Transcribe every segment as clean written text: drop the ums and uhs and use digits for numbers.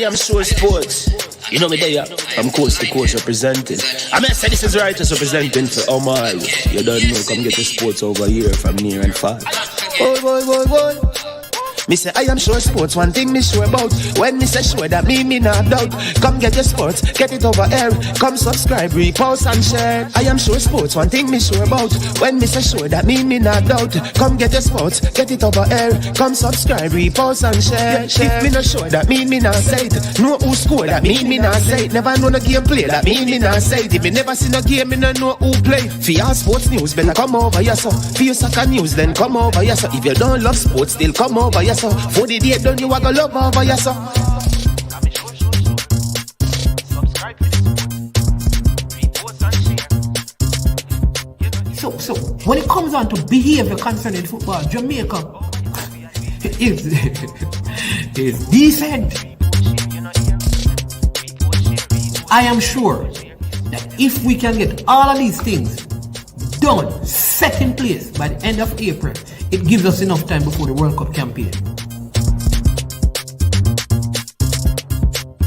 am sure sports. You know me there, I'm coast to coast representing. I mean, I say this is righteous representing for Omar. You don't know, come get the sports over here from near and far. Boy. Me say I am sure sports, one thing me sure about. When me say sure, that me not doubt. Come get your sports, get it over here. Come subscribe, repost and share. I am sure sports, one thing me sure about. When me say sure, that me not doubt. Come get your sports, get it over here. Come subscribe, repost and share. If me not sure, that me not say it. Know who score, that me not say it. Never know the game play, that me not say it. If me never seen a game, me not know who play. For your sports news, better come over here, so. For your soccer news, then come over here, so. If you don't love sports, still come over here, so. For the day done, you are gonna love over here, so. So when it comes on to behavior concerning football, Jamaica is decent. I am sure that if we can get all of these things done, set in place by the end of April, it gives us enough time before the World Cup campaign.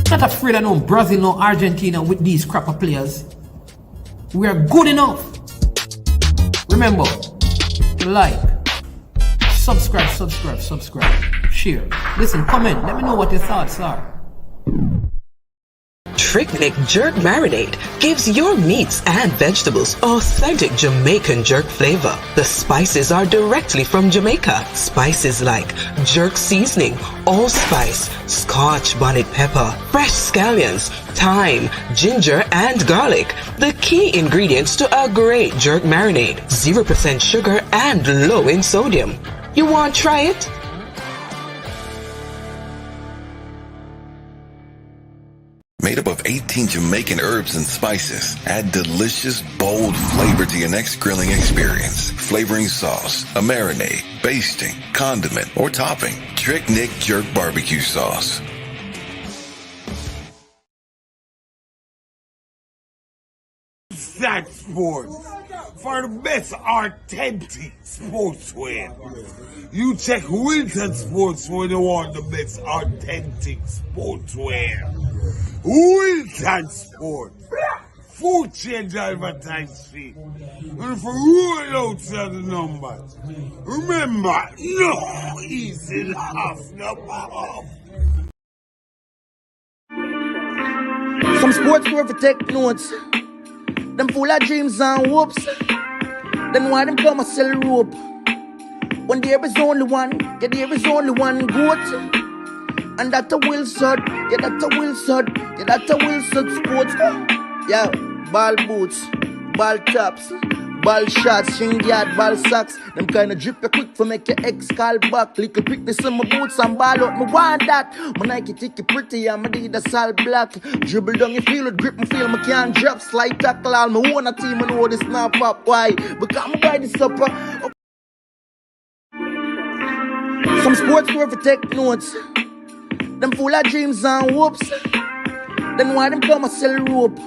Not afraid of no Brazil, no Argentina with these crap of players. We are good enough. Remember to like, subscribe, share. Listen, comment. Let me know what your thoughts are. Trick Jerk Marinade gives your meats and vegetables authentic Jamaican jerk flavor. The spices are directly from Jamaica. Spices like jerk seasoning, allspice, Scotch bonnet pepper, fresh scallions, thyme, ginger, and garlic. The key ingredients to a great jerk marinade. 0% sugar and low in sodium. You want to try it? Made up of 18 Jamaican herbs and spices, add delicious, bold flavor to your next grilling experience. Flavoring sauce, a marinade, basting, condiment, or topping. Trick Nick Jerk Barbecue Sauce. That Sports for the best authentic sportswear. You check Wilton Sports when you want the best authentic sportswear. Wilton Sports. Food change advertising. And for roll out the numbers. Remember, no easy laugh, no off. Some sports were for take notes. Them full of dreams and hopes. Then why them come and sell rope? When there is only one, yeah, there is only one goat. And that a Wilson, yeah, that a Wilson, yeah, that a Wilson sports. Yeah, ball boots, ball tops, ball shots, string yard, ball socks. Them kind of drip you quick for make your ex call back. Little quickness in my boots and ball out, me want that. My Nike ticky pretty and my Adidas all black. Dribble down, you feel it, grip me feel me can't drop. Slide tackle all, me own a team and know this now pop. Why? Because me buy the supper. Some sports were for take notes. Them full of dreams and hopes. Then why them come and sell rope?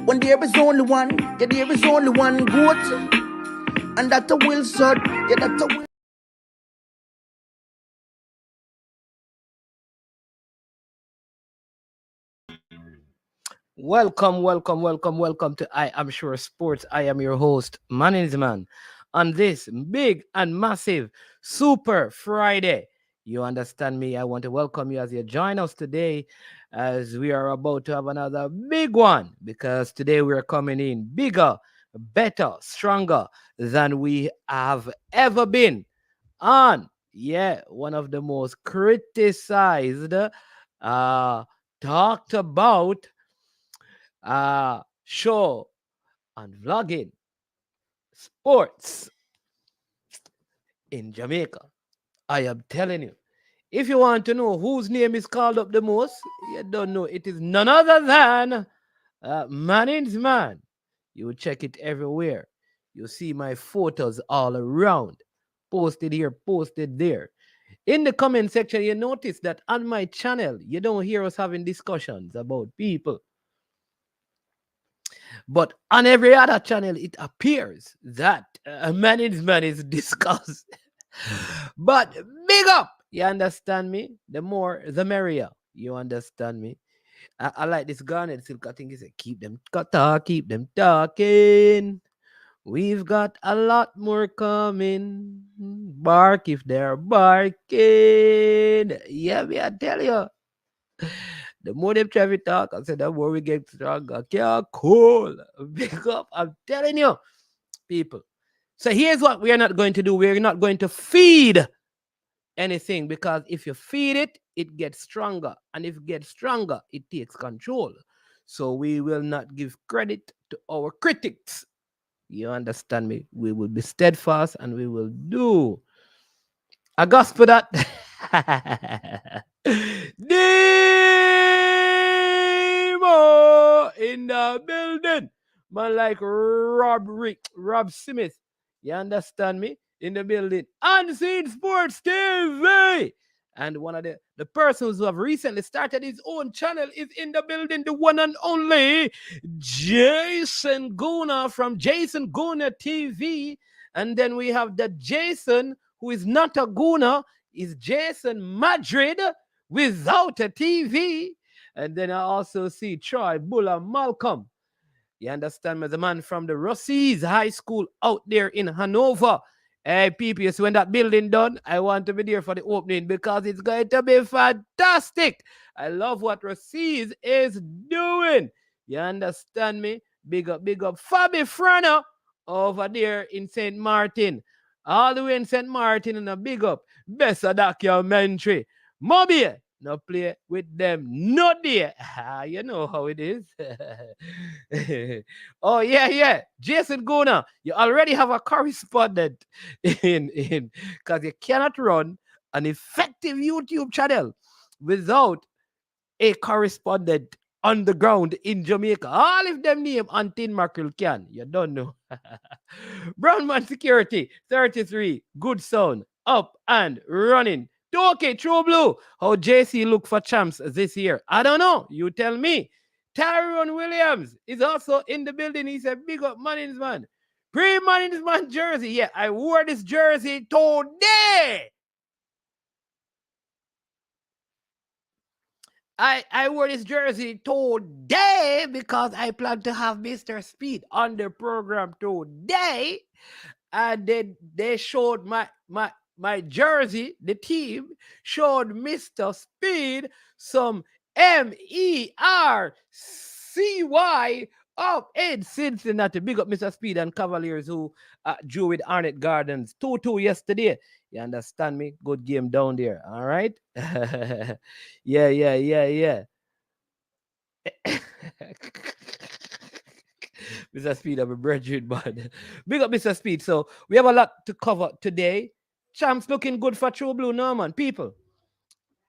When there is only one, yeah, there is only one goat. And that a Wilson, yeah, that a Wilson. Welcome to I Am Sure Sports. I am your host, Management. On this big and massive Super Friday. You understand me? I want to welcome you as you join us today as we are about to have another big one because today we are coming in bigger, better, stronger than we have ever been on. Yeah, one of the most criticized, talked about show on vlogging sports in Jamaica. I am telling you, if you want to know whose name is called up the most, you don't know. It is none other than Manning's Man. You check it everywhere. You see my photos all around. Posted here, posted there. In the comment section, you notice that on my channel, you don't hear us having discussions about people. But on every other channel, it appears that Manning's Man is discussed. But big up, you understand me? The more, the merrier. You understand me? I like this Garnet Silk. I think he said, keep them talking. We've got a lot more coming. Bark if they're barking. Yeah, me, I tell you. The more them traffic talk, I said, the more we get stronger. Can't cool. Big up. I'm telling you, people. So here's what we are not going to do. We're not going to feed anything, because if you feed it, it gets stronger. And if it gets stronger, it takes control. So we will not give credit to our critics. You understand me? We will be steadfast and we will do a gospel that Demo in the building. Man like Rob Smith. You understand me? In the building. Unseen Sports TV. And one of the persons who have recently started his own channel is in the building, the one and only Jason Guna from Jason Guna TV. And then we have the Jason who is not a Guna, is Jason Madrid without a TV. And then I also see Troy Bulla Malcolm. You understand me? The man from the Rossies High School out there in Hanover. Hey, PPS, when that building done, I want to be there for the opening because it's going to be fantastic. I love what Rossies is doing. You understand me? Big up Fabi Frana over there in St. Martin. All the way in St. Martin, and a big up. Best of documentary. Moby, no play with them. No there. You know how it is. Oh, yeah. Jason Guna, you already have a correspondent in because you cannot run an effective YouTube channel without a correspondent on the ground in Jamaica. All of them name Antin Mackerel can. You don't know. Brownman Security, 33. Good sound. Up and running. Okay, True Blue. How JC look for champs this year? I don't know. You tell me. Tyrone Williams is also in the building. He said, big up Manningsman. Pre-Manningsman jersey. Yeah, I wore this jersey today. I wore this jersey today because I plan to have Mr. Speed on the program today. And then they showed my jersey, the team showed Mr. Speed some MERCY up in Cincinnati. Big up Mr. Speed and Cavaliers who drew with Arnett Gardens 2-2 yesterday. You understand me? Good game down there. All right. Yeah. Mr. Speed, I'm a brethren, man. Big up Mr. Speed. So we have a lot to cover today. Champs looking good for True Blue, no man. People.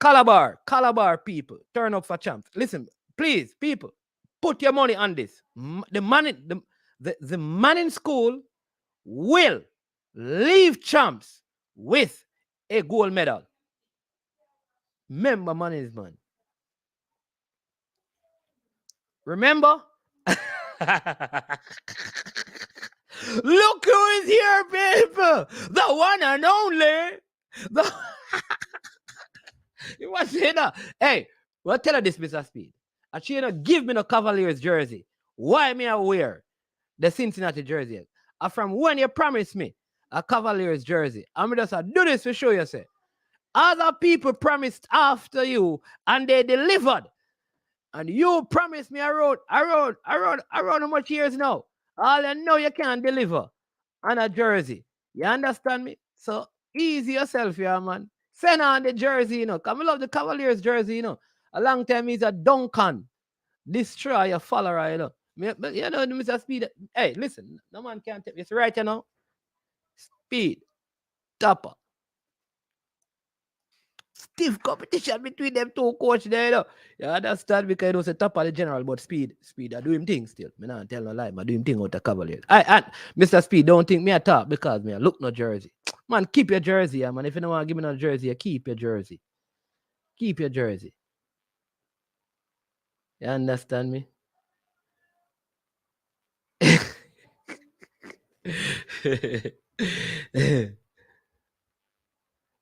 Calabar people. Turn up for champs. Listen, please, people, put your money on this. The man in school will leave champs with a gold medal. Remember, money is man. Remember? Look who is here, people! The one and only. You want to say that? Hey, well, tell her this, Mr. Speed. And she give me no Cavaliers jersey. Why me I wear the Cincinnati jersey? And from when you promised me a Cavaliers jersey, I'm just do this to show you, say. Other people promised after you, and they delivered. And you promised me around how much years now? All I know you can't deliver on a jersey. You understand me? So easy yourself, yeah, man. Send on the jersey, Come love the Cavaliers jersey, A long time he's a Duncan. Destroy your follower, Mr. Speed. Hey, listen, no man can't take this right, Speed. Topper. Stiff competition between them two coach there, You understand? Because it was a top of the general, but Speed, I do him thing still. Me not tell no lie, I do him thing out the Cavaliers. And Mr. Speed, don't think me a talk because me I look no jersey. Man, keep your jersey, man. If you don't want to give me no jersey, keep your jersey. Keep your jersey. You understand me?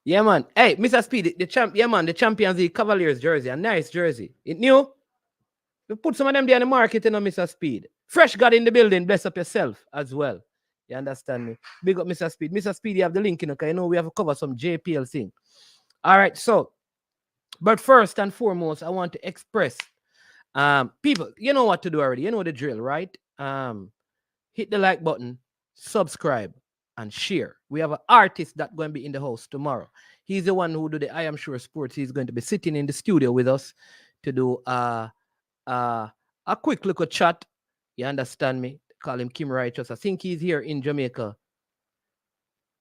Yeah, man. Hey, Mr. Speed, the champ. Yeah, man. The Champions League Cavaliers jersey, a nice jersey. It new. We put some of them there in the market, you know, Mr. Speed. Fresh God in the building. Bless up yourself as well. You understand me? Big up, Mr. Speed. Mr. Speed, you have the link in, okay? You know we have to cover some JPL thing. All right, so, but first and foremost, I want to express, people, you know what to do already. You know the drill, right? Hit the like button, subscribe, and share. We have an artist that's going to be in the house tomorrow. He's the one who do the I Am Sure Sports. He's going to be sitting in the studio with us to do a quick little chat. You understand me? Call him Kim Righteous. I think he's here in Jamaica,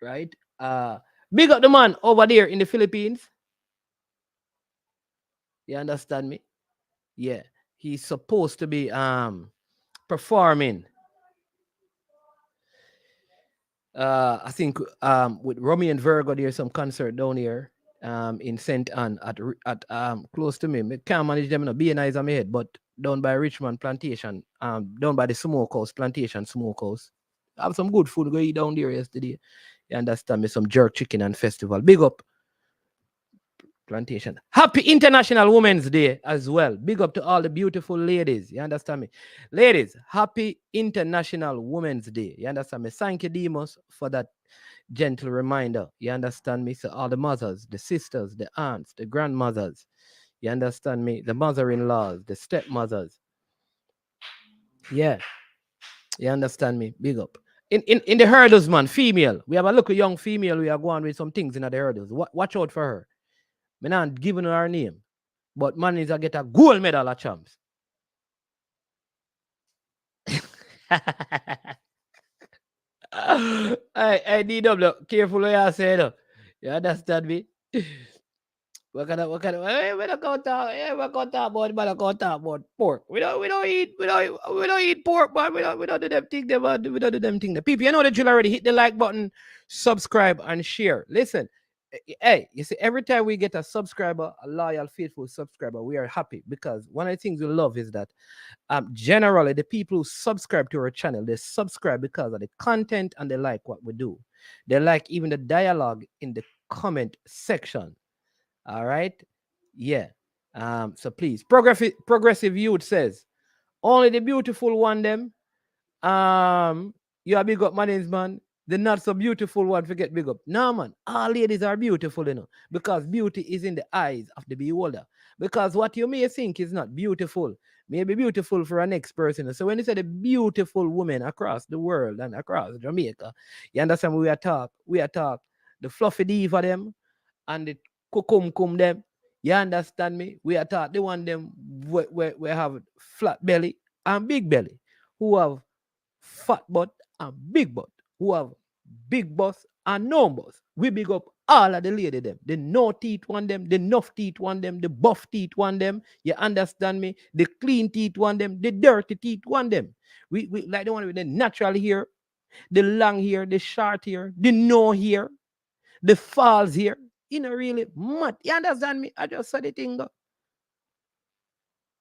right? Big up the man over there in the Philippines. You understand me? Yeah, he's supposed to be performing. I think with Romy and Virgo, there's some concert down here in St. Anne at close to me. I can't manage them in a BNI is on my head, but down by Richmond Plantation, down by the Smokehouse Plantation Smokehouse. I have some good food go eat down there yesterday. You understand me? Some jerk chicken and festival. Big up Plantation. Happy International Women's Day as well. Big up to all the beautiful ladies. You understand me? Ladies, happy International Women's Day. You understand me? Thank you, Demos, for that gentle reminder. You understand me? So all the mothers, the sisters, the aunts, the grandmothers. You understand me? The mother-in-laws, the stepmothers. Yeah. You understand me? Big up. In the hurdles, man, female. We have a local young female. We are going with some things in the hurdles. Watch out for her. I'm not giving her name, but man is a get a gold medal at champs. I DW, careful what you say though. You understand me? We're gonna talk about pork. We don't eat pork, man. We don't do them thing, we don't do them thing. The people, you know the drill already. Hit the like button, subscribe, and share. Listen. Hey, you see, every time we get a subscriber, a loyal, faithful subscriber, we are happy because one of the things we love is that generally the people who subscribe to our channel, they subscribe because of the content and they like what we do. They like even the dialogue in the comment section. All right? Yeah. So please, progressive youth says, only the beautiful one them. You are big up management, man. The not so beautiful one forget big up. No, man. All ladies are beautiful, you know, because beauty is in the eyes of the beholder. Because what you may think is not beautiful may be beautiful for a next person. So when you say the beautiful women across the world and across Jamaica, you understand we are talk the fluffy diva them and the kukum them. You understand me? We are talk the one them we have flat belly and big belly, who have fat butt and big butt, who have big boss and no boss. We big up all of the lady them. The no teeth one them, the nuff teeth one them, the buff teeth one them. You understand me? The clean teeth one them, the dirty teeth one them. We like the one with the natural hair, the long hair, the short hair, the no hair, the falls hair. You know, really mad. You understand me? I just saw the thing go.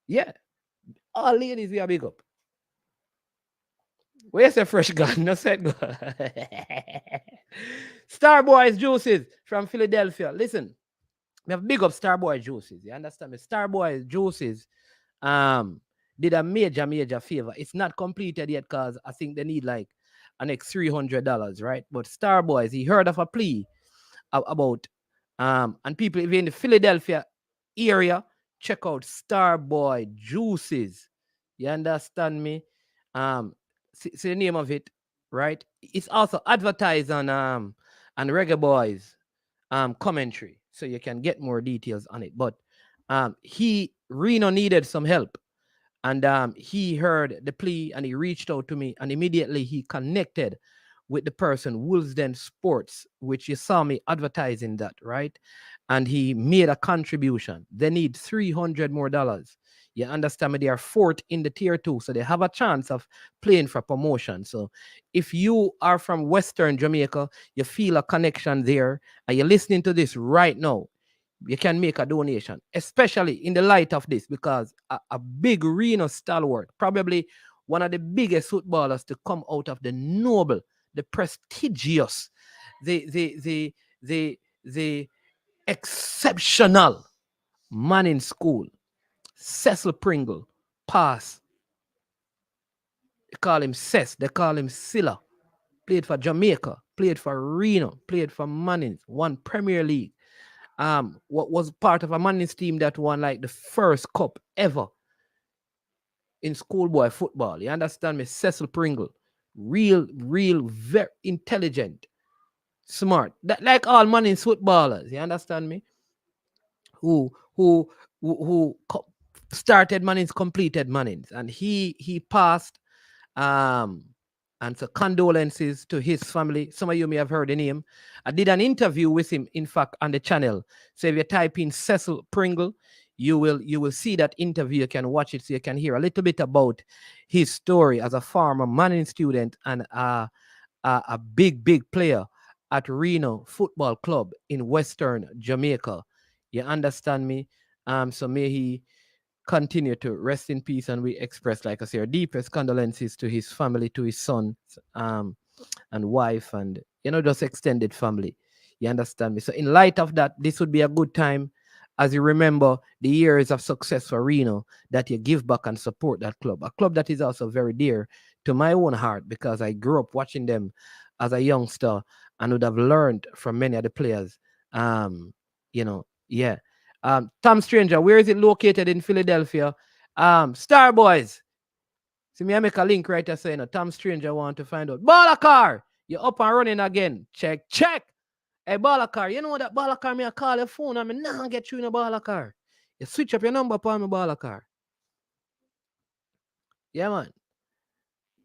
Yeah. All ladies we are big up. Where's the fresh gun? No said go. Starboys Juices from Philadelphia. Listen, we have big up Starboy Juices. You understand me? Starboy Juices did a major favor. It's not completed yet because I think they need like an next $300, right? But Starboys, he heard of a plea about and people even in the Philadelphia area, check out Starboy Juices. You understand me? See the name of it, right? It's also advertised on Reggae Boys commentary, so you can get more details on it. But Reno needed some help, and he heard the plea and he reached out to me, and immediately he connected with the person, Woolsden Sports, which you saw me advertising that, right? And he made a contribution. They need $300 more. You understand me? They are fourth in the tier 2, so they have a chance of playing for promotion. So if you are from Western Jamaica, you feel a connection there, and you're listening to this right now, you can make a donation, especially in the light of this, because a big Reno stalwart, probably one of the biggest footballers to come out of the noble, the prestigious, the exceptional man in school. Cecil Pringle, pass. They call him Cess. They call him Silla. Played for Jamaica. Played for Reno. Played for Mannings. Won Premier League. What was part of a Mannings team that won like the first cup ever in schoolboy football. You understand me? Cecil Pringle. Real, very intelligent, smart. That like all Mannings footballers. You understand me? Who started Mannings, completed Mannings, and he passed. And so condolences to his family. Some of you may have heard the name. I did an interview with him, in fact, on the channel. So if you type in Cecil Pringle, you will see that interview. You can watch it so you can hear a little bit about his story as a former Manning student and a big player at Reno Football Club in Western Jamaica. You understand me? So may he continue to rest in peace, and we express, like I say, our deepest condolences to his family, to his son, and wife, and just extended family. You understand me? So in light of that, this would be a good time, as you remember the years of success for Reno, that you give back and support that club, a club that is also very dear to my own heart, because I grew up watching them as a youngster and would have learned from many of the players. Yeah. Tom Stranger, where is it located in Philadelphia? Star Boys. See me, I make a link right there saying, Tom Stranger want to find out. Balakar, you're up and running again. Check. Hey, Balakar, you know that Balakar, me I call your phone and me nah get you in a Balakar. You switch up your number upon me, Balakar. Yeah, man.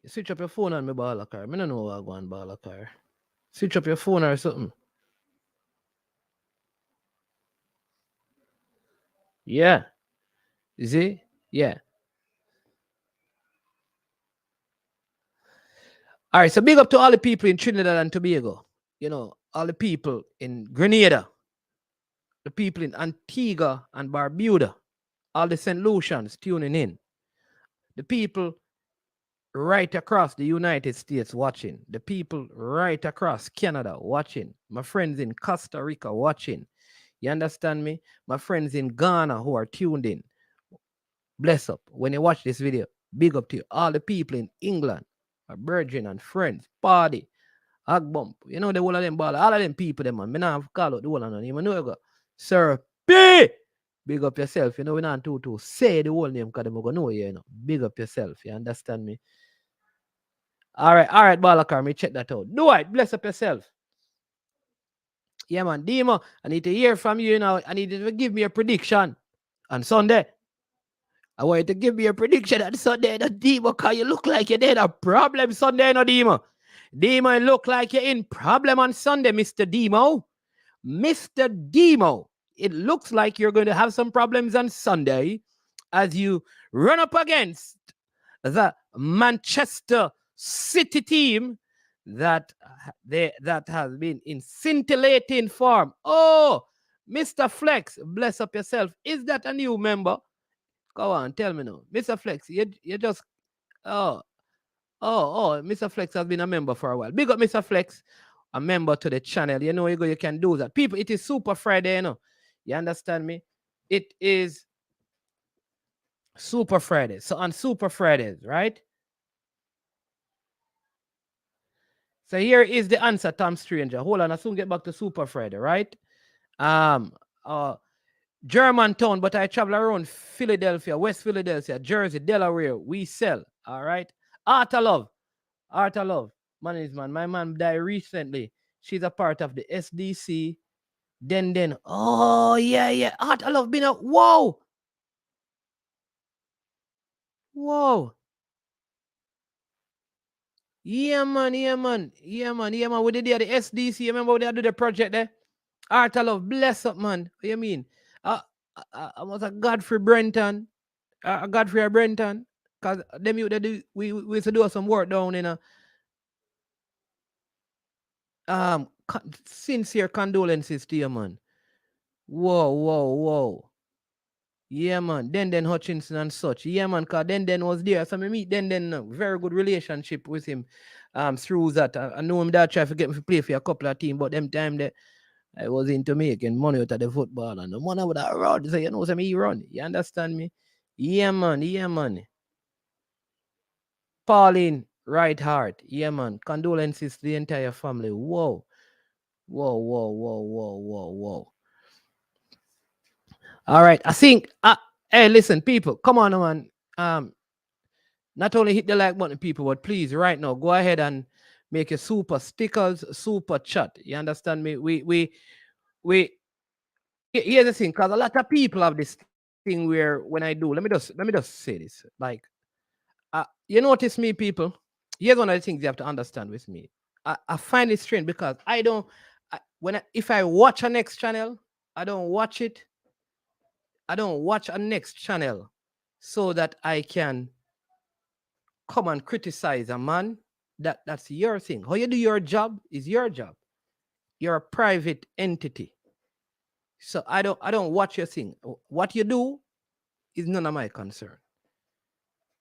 You switch up your phone on me, Balakar. Me don't know what I go on Balakar. Switch up your phone or something. Yeah. You see? Yeah. All right, so big up to all the people in Trinidad and Tobago. All the people in Grenada, the people in Antigua and Barbuda, all the St. Lucians tuning in, the people right across the United States watching, the people right across Canada watching, my friends in Costa Rica watching. You understand me? My friends in Ghana who are tuned in. Bless up. When you watch this video, big up to you. All the people in England, my brethren and friends, party, hug bump. The whole of them ball, all of them people, them man. Me not have call out the whole of them. You know you go, Sir P. Big up yourself. We not to say the whole name because them go know you, Big up yourself. You understand me? All right, Balakar, me check that out. Do it. Bless up yourself. Yeah, man. Demo, I need to hear from you now. I need you to give me a prediction on Sunday. I want you to give me a prediction on Sunday, no Demo, because you look like you're in a problem Sunday, no Demo. Demo, you look like you're in problem on Sunday, Mr. Demo. Mr. Demo, it looks like you're going to have some problems on Sunday as you run up against the Manchester City team that has been in scintillating form. Oh, Mr. Flex, bless up yourself. Is that a new member? Go on, tell me now. Mr. Flex, you just... Oh, Mr. Flex has been a member for a while. Big up, Mr. Flex, a member to the channel. You can do that. People, it is Super Friday, You understand me? It is Super Friday. So on Super Fridays, right? So here is the answer, Tom Stranger. Hold on, I'll soon get back to Super Friday, right? Germantown, but I travel around Philadelphia, West Philadelphia, Jersey, Delaware. We sell, all right? Art of Love. Man, my mom died recently. She's a part of the SDC. Then. Oh, yeah. Art of Love been a... Whoa. Yeah, man. We did the SDC. Remember when they do the project there? Art of Love, bless up, man. What do you mean? I was a Godfrey Brenton. Because we used to do some work down in sincere condolences to you, man. Whoa. Yeah, man. Den Hutchinson and such. Yeah, man, because Den was there. So I meet Den, very good relationship with him through that. I know him that try to get me to play for a couple of teams, but them time I was into making money out of the football, and the money would have run. So you know, some me run. You understand me? Yeah, man. Yeah, man. Pauline, right heart. Yeah, man. Condolences to the entire family. Whoa. Whoa, whoa, whoa, whoa, whoa, whoa. All right. I think hey, listen, people, come on, man. Not only hit the like button, people, but please, right now, go ahead and make your super stickers, super chat. You understand me? We here's the thing, because a lot of people have this thing where when I do, let me just say this. Like, you notice me, people. Here's one of the things you have to understand with me. I find it strange because I don't. If I watch a next channel, I don't watch it. I don't watch a next channel so that I can come and criticize a man. That's your thing. How you do your job is your job. You're a private entity. So I don't watch your thing. What you do is none of my concern.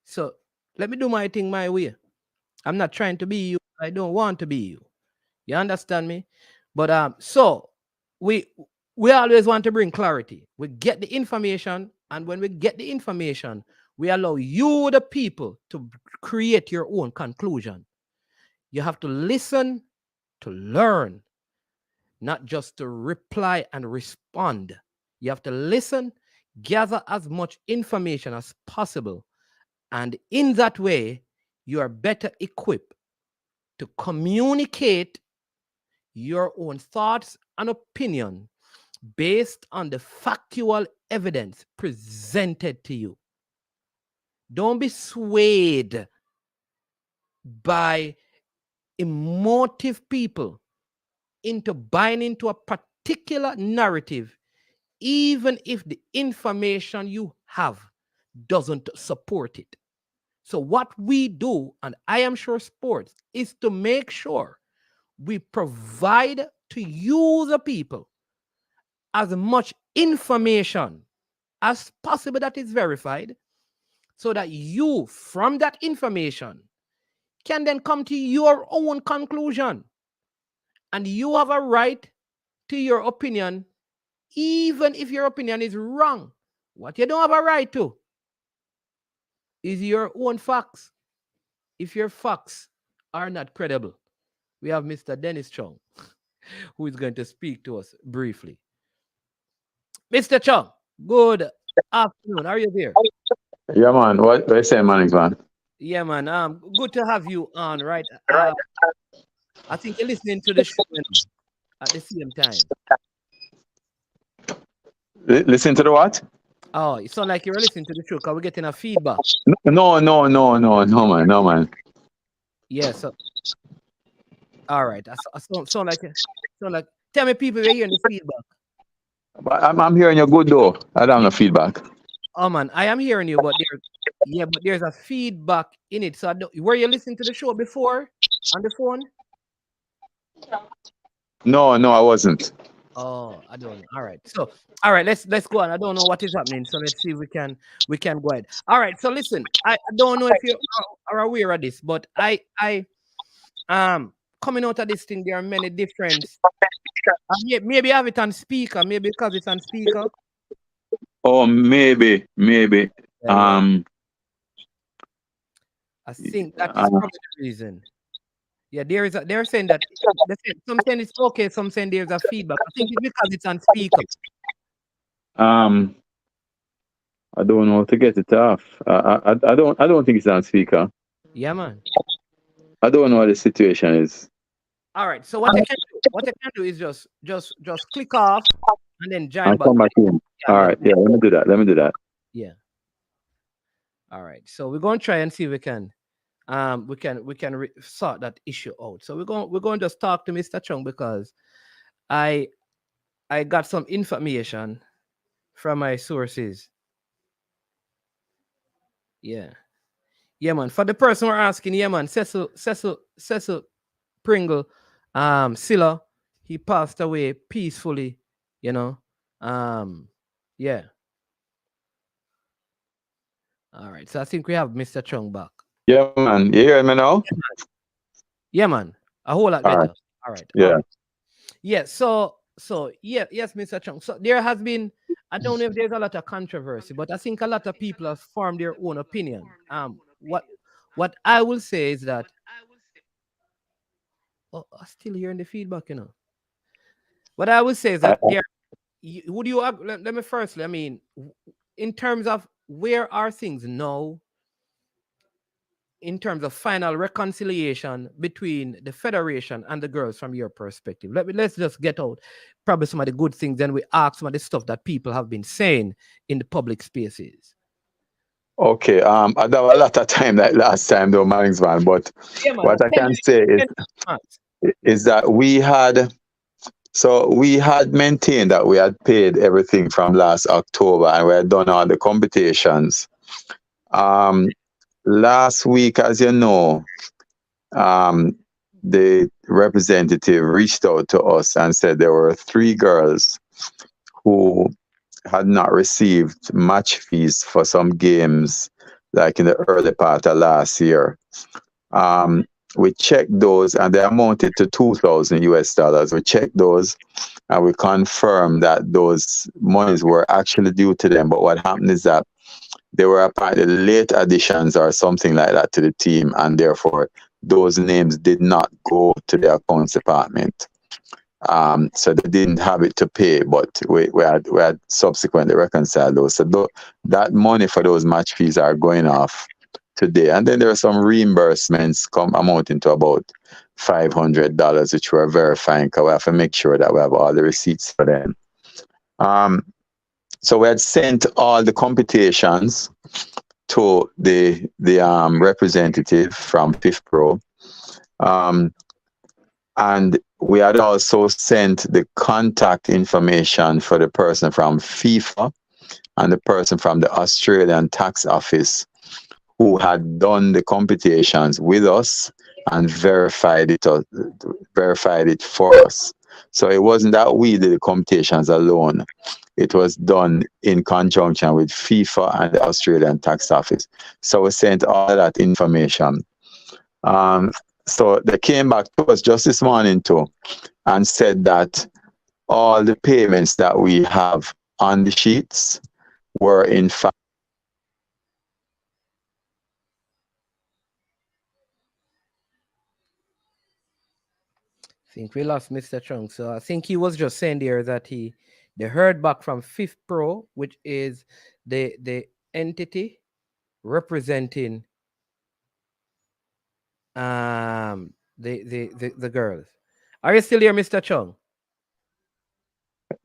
So let me do my thing my way. I'm not trying to be you. I don't want to be you. You understand me? But so we always want to bring clarity. We get the information, and when we get the information, we allow you, the people, to create your own conclusion. You have to listen to learn, not just to reply and respond. You have to listen, gather as much information as possible, and in that way, you are better equipped to communicate your own thoughts and opinion based on the factual evidence presented to you. Don't be swayed by emotive people into buying into a particular narrative, even if the information you have doesn't support it. So what we do, and I am sure sports, is to make sure we provide to you, the people, as much information as possible that is verified, so that you, from that information, can then come to your own conclusion. And you have a right to your opinion, even if your opinion is wrong. What you don't have a right to is your own facts. If your facts are not credible, we have Mr. Dennis Chung, who is going to speak to us briefly. Mr. Chung, good afternoon. Are you there? Yeah, man. What you saying, man, man? Yeah, man. Good to have you on, right? I think you're listening to the show at the same time. Listen to the what? Oh, it sounds like you're listening to the show because we're getting a feedback. No, man, no, man. Yeah, so all right. I sound like tell me people we're hearing the feedback. But I'm hearing you good though. I don't have no feedback. Oh man, I am hearing you, but there's a feedback in it. So were you listening to the show before on the phone? No, I wasn't. Oh, I don't know. All right. So, all right, let's go on. I don't know what is happening. So let's see if we can go ahead. All right. So listen, I don't know if you are aware of this, but I coming out of this thing, there are many different. Maybe I have it on speaker. Maybe because it's on speaker. Oh, maybe. I think that is probably the reason. Yeah, they're saying that some saying it's okay, some saying there's a feedback. I think it's because it's on speaker. I don't know how to get it off. I don't think it's on speaker. Yeah, man. I don't know what the situation is. All right. So what I can do is just click off and then join back. Come back in. Yeah, all right. Yeah, let me do that. Yeah. All right. So we're going to try and see if we can sort that issue out. So we're going to just talk to Mr. Chung because I got some information from my sources. Yeah, man. For the person we're asking, yeah, man, Cecil Pringle, Silla, he passed away peacefully. You know, yeah. All right. So I think we have Mr. Chung back. Yeah, man. You hear me now? Yeah, man. A whole lot better. All right. Yeah. Yeah. So So yes, Mr. Chung. So there has been, I don't know if there's a lot of controversy, but I think a lot of people have formed their own opinion. What I will say is that, oh, I'm still hearing the feedback, you know. What I will say is that there, would you let me firstly, I mean, in terms of where are things now, in terms of final reconciliation between the federation and the girls from your perspective? Let's just get out probably some of the good things, then we ask some of the stuff that people have been saying in the public spaces. Okay. I don't have a lot of time like last time though, Manningsman, but Yeah, man. what I can say 10 months. is that we had maintained that we had paid everything from last October and we had done all the computations. Last week, as you know, the representative reached out to us and said there were 3 girls who had not received match fees for some games, like in the early part of last year. We checked those and they amounted to $2,000. We checked those and we confirmed that those monies were actually due to them. But what happened is that they were apparently late additions or something like that to the team, and therefore those names did not go to the accounts department. So they didn't have it to pay, but we had subsequently reconciled those. So that money for those match fees are going off today. And then there are some reimbursements amounting to about $500, which we're verifying because we have to make sure that we have all the receipts for them. So we had sent all the computations to the representative from FIFPro. And we had also sent the contact information for the person from FIFA and the person from the Australian Tax Office who had done the computations with us and verified it for us. So it wasn't that we did the computations alone. It was done in conjunction with FIFA and the Australian Tax Office. So we sent all that information. So they came back to us just this morning too and said that all the payments that we have on the sheets were in fact. I think we lost Mr. Chung. So I think he was just saying there that they heard back from FIFPro, which is the entity representing the girls. Are you still here, Mr. Chung?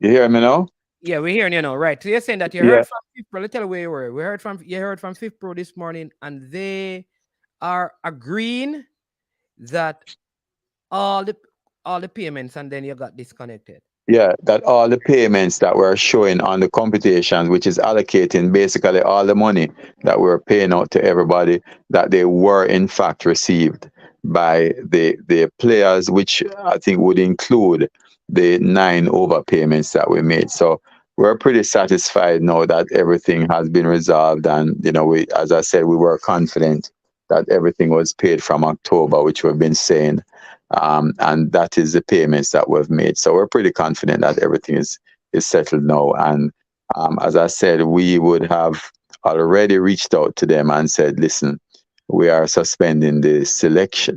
You hear me now? Yeah, we're hearing you now. Right. So you're saying that you heard from FIFPro. Let's tell you where you were. You heard from FIFPro this morning, and they are agreeing that all the payments, and then you got disconnected. Yeah, that all the payments that we're showing on the computations, which is allocating basically all the money that we're paying out to everybody, that they were in fact received by the players, which I think would include the 9 overpayments that we made. So we're pretty satisfied now that everything has been resolved. And, we, as I said, we were confident that everything was paid from October, which we've been saying. And that is the payments that we've made. So we're pretty confident that everything is settled now. And as I said, we would have already reached out to them and said, listen, we are suspending the selection,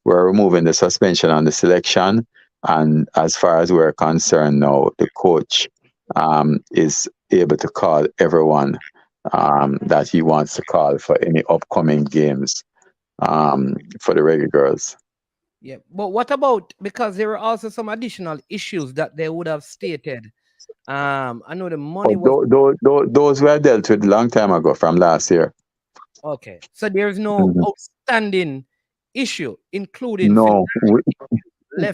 we're removing the suspension on the selection. And as far as we're concerned now, the coach is able to call everyone that he wants to call for any upcoming games for the Reggae Girls. Yeah, but what about, because there were also some additional issues that they would have stated. I know the money was... Those were dealt with a long time ago from last year. Okay, so there's no outstanding issue, including... No,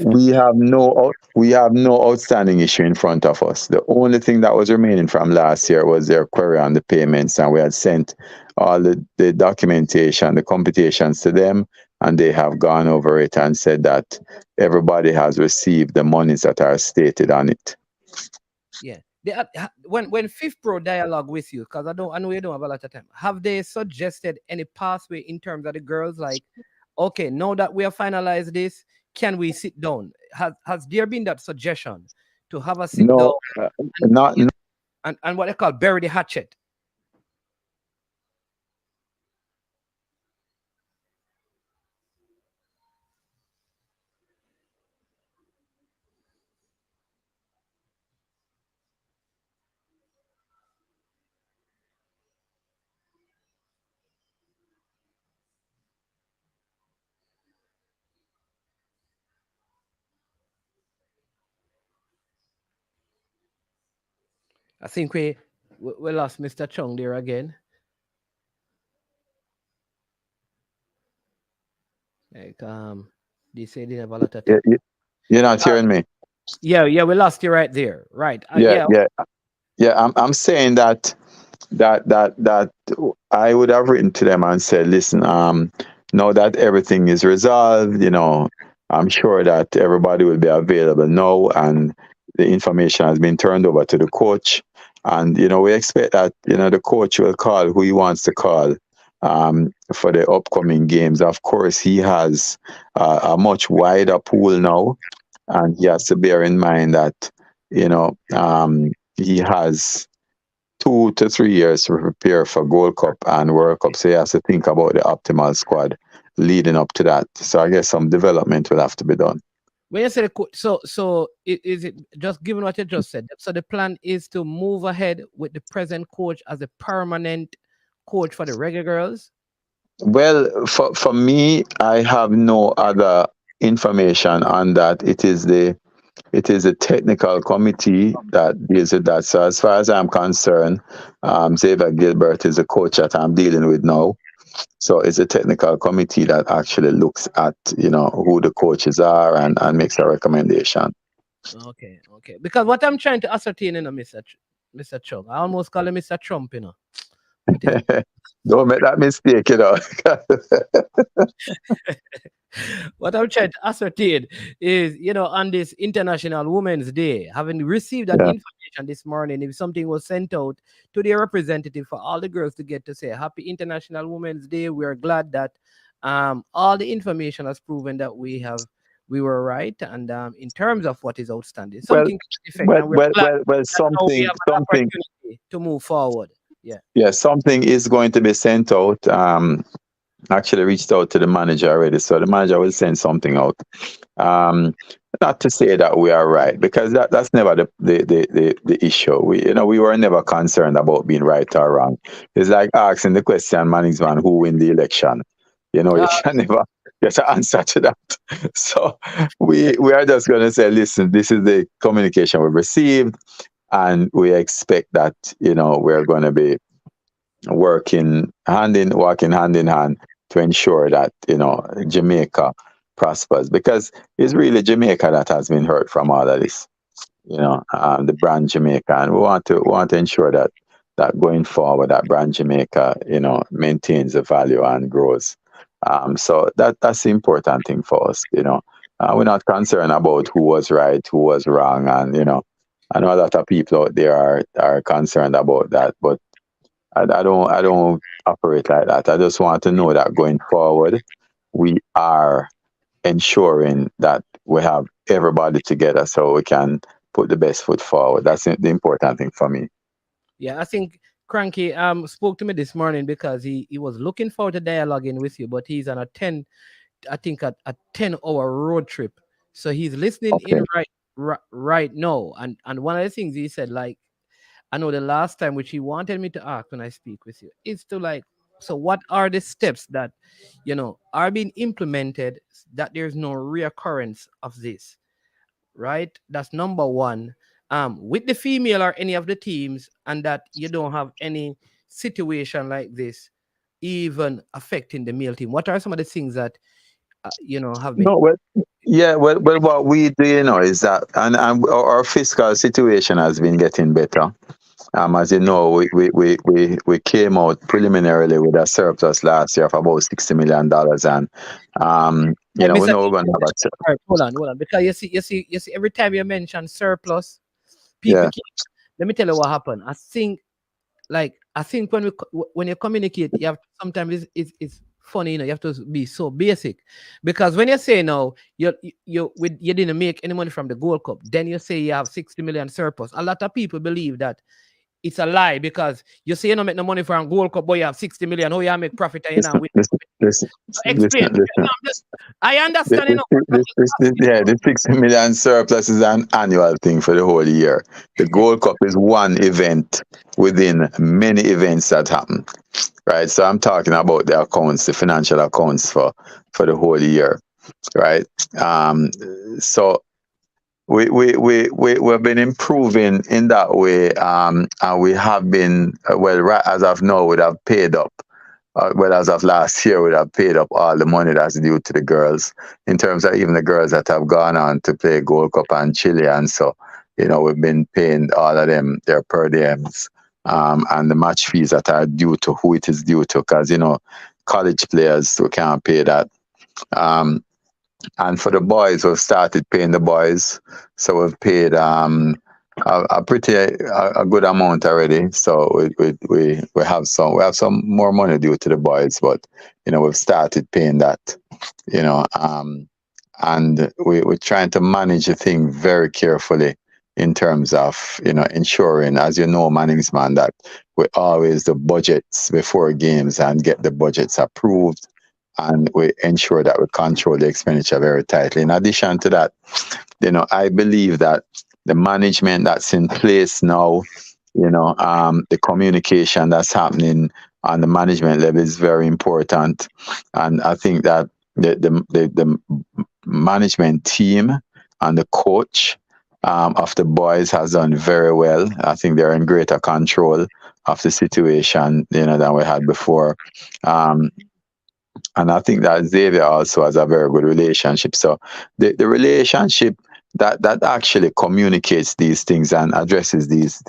we have no outstanding issue in front of us. The only thing that was remaining from last year was their query on the payments, and we had sent all the documentation, the computations to them, and they have gone over it and said that everybody has received the monies that are stated on it. Yeah. When FIFPro dialogue with you, because I know you don't have a lot of time, have they suggested any pathway in terms of the girls, like, okay, now that we have finalized this, can we sit down? has there been that suggestion to have a sit down No, not and what they call bury the hatchet? I think we lost Mr. Chung there again. Like they say they have a lot of you, things. you- you're not Uh, hearing me. yeah, we lost you right there. Right. Yeah, Yeah. yeah, yeah. I'm saying that I would have written to them and said, listen, now that everything is resolved, I'm sure that everybody will be available now, and the information has been turned over to the coach, and we expect that the coach will call who he wants to call for the upcoming games. Of course, he has a much wider pool now, and he has to bear in mind that he has 2 to 3 years to prepare for Gold Cup and World Cup. So he has to think about the optimal squad leading up to that. So I guess some development will have to be done. When you say the coach, is it just given what you just said? So the plan is to move ahead with the present coach as a permanent coach for the Reggae Girls. Well, for me, I have no other information on that. It is a technical committee that deals with that. So as far as I'm concerned, Xavier Gilbert is the coach that I'm dealing with now. So it's a technical committee that actually looks at, who the coaches are and makes a recommendation. Okay. Because what I'm trying to ascertain, Mr. Chung, I almost call him Mr. Trump, But Don't make that mistake. what I'm trying to ascertain is, on this International Women's Day, having received that Yeah. information this morning, if something was sent out to their representative for all the girls to get to say Happy International Women's Day, we are glad that all the information has proven that we were right, and in terms of what is outstanding, Well, something to that effect, well, and we're well, glad well, well, that now we something, have an something, opportunity to move forward. Yeah. yeah, something is going to be sent out. Actually reached out to the manager already, so the manager will send something out. Um, Not to say that we are right, because that's never the issue. We were never concerned about being right or wrong. It's like asking the question, management, who win the election. You can never get an answer to that. So we are just going to say, listen, this is the communication we've received, and we expect that we're going to be working hand in hand to ensure that Jamaica prospers, because it's really Jamaica that has been hurt from all of this. The brand Jamaica, and we want to ensure that going forward, that brand Jamaica maintains the value and grows. So that's the important thing for us. We're not concerned about who was right, who was wrong, and I know a lot of people out there are concerned about that, but I don't operate like that. I just want to know that going forward, we are ensuring that we have everybody together so we can put the best foot forward. That's the important thing for me. Yeah, I think Cranky spoke to me this morning because he was looking forward to dialoguing with you, but he's on a 10-hour road trip. So he's listening Okay. in right now. And one of the things he said, like, I know the last time which he wanted me to ask when I speak with you is to, like, so what are the steps that are being implemented that there's no reoccurrence of this, right? That's number one. With the female or any of the teams, and that you don't have any situation like this even affecting the male team. What are some of the things that have been? No, well, yeah, well, what we do, is that, and our fiscal situation has been getting better. As you know, we came out preliminarily with a surplus last year of about $60 million, and Hey, we Mr. know we're going to have All right, hold on, because you see, every time you mention surplus, people yeah. keep. Let me tell you what happened. I think when you communicate, you have sometimes it's funny, you have to be so basic. Because when you say now you didn't make any money from the Gold Cup, then you say you have 60 million surplus. A lot of people believe that it's a lie because you say you don't make no money from Gold Cup, but you have 60 million. How you make profit and you know win? Explain. I understand, The 60 million surplus is an annual thing for the whole year. The Gold Cup is one event within many events that happen, right? So I'm talking about the accounts, the financial accounts for the whole year, right? So we've been improving in that way, and we have been right as of now, we have paid up. As of last year, we'd have paid up all the money that's due to the girls, in terms of even the girls that have gone on to play Gold Cup and Chile. And so, we've been paying all of them their per diems, and the match fees that are due to who it is due to, because, college players, we can't pay that. And for the boys, we've started paying the boys. So we've paid a good amount already. So we have some more money due to the boys, but we've started paying that. And we're trying to manage the thing very carefully in terms of ensuring, as Manningsman, that we always do budgets before games and get the budgets approved, and we ensure that we control the expenditure very tightly. In addition to that, I believe that the management that's in place now, the communication that's happening on the management level is very important. And I think that the management team and the coach of the boys has done very well. I think they're in greater control of the situation, than we had before. And I think that Xavier also has a very good relationship. So the relationship that actually communicates these things and addresses these,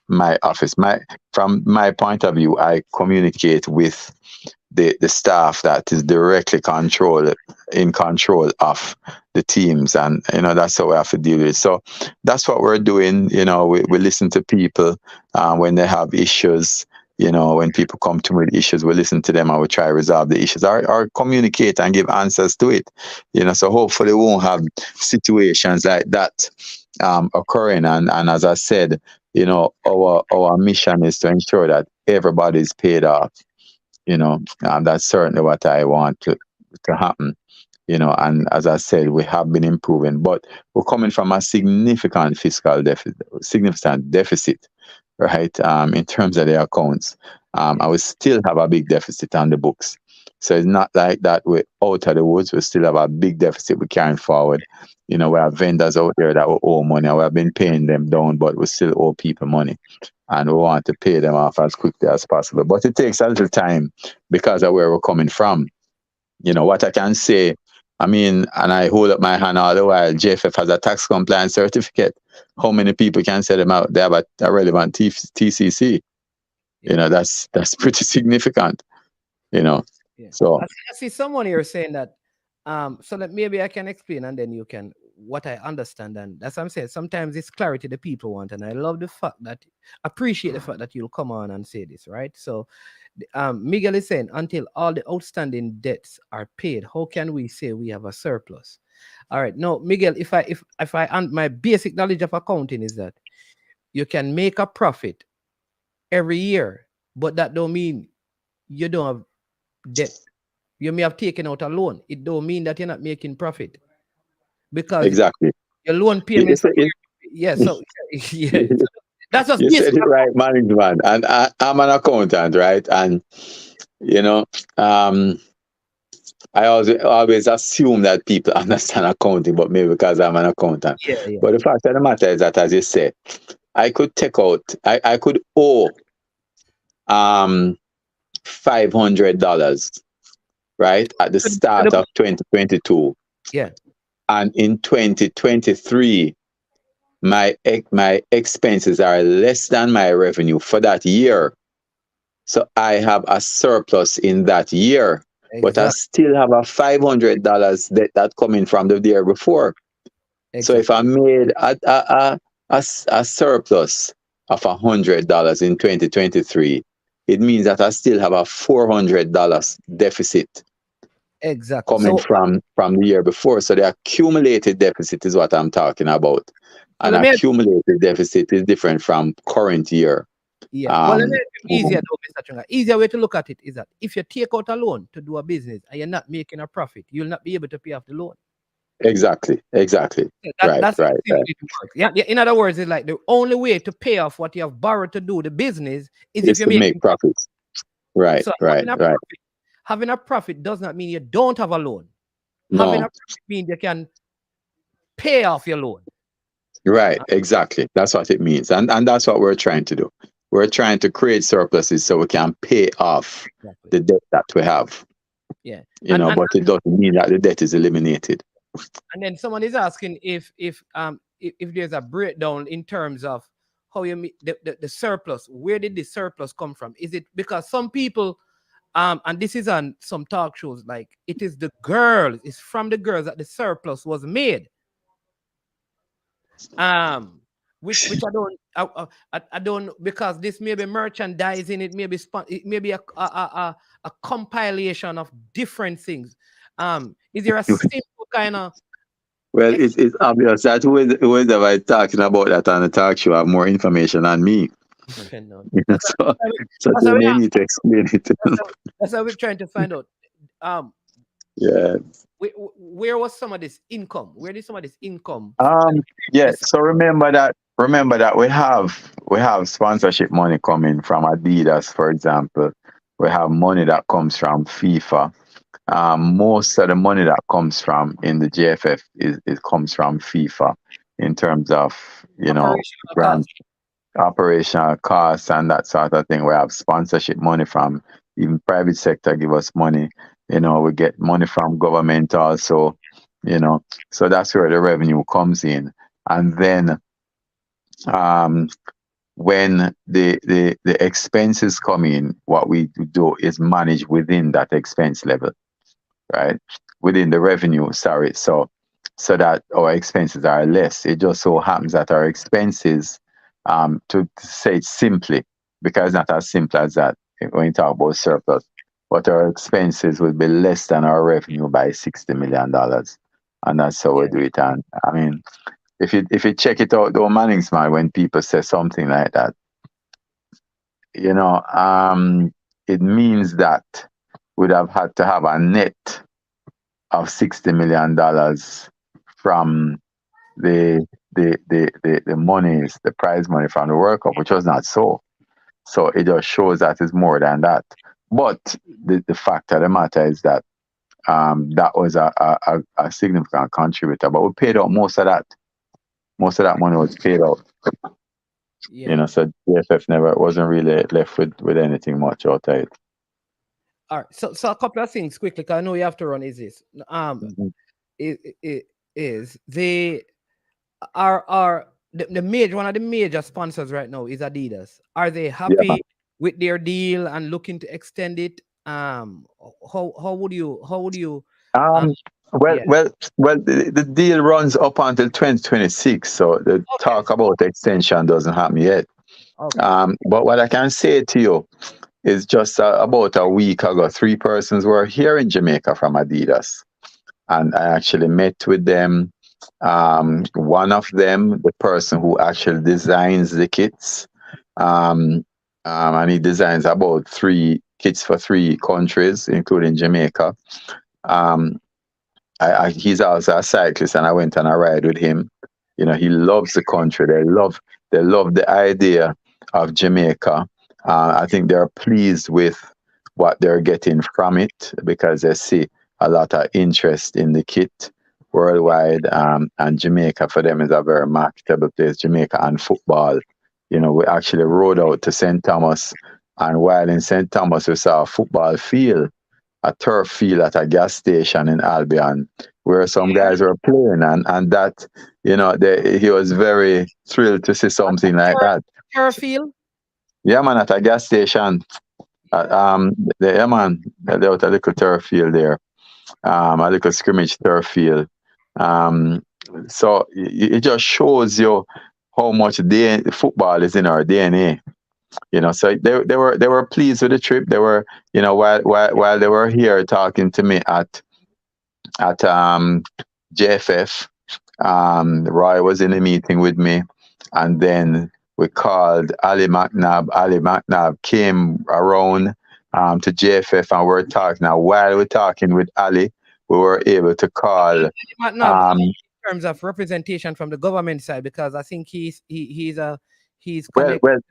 from my point of view, I communicate with the staff that is directly in control of the teams, and that's how we have to deal with it. So that's what we're doing. We listen to people when they have issues. When people come to me with issues, we listen to them and we try to resolve the issues or communicate and give answers to it. So hopefully we won't have situations like that occurring. And as I said, our mission is to ensure that everybody's paid off. That's certainly what I want to happen. And as I said, we have been improving, but we're coming from a significant fiscal deficit, right? In terms of the accounts, and we still have a big deficit on the books. So it's not like that we're out of the woods. We still have a big deficit we're carrying forward. We have vendors out there that we owe money. We have been paying them down, but we still owe people money. And we want to pay them off as quickly as possible. But it takes a little time because of where we're coming from. What I can say, and I hold up my hand all the while, JFF has a tax compliance certificate. How many people can say them out? They have a relevant TCC. That's pretty significant. Yeah. So I see someone here saying that. So that maybe I can explain, and then you can what I understand. And that's what I'm saying. Sometimes it's clarity the people want, and I love the fact that appreciate the fact that you'll come on and say this, right? So Miguel is saying, until all the outstanding debts are paid, how can we say we have a surplus? All right. No, Miguel, if I and my basic knowledge of accounting is that you can make a profit every year, but that don't mean you don't have debt. You may have taken out a loan. It don't mean that you're not making profit. Because exactly your loan payments. Yeah, so yeah. That's just you said it right, management. And I'm an accountant, right? And I always assume that people understand accounting, but maybe because I'm an accountant. Yeah. But the fact of the matter is that, as you said, I could I could owe $500, right, at the start of 2022. Yeah. And in 2023, my expenses are less than my revenue for that year. So I have a surplus in that year, but I still have a $500 that coming from the year before. So if I made a surplus of $100 in 2023, it means that I still have a $400 deficit Exactly. coming So, from the year before. So the accumulated deficit is what I'm talking about. so An let me, accumulated deficit is different from current year. yeah. Well, let me make it easier though, Mr. Chunga. Easier way to look at it is that if you take out a loan to do a business and you're not making a profit, you'll not be able to pay off the loan. Exactly. Yeah, Right. that's how simply it works. Yeah, in other words, it's like the only way to pay off what you have borrowed to do the business is if It's you're to make making profit. profits. Right. So having a profit does not mean you don't have a loan. Having No. a profit means you can pay off your loan. Right. Exactly. That's what it means. And that's what we're trying to do. We're trying to create surpluses so we can pay off Exactly. the debt that we have. Yeah. But it doesn't mean that the debt is eliminated. And then someone is asking if there's a breakdown in terms of how you meet the surplus. Where did the surplus come from? Is it because some people and this is on some talk shows, like it is the girls, it's from the girls that the surplus was made. Which I don't, because this may be merchandising, it may be it may be a compilation of different things. Is there a simple kind of Well, it's obvious that whoever talking about that on the talk show have more information than me. So they may need to explain it. That's how we're trying to find out. Yeah. Where was some of this income? Where did some of this income? Yeah. So remember that we have sponsorship money coming from Adidas, for example. We have money that comes from FIFA. Most of the money that comes from in the JFF it comes from FIFA in terms of operational costs and that sort of thing. We have sponsorship money from even private sector give us money. We get money from government also. So that's where the revenue comes in. And then when the expenses come in, what we do is manage within that expense level, right? Within the revenue, sorry. So that our expenses are less. It just so happens that our expenses, to say it simply, because it's not as simple as that when you talk about surplus, but our expenses will be less than our revenue by $60 million. And that's how we do it. And I mean, if you check it out, though, Mannings, man, when people say something like that, it means that we'd have had to have a net of $60 million from the monies, the prize money from the World Cup, which was not so. So it just shows that it's more than that. But the fact of the matter is that that was a significant contributor. But we paid out most of that. Most of that money was paid out. So DFF wasn't really left with anything much out of it. All right. So a couple of things quickly, because I know you have to run. Is this is the major, one of the major sponsors right now is Adidas. Are they happy with their deal and looking to extend it? How would you well, the deal runs up until 2026, so the talk about extension doesn't happen yet. Okay. But what I can say to you is just about a week ago, 3 persons were here in Jamaica from Adidas, and I actually met with them. One of them, the person who actually designs the kits, and he designs about 3 kits for 3 countries, including Jamaica. He's also a cyclist, and I went on a ride with him. He loves the country. They love the idea of Jamaica. I think they're pleased with what they're getting from it because they see a lot of interest in the kit worldwide. And Jamaica for them is a very marketable place. Jamaica and football. We actually rode out to St. Thomas, and while in St. Thomas, we saw a football field, a turf field at a gas station in Albion, where some guys were playing, and that, he was very thrilled to see something like that. Turf field? Yeah, man, at a gas station. Man, there was a little turf field there, a little scrimmage turf field. So it just shows you how much football is in our DNA. So they were pleased with the trip. They were, while they were here talking to me at JFF. Roy was in a meeting with me, and then we called Ali McNabb. Ali McNabb came around to JFF, and we're talking. Now, while we're talking with Ali, we were able to call. Now, in terms of representation from the government side, because I think he's Well, connected.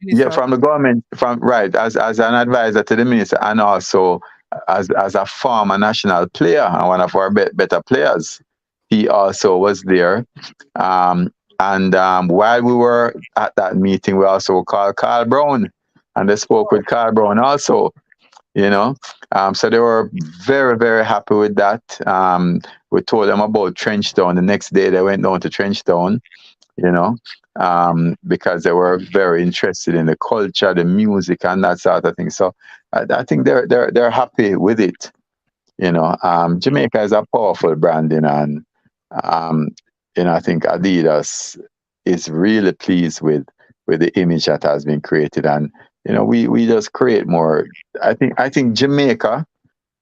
yeah, from the government, as an advisor to the minister, and also as a former national player and one of our better players, he also was there. And while we were at that meeting, we also called Carl Brown, and they spoke with Carl Brown also. So they were very, very happy with that. We told them about Trenchtown. The next day, they went down to Trenchtown. Because they were very interested in the culture, the music, and that sort of thing. So I think they're happy with it. Jamaica is a powerful branding, and I think Adidas is really pleased with the image that has been created, and we just create more. I think Jamaica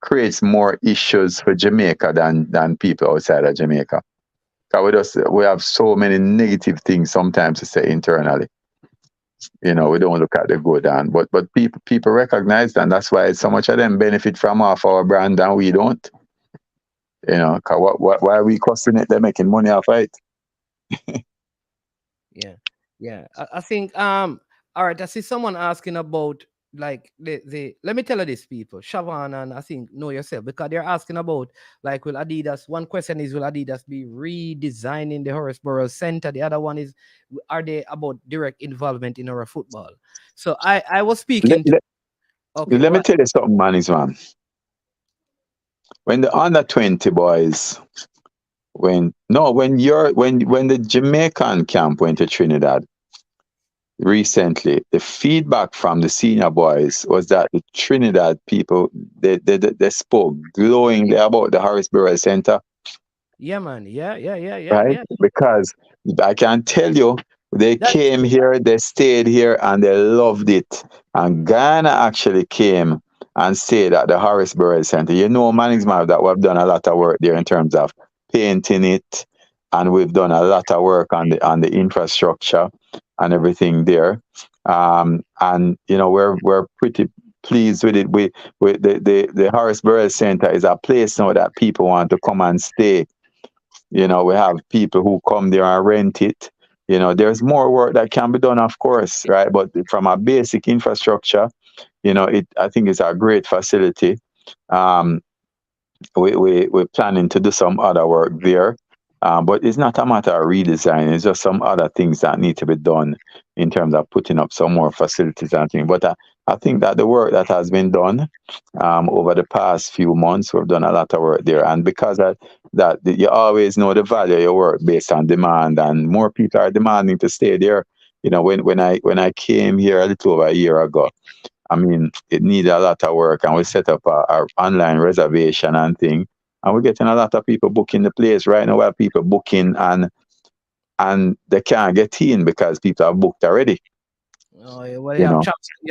creates more issues for Jamaica than people outside of Jamaica. Because we have so many negative things sometimes to say internally. We don't look at the good, but people recognize that, and that's why so much of them benefit from off our brand and we don't. Cause why are we costing it? They're making money off it. Yeah. I think all right. I see someone asking about like the let me tell you this, people, Shavan, and I think know yourself, because they're asking about like, will Adidas, one question is, will Adidas be redesigning the Horace Center? The other one is, are they about direct involvement in our football? So I was speaking let me tell you something, man. When the under 20 boys when the Jamaican camp went to Trinidad recently, the feedback from the senior boys was that the Trinidad people, they spoke glowingly about the Harrisburg Center. Yeah, man. Yeah. Right? Yeah. Because I can tell you, they came here, they stayed here, and they loved it. And Ghana actually came and stayed at the Harrisburg Center. Management, that we've done a lot of work there in terms of painting it, and we've done a lot of work on the infrastructure and everything there. And we're pretty pleased with it. With the Harrisburg Center is a place now that people want to come and stay. We have people who come there and rent it. There's more work that can be done, of course, right? But from a basic infrastructure, I think it's a great facility. We're planning to do some other work there. But it's not a matter of redesign. It's just some other things that need to be done in terms of putting up some more facilities and things. But I think that the work that has been done over the past few months, we've done a lot of work there. And because of that, you always know the value of your work based on demand, and more people are demanding to stay there. When I came here a little over a year ago, I mean, it needed a lot of work, and we set up our online reservation and thing. And we're getting a lot of people booking the place right now. Where people booking and they can't get in because people have booked already. Oh, yeah. Well, you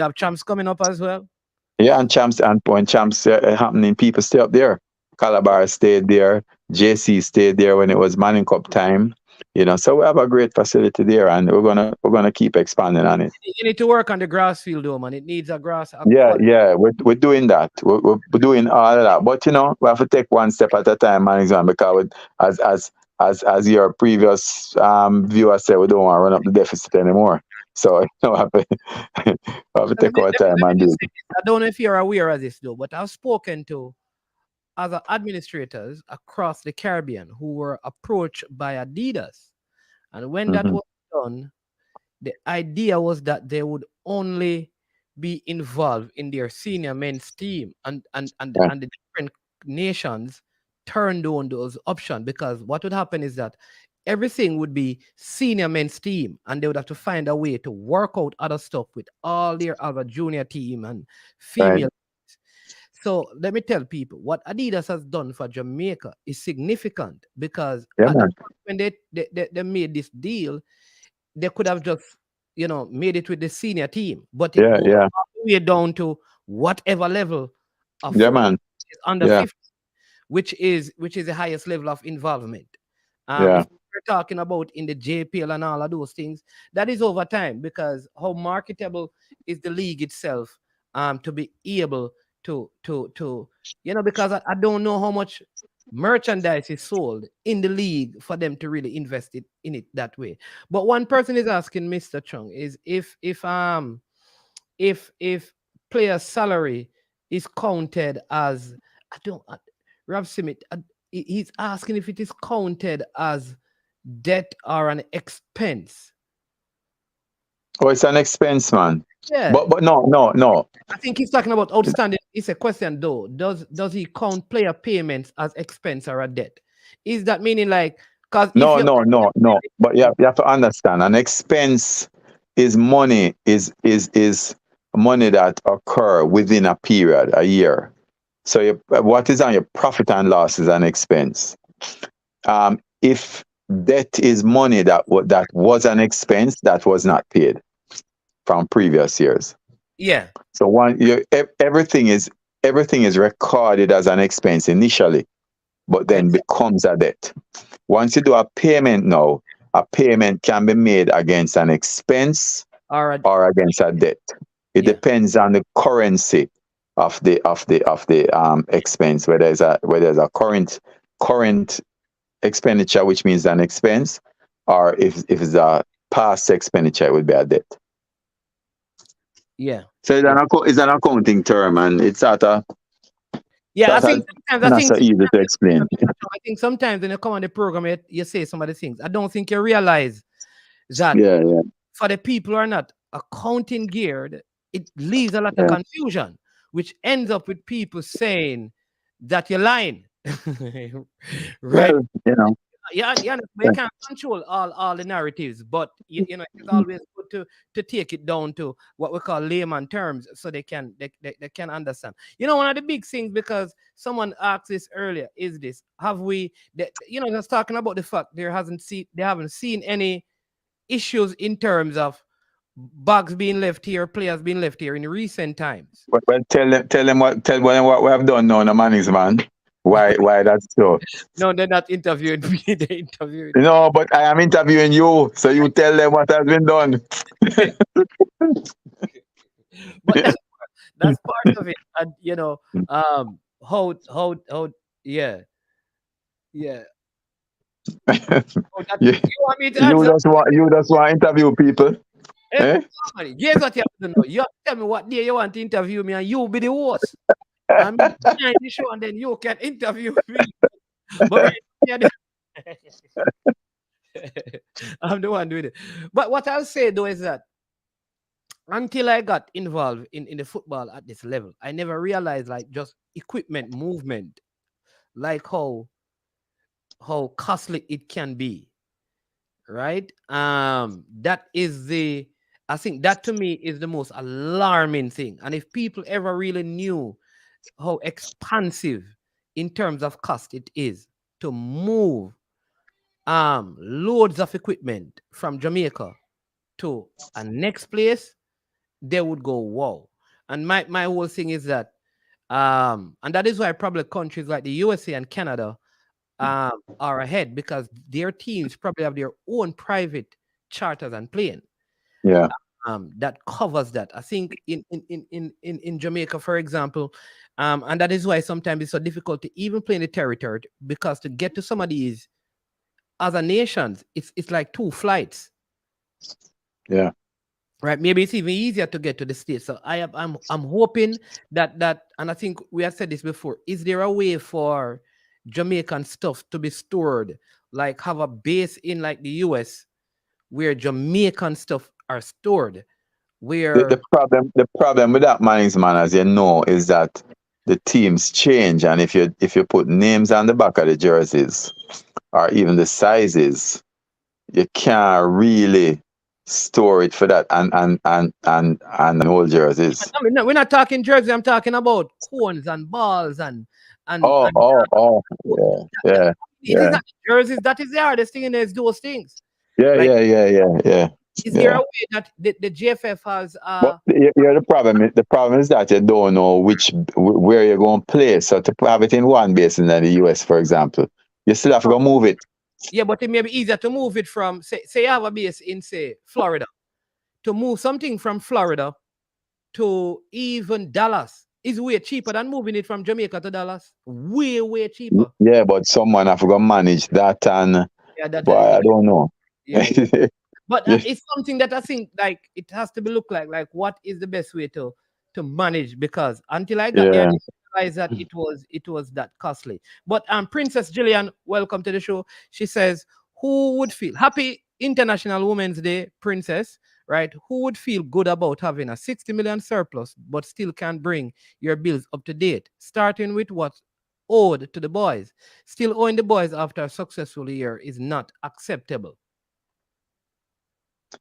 have champs coming up as well. Yeah, and when champs happening, people stay up there. Calabar stayed there. JC stayed there when it was Manning Cup time. So we have a great facility there, and we're gonna keep expanding on it. You need to work on the grass field, though, man. It needs a grass. Yeah, we're doing that. We're doing all of that, but we have to take one step at a time, man. Because as your previous viewer said, we don't want to run up the deficit anymore. So we have to take our time and do it. I don't know if you're aware of this, though, but I've spoken to other administrators across the Caribbean who were approached by Adidas. And when that was done, the idea was that they would only be involved in their senior men's team, and the different nations turned down those options, because what would happen is that everything would be senior men's team, and they would have to find a way to work out other stuff with all their other junior team and female. So let me tell people, what Adidas has done for Jamaica is significant, because when they made this deal, they could have just made it with the senior team, but it Yeah, goes yeah, all the way down to whatever level of yeah, football man. is under Yeah, 50, which is the highest level of involvement. yeah. If we're talking about in the JPL and all of those things, that is over time, because how marketable is the league itself, to be able to because I don't know how much merchandise is sold in the league for them to really invest in it that way. But one person is asking Mr. Chung is if player salary is counted as, I don't Rob Simit, he's asking if it is counted as debt or an expense. Oh, it's an expense, man. Yeah, But no. I think he's talking about outstanding. It's a question though. Does he count player payments as expense or a debt? Is that meaning like, because if No, you no. But you have to understand, an expense is money is money that occur within a period, a year. So what is on your profit and loss is an expense. If debt is money that was an expense that was not paid from previous years. yeah, So everything is recorded as an expense initially, but then becomes a debt. Once you do a payment now, a payment can be made against an expense or or against a debt. It yeah, depends on the currency of the expense, whether it's a current expenditure, which means an expense, or if it's a past expenditure, it would be a debt. yeah. So it's an accounting term, and it's sort of Yeah, I That think sometimes I not think so easy to explain. I think sometimes when you come on the program, you say some of the things. I don't think you realize that Yeah, yeah, for the people who are not accounting geared, it leaves a lot of yeah. confusion, which ends up with people saying that you're lying. Right? Well, you know, Yeah, we can't control all the narratives, but it's always good to take it down to what we call layman terms, so they can understand. One of the big things, because someone asked this earlier, is this: have we, just talking about the fact they haven't seen any issues in terms of bags being left here, players being left here in recent times. but tell them what we have done now, the Mannings man. Why that's so? No, they're not interviewing me. They interviewed. No, but I am interviewing you, so you tell them what has been done. But that's part of it. And yeah. Yeah. you, You want me to answer? you just want to interview people. Eh? Somebody, here's what you have to know. You have to tell me what day you want to interview me, and you'll be the host. I'm behind the show, and then you can interview me. But I'm the one doing it. But what I'll say though is that until I got involved in the football at this level, I never realized like just equipment movement, like how costly it can be. Right? I think that to me is the most alarming thing. And if people ever really knew how expansive in terms of cost it is to move loads of equipment from Jamaica to a next place, they would go, wow. And my whole thing is that and that is why probably countries like the USA and Canada are ahead, because their teams probably have their own private charters and plane. Yeah. That covers that. I think in Jamaica, for example, and that is why sometimes it's so difficult to even play in the territory, because to get to some of these other nations, it's like 2 flights. Yeah. Right, maybe it's even easier to get to the States. So I'm hoping that, and I think we have said this before. Is there a way for Jamaican stuff to be stored, like have a base in like the US, where Jamaican stuff are stored? Where The problem with that, Mannings man, as you know, is that the teams change, and if you put names on the back of the jerseys or even the sizes, you can't really store it for that and old jerseys. I mean, no, we're not talking jersey. I'm talking about cones and balls and Yeah. it is not jerseys. That is the hardest thing, is those things. Yeah, Like, yeah. Is there a way that the GFF has But the problem. The problem is that you don't know where you're going to play. So to have it in one base in the US, for example, you still have to go move it. yeah, but it may be easier to move it from say you have a base in say Florida, to move something from Florida to even Dallas is way cheaper than moving it from Jamaica to Dallas. Way cheaper. Yeah, but someone have to go manage that, and Yeah, that boy, I don't know. yeah. But Yeah. it's something that I think like it has to be looked like what is the best way to manage, because until I got there, I Yeah. didn't realize that it was that costly. But Princess Gillian, welcome to the show. She says, who would feel happy International Women's Day, Princess, right? Who would feel good about having a 60 million surplus but still can't bring your bills up to date, starting with what's owed to the boys? Still owing the boys after a successful year is not acceptable.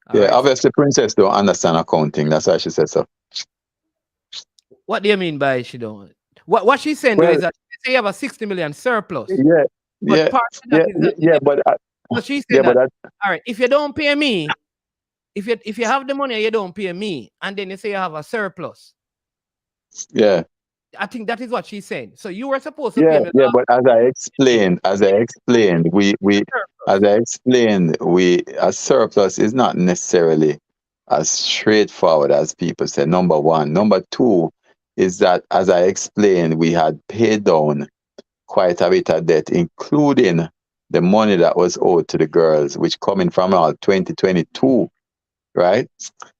All Yeah, right. obviously, Princess don't understand accounting. That's why she said so. What do you mean by she don't? What she's saying though Well, is that say you have a 60 million surplus, yeah, but yeah, part of yeah, that is that yeah, but so she's yeah, saying but that that, all right, if you don't pay me, if you have the money and you don't pay me, and then you say you have a surplus, yeah, I think that is what she's saying. So you were supposed to pay yeah, me yeah. last But year, as surplus. I explained, a surplus is not necessarily as straightforward as people say. Number one, number two is that, as I explained, we had paid down quite a bit of debt, including the money that was owed to the girls, which coming from our 2022, right?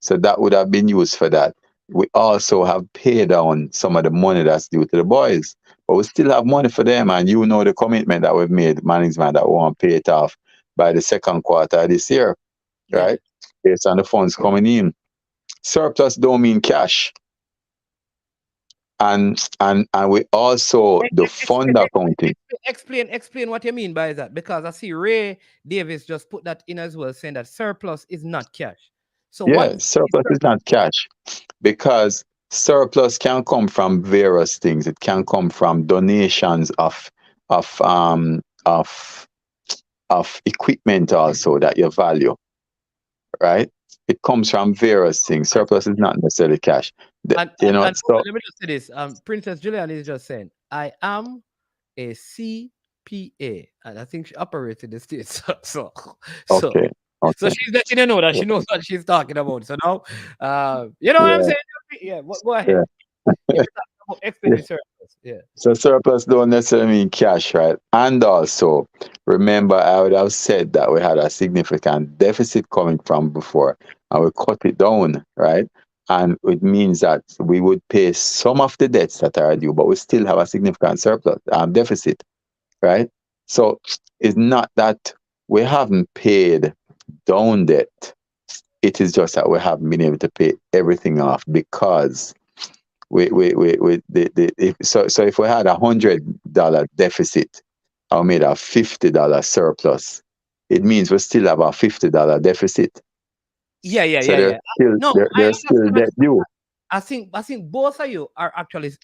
So that would have been used for that. We also have paid down some of the money that's due to the boys, but we still have money for them. And you know the commitment that we've made, management, that we want to pay it off by the second quarter of this year, Yeah. right? Based on the funds coming in. Surplus don't mean cash. And we also the fund accounting. Explain what you mean by that, because I see Ray Davis just put that in as well, saying that surplus is not cash. So what Yeah, is surplus is not cash, because surplus can come from various things. It can come from donations of um of of equipment also that you value, right? It comes from various things. Surplus is not necessarily cash. and, You and, know, and so let me just say this. Princess Julian is just saying, I am a CPA, and I think she operates in the States. So okay, so okay, she's letting you know that she knows what she's talking about. So now, you know what I'm yeah, saying? Yeah, go ahead. yeah. You're talking about explaining surplus. Yeah. So surplus don't necessarily mean cash, right? And also, remember, I would have said that we had a significant deficit coming from before, and we cut it down, right? And it means that we would pay some of the debts that are due, but we still have a significant surplus deficit, right? So it's not that we haven't paid down debt. It is just that we haven't been able to pay everything off, because so if we had $100 deficit and we made a $50 surplus, it means we still have a $50 deficit. Yeah. So No, there's still debt due. I think both of you are actually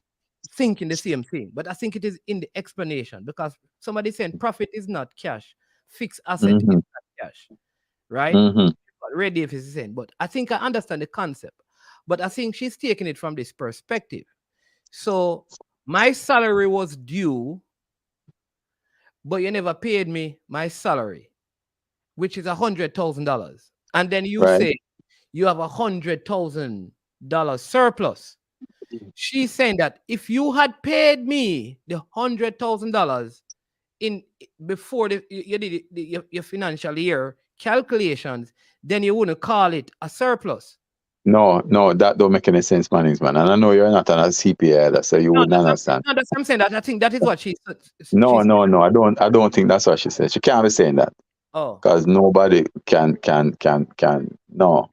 thinking the same thing, but I think it is in the explanation, because somebody saying profit is not cash, fixed asset is Mm-hmm. not cash, right? Mm-hmm. What Ray Davis is saying, but I think I understand the concept, but I think she's taking it from this perspective. So my salary was due, but you never paid me my salary, which is $100,000, and then you Right. say you have $100,000 surplus. She's saying that if you had paid me the $100,000 in before you did your financial year calculations, then you wouldn't call it a surplus. No, that don't make any sense, management. And I know you're not a CPA, so you No, wouldn't understand. that's what I'm saying. That I think that is what she's. No. I don't think that's what she said. She can't be saying that, Oh, because nobody can. No.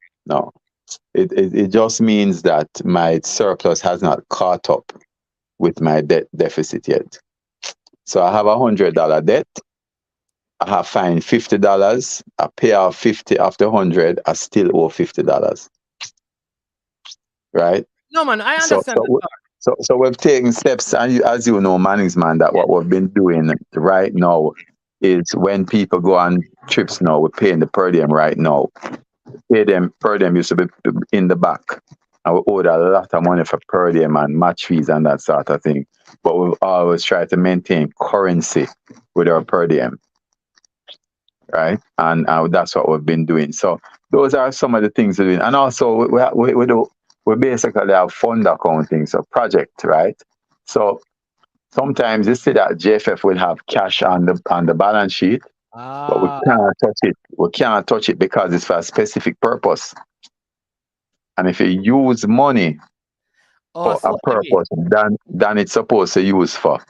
It just means that my surplus has not caught up with my debt deficit yet. So I have $100 debt. I have fined $50. I pay off 50 after 100. I still owe $50. Right? no, man, I So understand that part. so we've taken steps, and as you know, management, that what we've been doing right now is when people go on trips now, we're paying the per diem right now. pay them per diem used to be in the back. And we owed a lot of money for per diem and match fees and that sort of thing. But we've always tried to maintain currency with our per diem, right? And that's what we've been doing. So those are some of the things we're doing. And also we basically have fund accounting, so project, right? So sometimes you see that JFF will have cash on the balance sheet, but we can't touch it. We can't touch it because it's for a specific purpose. And if you use money for a purpose than it's supposed to use for,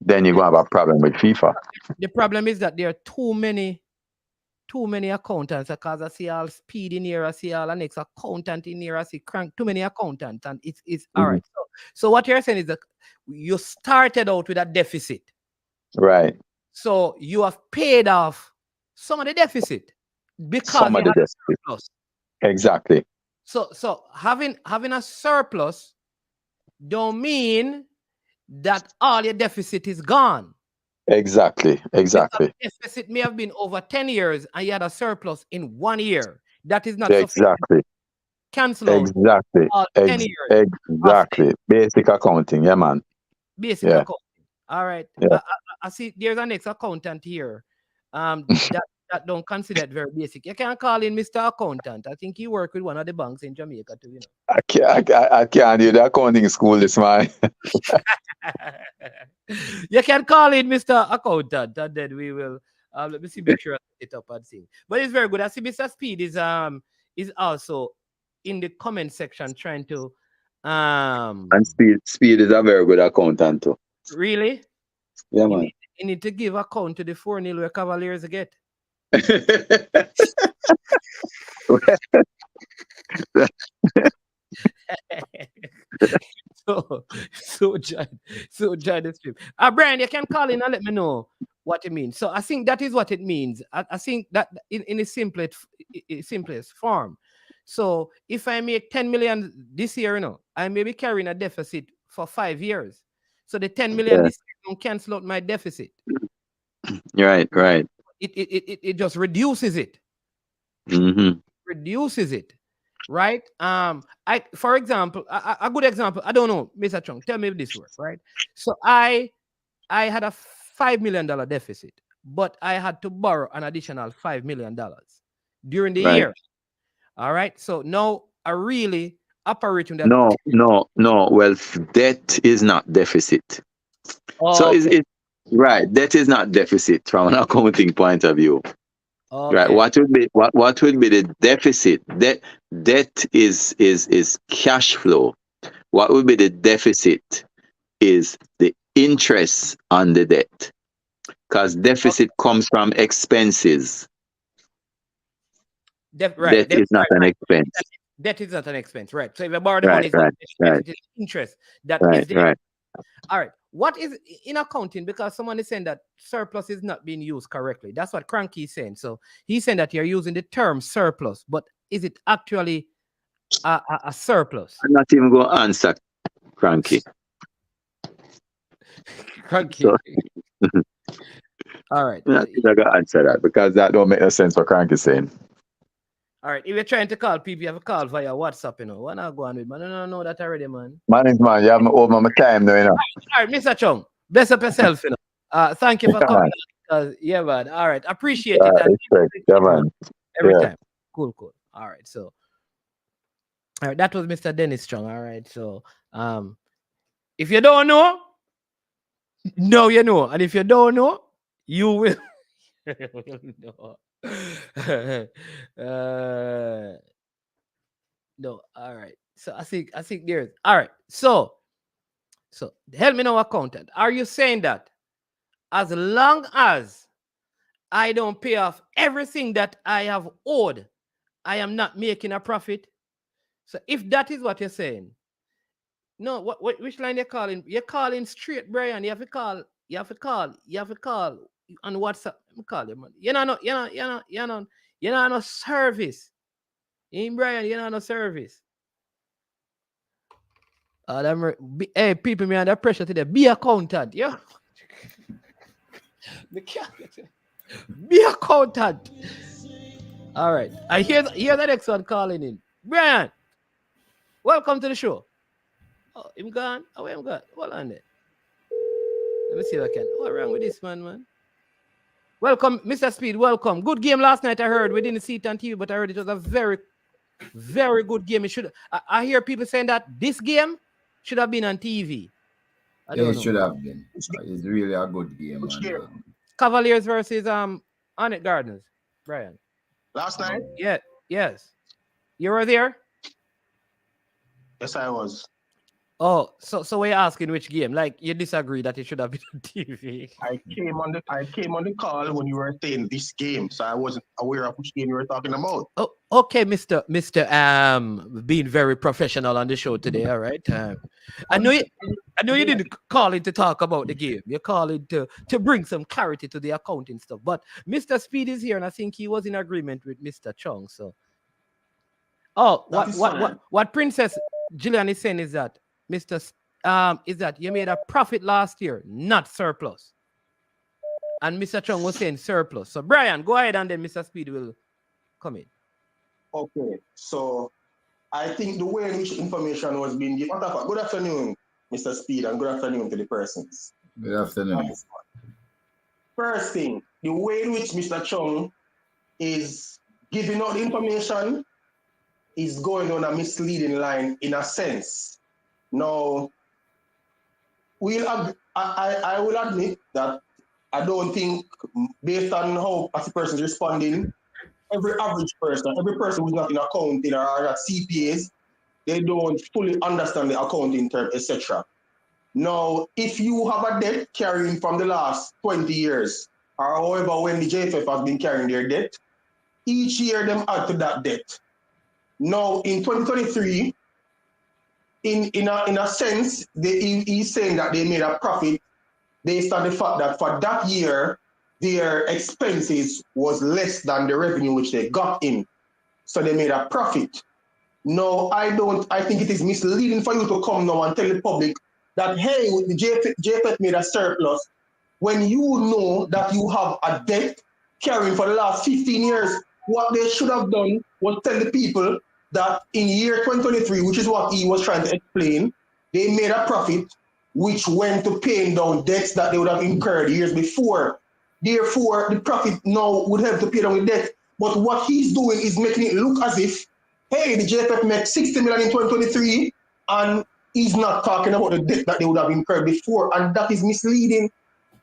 then you're going to have a problem with FIFA. The problem is that there are too many accountants, because I see all Speed in here, I see all the next accountant in here, I see Crank, too many accountants, and it's all right. So what you're saying is that you started out with a deficit. Right. So you have paid off some of the deficit because some of the deficit. Surplus. Exactly. So having a surplus don't mean that all your deficit is gone. Exactly. The deficit may have been over 10 years and you had a surplus in 1 year. That is not exactly. Cancel out. Exactly. All 10 years. Exactly. Basic accounting, yeah, man. Basic accounting. All right. Yeah. I see there's an ex-accountant here. That don't consider it very basic. You can't call in Mr. Accountant. I think he work with one of the banks in Jamaica too, you know. I can't do the accounting school this morning. You can call in Mr. Accountant, and then we will let me see, make sure I set it up and see. But it's very good. I see Mr. Speed is also in the comment section trying to and Speed is a very good accountant too. Really? Yeah, man. You need to give account to the 4-0 where Cavaliers get. so John the stream. Brian, you can call in and let me know what it means. So I think that is what it means. I think that in the simplest form. So if I make 10 million this year, you know, I may be carrying a deficit for 5 years. So the 10 million this year don't cancel out my deficit. Right. It just reduces it. Mm-hmm. Reduces it, right? For example, a good example. I don't know, Mr. Chung. Tell me if this works, right? So I had a $5 million deficit, but I had to borrow an additional $5 million during the year. All right. So now I really operate on that. No. Well, debt is not deficit. So it's right. Debt is not deficit from an accounting point of view. Okay. Right. What would be the deficit? Debt is cash flow. What would be the deficit is the interest on the debt, because deficit comes from expenses. Debt is not an expense. Debt is not an expense, right? So if you borrow the money, it's interest that is there. Right. All right. What is in accounting? Because someone is saying that surplus is not being used correctly. That's what Cranky is saying. So he's saying that you're using the term surplus, but is it actually a surplus? I'm not even going to answer Cranky. Cranky. So, all right. I'm not going to answer that because that don't make no sense what Cranky is saying. All right, if you're trying to call people, you have a call via WhatsApp, you know. Why not go on with, man? I don't know that already, man. Man, you have over my time now, you know. All right, Mr. Chung, bless up yourself, you know. Thank you for coming. Yeah, man. All right, appreciate it. Yeah, man. Every time. Cool. All right, so. All right, that was Mr. Dennis Chung. All right, so if you don't know, now you know. And if you don't know, you will know. No, all right. So I think there's all right. So help me know, accountant. Are you saying that as long as I don't pay off everything that I have owed, I am not making a profit? So if that is what you're saying, no, which line you're calling? You're calling straight, Brian. You have to call on WhatsApp. Call him, man. You're not no service. In Brian, you're not no service. Hey, people, me under pressure today. Be accountant, yeah. Be accountant. All right. I hear the next one calling in. Brian, welcome to the show. Oh, him gone? Oh, him gone. Hold on there. Let me see if I can. What's wrong with this man? Welcome, Mr. Speed. Welcome. Good game last night. I heard we didn't see it on TV, but I heard it was a very, very good game. It should. I hear people saying that this game should have been on TV. I don't know. It should have been. It's really a good game. Cavaliers versus Onyx Gardens. Brian. Last night? Yeah. Yes. You were there? Yes, I was. Oh, so we're asking which game? Like you disagree that it should have been on TV? I came on the call when you were saying this game, so I wasn't aware of which game you were talking about. Oh, okay, Mr. Being very professional on the show today. All right. I know you didn't call in to talk about the game. You called in to bring some clarity to the accounting stuff. But Mr. Speed is here, and I think he was in agreement with Mr. Chung. So, what Princess Gillian is saying is that is that you made a profit last year, not surplus. And Mr. Chung was saying surplus. So Brian, go ahead and then Mr. Speed will come in. Okay, so I think the way in which information was being given. Good afternoon, Mr. Speed, and good afternoon to the persons. Good afternoon. First thing, the way in which Mr. Chung is giving out the information is going on a misleading line in a sense. Now, I will admit that I don't think, based on how a person is responding, every average person, every person who's not in accounting or at CPAs, they don't fully understand the accounting term, etc. Now, if you have a debt carrying from the last 20 years, or however when the JFF has been carrying their debt, each year them add to that debt. Now, in 2023, in a sense, he's saying that they made a profit based on the fact that for that year, their expenses was less than the revenue which they got in. So they made a profit. No, I think it is misleading for you to come now and tell the public that, hey, the JFF made a surplus when you know that you have a debt carrying for the last 15 years. What they should have done was tell the people that in year 2023, which is what he was trying to explain, they made a profit which went to paying down debts that they would have incurred years before. Therefore, the profit now would help to pay down the debt. But what he's doing is making it look as if, hey, the JFF made 60 million in 2023, and he's not talking about the debt that they would have incurred before, and that is misleading.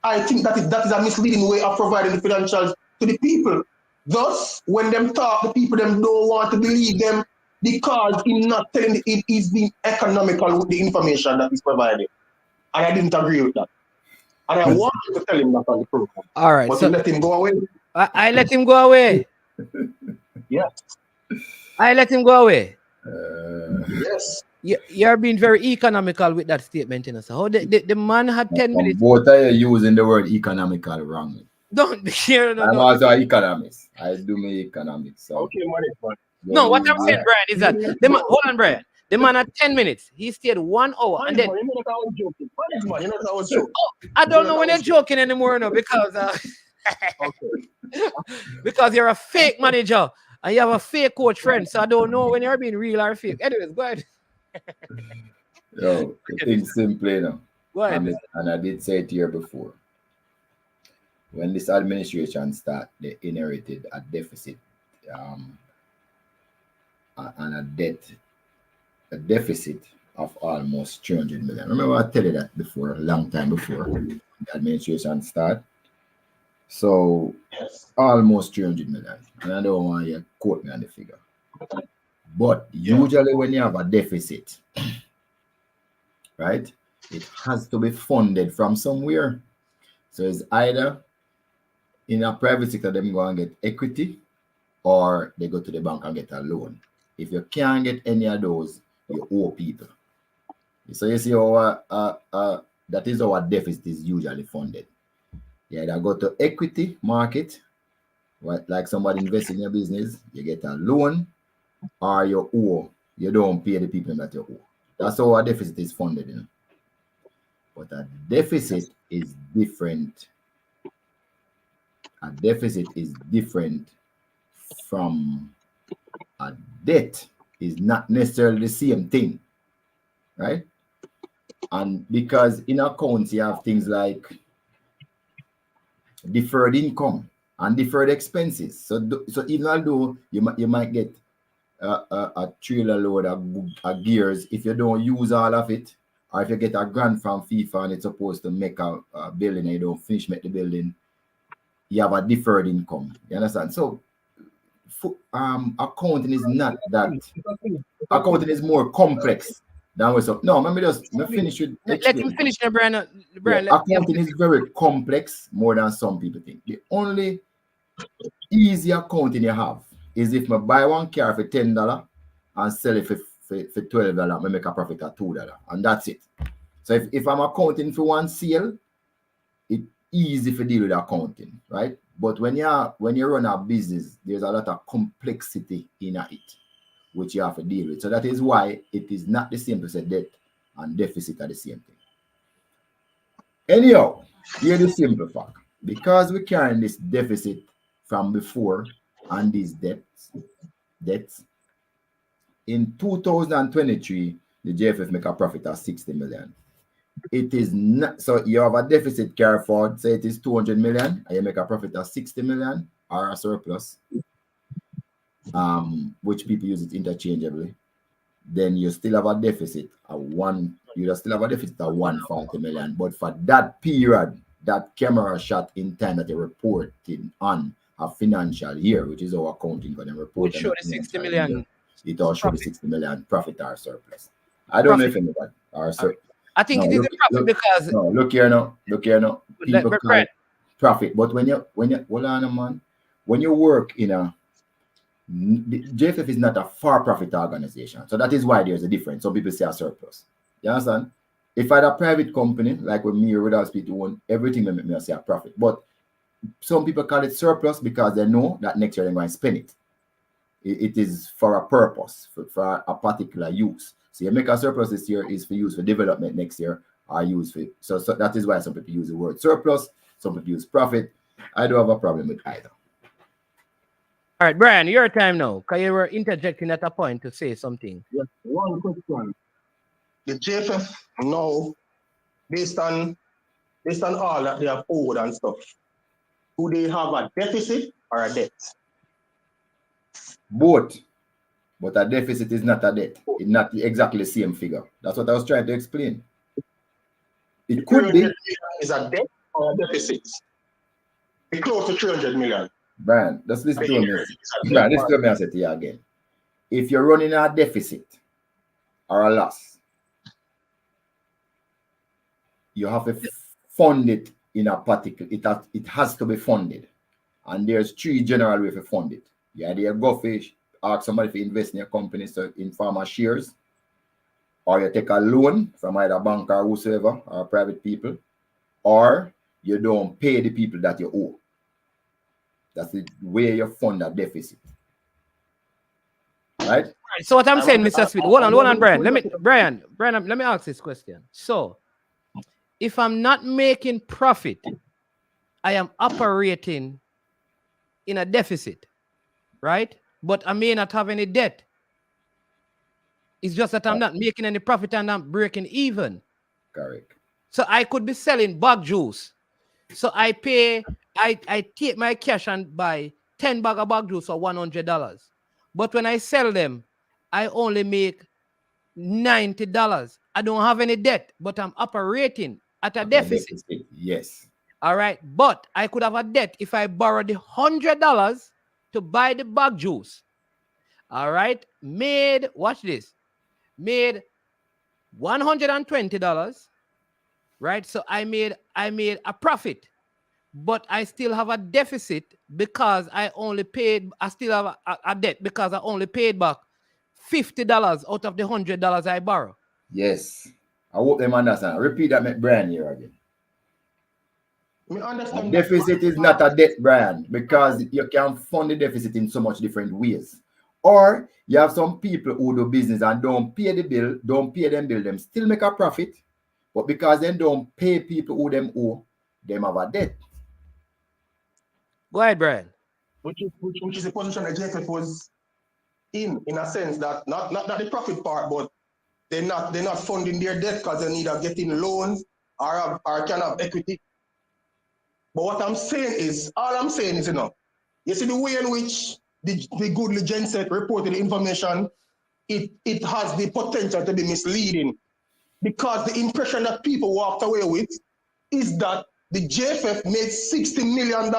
I think that is a misleading way of providing the financials to the people. Thus, when them talk, the people them don't want to believe them because he's not telling he's being economical with the information that he's providing. And I didn't agree with that. And I wanted to tell him that on the program. All right. But so let him go away. I let him go away. Yes. I let him go away. Yes. You're being very economical with that statement, you know. So how the man had 10 minutes. Both are using the word economical wrongly. Don't be here. I'm also an economist. I do my economics. So. Okay, money. No, what I'm saying, Brian, is that hold on, Brian. The man had 10 minutes. He stayed 1 hour. And then, I don't know when you're joking anymore, no, because because you're a fake manager and you have a fake coach friend. So I don't know when you're being real or fake. Anyways, go ahead. Yo, the thing's simple, you know. Go ahead. And I did say it here before. When this administration started, they inherited a deficit and a deficit of almost 300 million. Remember I tell you that before, a long time before the administration started. So almost 300 million. And I don't want you to quote me on the figure. But usually when you have a deficit, right, it has to be funded from somewhere. So it's either in a private sector, them go and get equity, or they go to the bank and get a loan. If you can't get any of those, you owe people. So you see how that is how a deficit is usually funded. You either go to equity market, like somebody invests in your business, you get a loan, or you owe. You don't pay the people that you owe. That's how a deficit is funded, you know. But a deficit is different. A deficit is different from a debt is not necessarily the same thing, right? And because in accounts you have things like deferred income and deferred expenses. So even although you might get a trailer load of gears, if you don't use all of it, or if you get a grant from FIFA and it's supposed to make a building and you don't finish make the building, you have a deferred income. You understand? So accounting is not that. Accounting is more complex than what's up. No, let me finish with. Let him finish, Brian. Yeah, accounting is very complex, more than some people think. The only easy accounting you have is if I buy one car for $10 and sell it for $12, I make a profit of $2, and that's it. So if I'm accounting for one sale, it's easy to deal with accounting, right? But when you run a business, there's a lot of complexity in it, which you have to deal with. So that is why it is not the same to say debt and deficit are the same thing. Anyhow, here's the simple fact. Because we're carrying this deficit from before and these debts, in 2023, the JFF make a profit of 60 million. It is not, so you have a deficit carry forward, say it is 200 million, and you make a profit of 60 million or a surplus, which people use it interchangeably. Then you still have a deficit of 140 million. But for that period, that camera shot in time that you're reporting on a financial year, which is our accounting going to report. It showed the 60 million. Year, it all showed the 60 million profit or surplus. I don't know if anybody or surplus. I think it is a profit because look here now. People call it profit, but when you hold on, man, when you work in a JFF is not a for-profit organization, so that is why there's a difference. Some people say a surplus. You understand? If I had a private company like with me or with us, people own everything, they make me say a profit. But some people call it surplus because they know that next year they're going to spend it. It is for a purpose, for a particular use. So you make a surplus this year is for use for development next year, or use for so that is why some people use the word surplus, some people use profit. I don't have a problem with either. All right, Brian, your time now, because you were interjecting at a point to say something. Yes, one question. The JFF now, based on all that they have owed and stuff, do they have a deficit or a debt? Both. But a deficit is not a debt. It's not exactly the same figure. That's what I was trying to explain. It could be. Is a debt or a deficit? It's close to 300 million. Brian, just listen to me. Brian, listen to me and say to you again. If you're running a deficit or a loss, you have to fund it in a particular, it has to be funded. And there's three general ways to fund it. You either go fish, ask somebody to invest in your company, so in form of shares, or you take a loan from either a bank or whosoever, or private people, or you don't pay the people that you owe. That's the way you fund a deficit. Right? So what I'm saying, Mr. Smith, hold on, Brian. Let me ask this question. So, if I'm not making profit, I am operating in a deficit, right? But I may not have any debt. It's just that I'm not making any profit and I'm breaking even. Correct. So I could be selling bag juice. So I take my cash and buy 10 bag of bag juice for $100. But when I sell them, I only make $90. I don't have any debt, but I'm operating at a deficit. Yes. All right. But I could have a debt if I borrow the $100 to buy the bag juice. All right. Watch this. Made $120. Right. So I made a profit, but I still have a deficit because I still have a debt because I only paid back $50 out of the $100 I borrow. Yes. I hope them understand. Repeat that, Brian, here again. A deficit is not a debt, Brian, because you can fund the deficit in so much different ways. Or you have some people who do business and don't pay them bill, them still make a profit, but because they don't pay people who them owe, them have a debt. Go ahead, Brian. which is the position that JFF was in a sense that not the profit part, but they're not funding their debt because they need to get in loans or can have equity. But what I'm saying is, you see the way in which the goodly Genset reported the information, it has the potential to be misleading because the impression that people walked away with is that the JFF made $60 million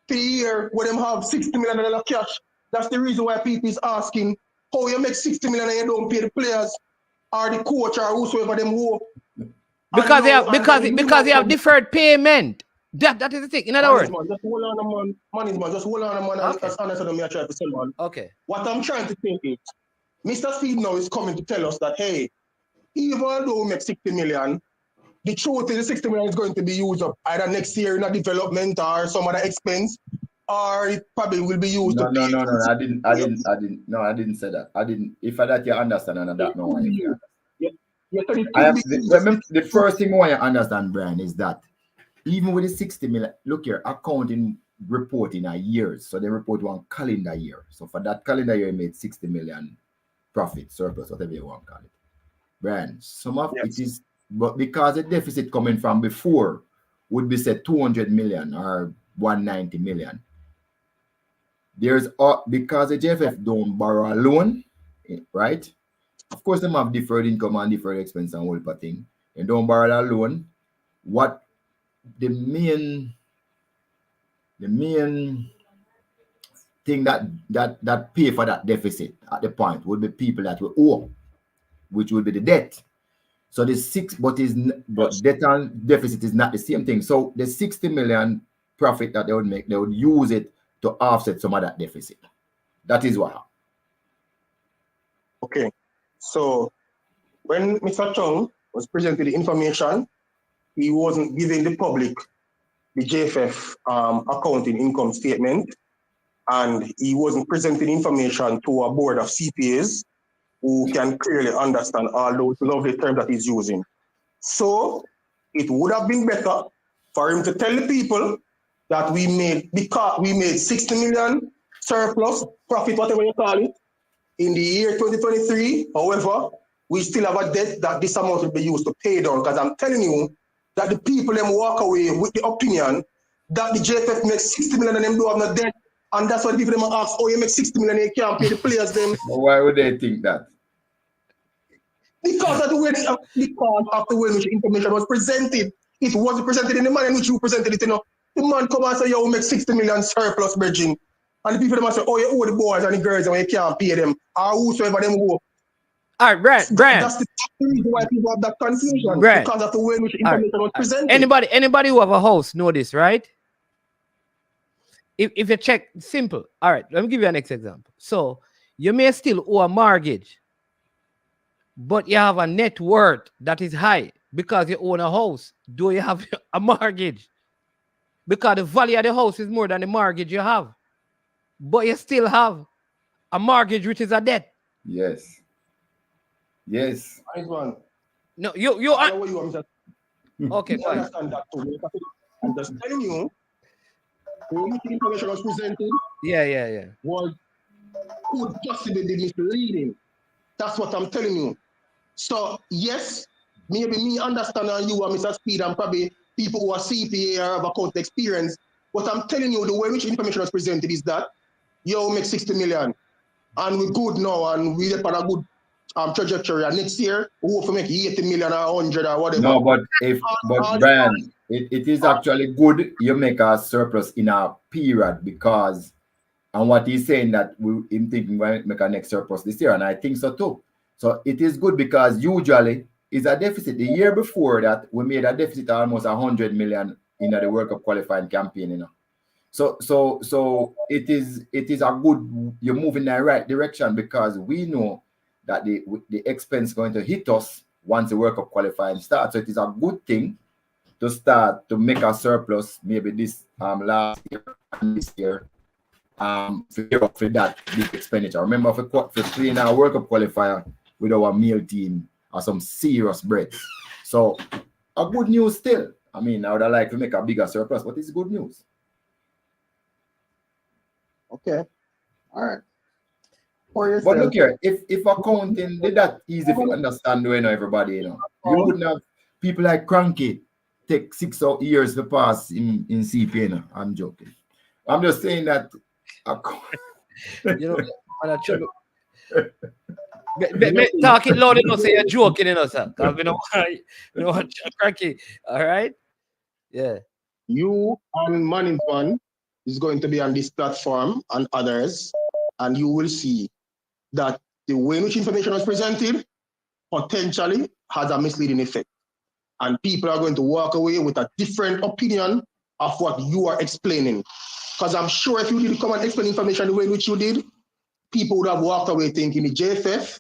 per year when them have $60 million cash. That's the reason why people is asking how you make $60 million and you don't pay the players or the coach or whosoever them who. Because they have deferred payment. That is the thing. In other words, just hold on, man. Just hold on, man. Okay. That's honest me. I try to say, man. Okay. What I'm trying to think is, Mr. Speed now is coming to tell us that, hey, even though we make 60 million, the truth is the 60 million is going to be used up either next year in a development or some other expense, or it probably will be used. No. I didn't say that. I didn't. If I that you understand, and that no one. The first thing I want you to understand, Brian, is that even with the 60 million, look here, accounting reporting a year, so they report one calendar year. So for that calendar year, you made 60 million profit, surplus, whatever you want to call it. Brian, some of it is, but because the deficit coming from before would be said 200 million or 190 million. There's because the JFF don't borrow a loan, right? Of course, they have deferred income and deferred expense and all that thing. And don't borrow a loan. What the main thing that pay for that deficit at the point would be people that will owe, which would be the debt. So the debt and deficit is not the same thing. So the 60 million profit that they would make, they would use it to offset some of that deficit. That is what. Okay. So when Mr. Chung was presenting the information, he wasn't giving the public the JFF accounting income statement, and he wasn't presenting information to a board of CPAs who can clearly understand all those lovely terms that he's using. So it would have been better for him to tell the people that we made 60 million surplus, profit, whatever you call it, in the year 2023. However, we still have a debt that this amount will be used to pay down, because I'm telling you that the people them walk away with the opinion that the JFF makes 60 million and them do have no debt. And that's why the people them ask, oh, you make 60 million and you can't pay the players them. Why would they think that? Because of the way which information was presented. It wasn't presented in the manner in which you presented it, you know. The man come and say, yo, we make 60 million surplus, Virgin. And the people them say, oh, you owe the boys and the girls and you can't pay them. Or whosoever them go. All right, Brian. That's the reason why people have that confusion. Brian. Because of the way in which information was presented. Anybody who have a house know this, right? If you check, simple. All right, let me give you an next example. So you may still owe a mortgage, but you have a net worth that is high because you own a house. Do you have a mortgage? Because the value of the house is more than the mortgage you have. But you still have a mortgage, which is a debt. Yes. Yes. Nice one. No, okay, fine. Understand that too. I'm just telling you, the information was presented. Yeah. Could possibly be misleading. That's what I'm telling you. So yes, maybe me understanding you and Mr. Speed and probably people who are CPA or have account experience. What I'm telling you, the way which information was presented is that you make 60 million and we're good now and we're on a good trajectory. And next year, we hope to make 80 million or 100 or whatever. No, but Brian, it is actually good you make a surplus in a period because, and what he's saying that we're thinking we make a next surplus this year, and I think so too. So it is good because usually it's a deficit. The year before that, we made a deficit of almost 100 million in the World Cup qualifying campaign, you know. So it is a good, you're moving in the right direction because we know that the expense is going to hit us once the World Cup qualifying starts. So it is a good thing to start to make a surplus maybe this last year and this year for that big expenditure. Remember, for playing our World Cup qualifier with our male team are some serious breaks. So a good news still. I mean, I would have liked to make a bigger surplus, but it's good news. Okay. All right. For yourself. But look here, if accounting did that easy to understand, you know, everybody, you know, you wouldn't have people like Cranky take 6 years to pass in CPA. You know? I'm joking. I'm just saying that. You know, talk it loud enough, say you're joking, you know, sir. Because we don't want Cranky. All right? Yeah. You and management is going to be on this platform and others, and you will see that the way in which information was presented potentially has a misleading effect. And people are going to walk away with a different opinion of what you are explaining. Because I'm sure if you did come and explain information the way in which you did, people would have walked away thinking the JFF,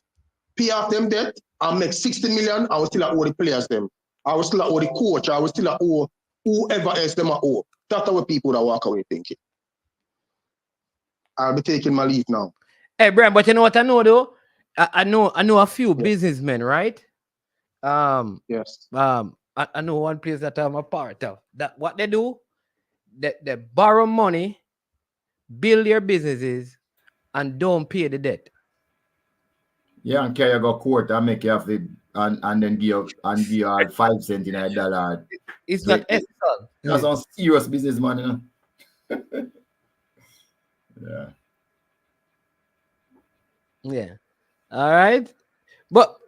pay off them debt, and make 60 million, I will still owe the players them. I will still owe the coach, I will still owe whoever else them owe. That's what people would have walk away thinking. I'll be taking my leave now. Hey, Brian, but you know what I know though? I know a few businessmen, right? Yes. I know one place that I'm a part of. That what they do, they borrow money, build their businesses, and don't pay the debt. Yeah, and carry go court and make you have the and then give you 5 cents in a dollar. It's not ethical. That's some serious business, man. You know? Yeah. Yeah. All right. But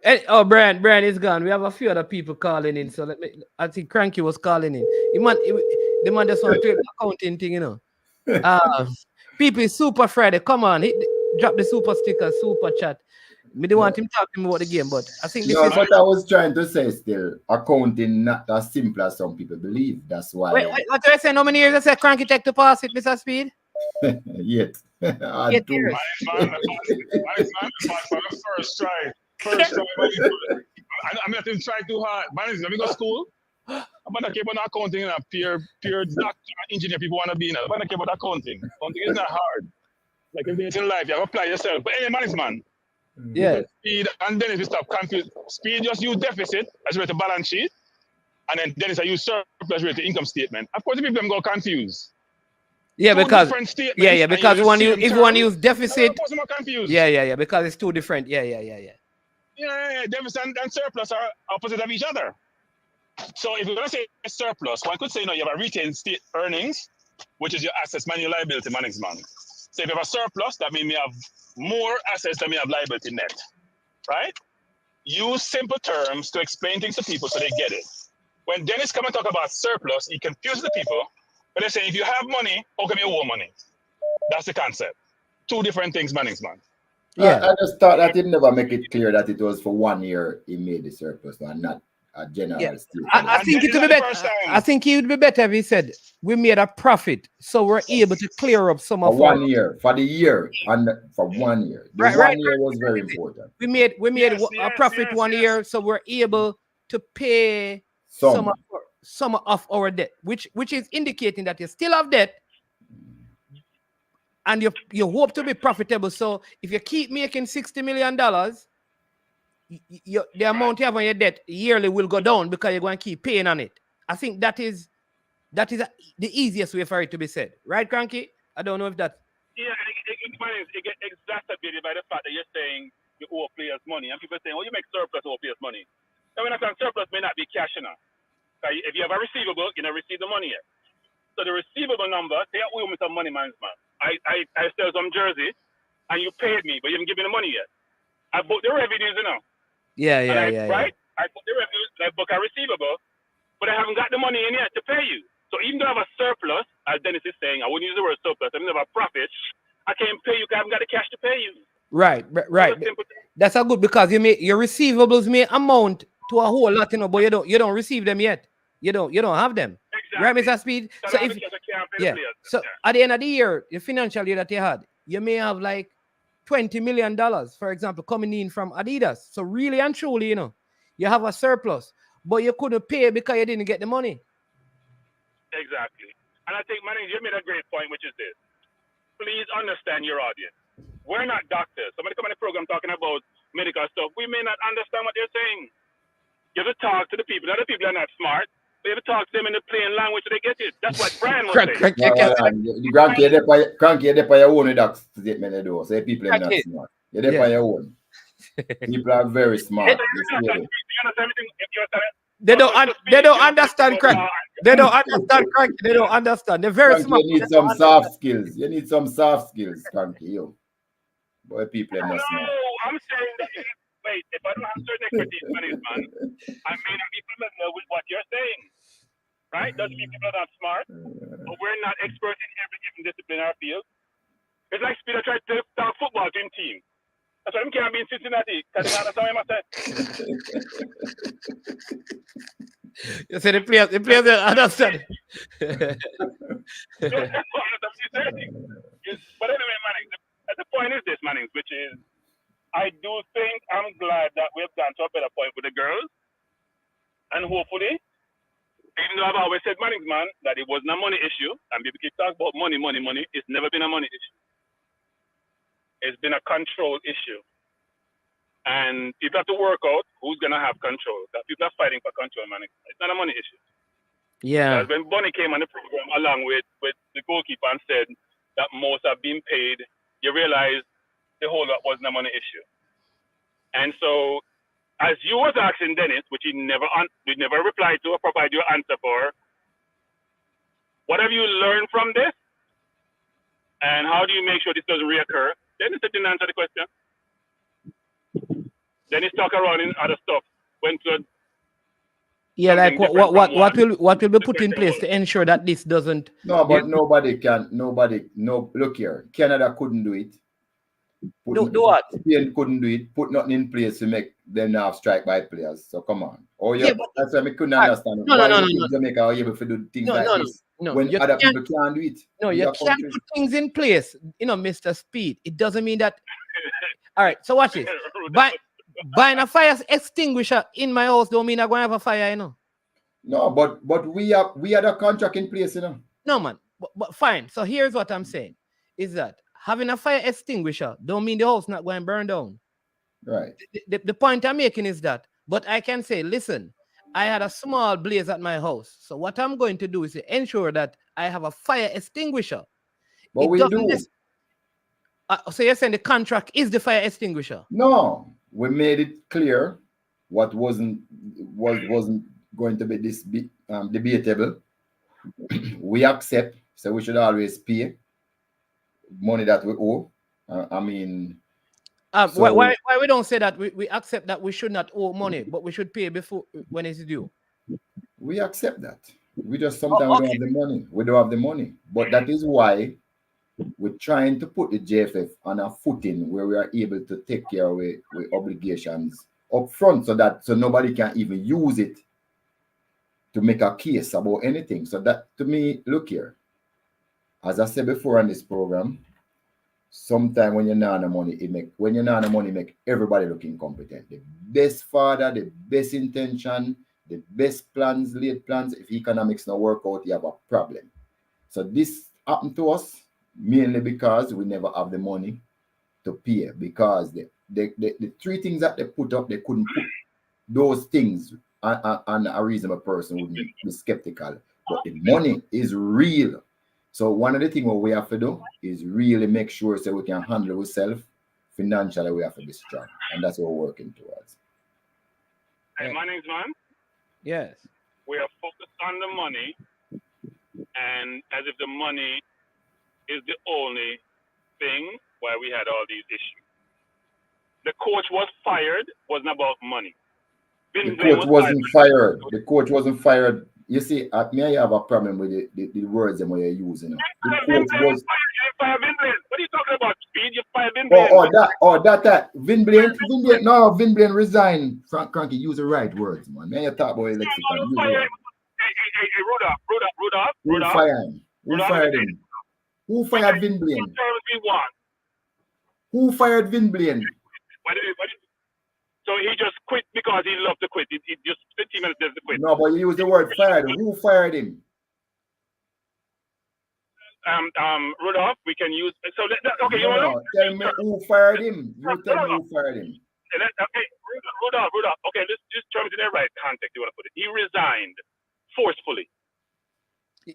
Brian is gone. We have a few other people calling in. So I think Cranky was calling in. The man just want to do the accounting thing, you know. People, Super Friday, come on, drop the super sticker, super chat. Me don't want him talking about the game, but I think this is what I was trying to say still. Accounting not as simple as some people believe. That's why. Wait, what do I say? How many years I said Cranky take to pass it, Mr. Speed? Yet. 8 years. Man, for the first try. I'm not even trying too hard. Man, let me go to school. I'm not care about accounting and pure doctor, engineer people want to be in it. I'm not care about accounting. Accounting is not hard. Like everything in life, you have to apply yourself. But any management. Yeah. Speed, and then if you stop confused, Speed just use deficit as well to balance sheet, and then Dennis I use surplus rate to income statement. Of course, the people them go confused. Yeah, because because if one use deficit, because it's too different. Yeah, deficit and surplus are opposite of each other. So if you're gonna say surplus, one could say you have a retained state earnings, which is your assets and your liability management. So if you have a surplus, that means you have more assets than you have liability net, right? Use simple terms to explain things to people so they get it. When Dennis come and talk about surplus, he confuses the people. But they say, if you have money, how come you owe money? That's the concept. Two different things, management. Yeah, I just thought that it never make it clear that it was for 1 year he made the surplus and not a general statement. I think it would be better. I think it would be better if he said we made a profit, so we're able to clear up some of 1 year for the year and for 1 year. The 1 year was very important. We made a profit 1 year, so we're able to pay some of our debt, which is indicating that you still have debt and you hope to be profitable. So if you keep making $60 million, the amount you have on your debt yearly will go down because you're going to keep paying on it. I think that is the easiest way for it to be said. Right, Cranky? I don't know if that... Yeah, it gets exacerbated by the fact that you're saying you owe players money. And people are saying, you make surplus owe players money. Now, when I say surplus may not be cash enough. If you have a receivable, you don't receive the money yet. So the receivable number, say I owe me some money, management. I sell some jersey, and you paid me, but you haven't given me the money yet. I booked the revenues, you know. Yeah. Right? I booked the revenues, I book a receivable, but I haven't got the money in yet to pay you. So even though I have a surplus, as Dennis is saying, I wouldn't use the word surplus, I mean, I have a profit, I can't pay you because I haven't got the cash to pay you. Right. That's a good, because your receivables may amount to a whole lot, you know, but you don't receive them yet. You don't have them. Exactly. Right, Mr. Speed? So at the end of the year, the financial year that you had, you may have like $20 million, for example, coming in from Adidas. So really and truly, you know, you have a surplus, but you couldn't pay because you didn't get the money. Exactly. And I think, man, you made a great point, which is this. Please understand your audience. We're not doctors. Somebody come on the program talking about medical stuff. We may not understand what they're saying. You have to talk to the people. The other people are not smart. We have to talk to them in the plain language so they get it. That's what Brian was Crank, saying. The cranky they by your own with that statement they do. Say people are not smart. You're there by your own. People are very smart. They don't understand crank. They don't understand crank. They don't understand. They're very cranky, smart. You need some soft skills. You need some soft skills, cranky. You. Boy, people are not smart. No, I'm saying that wait, if I don't have certain expertise, man, I may not be familiar with what you're saying. Right? Doesn't mean people are not smart, but we're not experts in every given discipline in our field. It's like Speeder tried to start a football team. That's why I can't be in Cincinnati. Because they understand what I said. You say the players don't understand. But anyway, Mannings, the point is this, Mannings, which is I do think I'm glad that we've gone to a better point with the girls. And hopefully, even though I've always said, Mannings, man, that it wasn't a money issue, and people keep talking about money, it's never been a money issue. It's been a control issue. And people have to work out who's going to have control. That people are fighting for control, man. It's not a money issue. Yeah. Because when Bonnie came on the program along with the goalkeeper and said that most are being paid, you realize the whole lot wasn't a money issue. And so, as you was asking Dennis, which he never replied to or provided your answer for, what have you learned from this? And how do you make sure this doesn't reoccur? Dennis didn't answer the question. Dennis talk around in other stuff. Went to like what will be put in place to ensure that this doesn't? No, but nobody. Look here, Canada couldn't do it. Do what? Spain couldn't do it. Put nothing in place to make them now strike by players. So come on. That's why I couldn't understand. No. Jamaica are able to do things this. No, when other people can't do it. No, you can't put things in place. Mr. Speed. It doesn't mean that. All right, so watch this. Buying a fire extinguisher in my house don't mean I'm going to have a fire, No, but we had a contract in place, No, man. But fine. So here's what I'm saying. Is that having a fire extinguisher don't mean the house not going to burn down. Right. The point I'm making is that, but I can say, listen, I had a small blaze at my house. So what I'm going to do is to ensure that I have a fire extinguisher. But we do. So you're saying the contract is the fire extinguisher? No, we made it clear what wasn't going to be debatable. We accept, so we should always pay money that we owe. Why we don't say that we accept that we should not owe money, but we should pay before when it's due? We accept that. We just sometimes we don't have the money. We don't have the money. But that is why we're trying to put the JFF on a footing where we are able to take care of obligations up front so nobody can even use it to make a case about anything. So that, to me, look here. As I said before on this program, sometimes when you're not on the money, make everybody look incompetent. The best father, the best intention, the best plans, laid plans, if economics don't work out, you have a problem. So this happened to us mainly because we never have the money to pay, because the three things that they put up, they couldn't put those things on a reasonable person would be skeptical. But the money is real. So one of the things what we have to do is really make sure so we can handle ourselves financially. We have to be strong, and that's what we're working towards. Hey, my name's man. Yes. We are focused on the money, and as if the money is the only thing why we had all these issues. The coach was fired, wasn't about money. The coach wasn't fired. The coach wasn't fired. You see, me, I have a problem with the words that you're using. The coach was. What are you talking about? Speed? You fired Vin Blaine. That. Vin Blaine. No, Vin Blaine resigned. Frank Cranky, use the right words, man. Man, you talk about lexicon. Hey, Rudolph. Who fired him? Who fired Vin Blaine? Who fired Vin Blaine? So he just quit because he loved to quit. He just 15 minutes to quit. No, but you use the word fired. Who fired him? Rudolph, we can use. So okay, you know. Tell me who fired him. You tell me who fired him. Okay, Rudolph. Okay, let's just turn it in the right context. You want to put it? He resigned forcefully.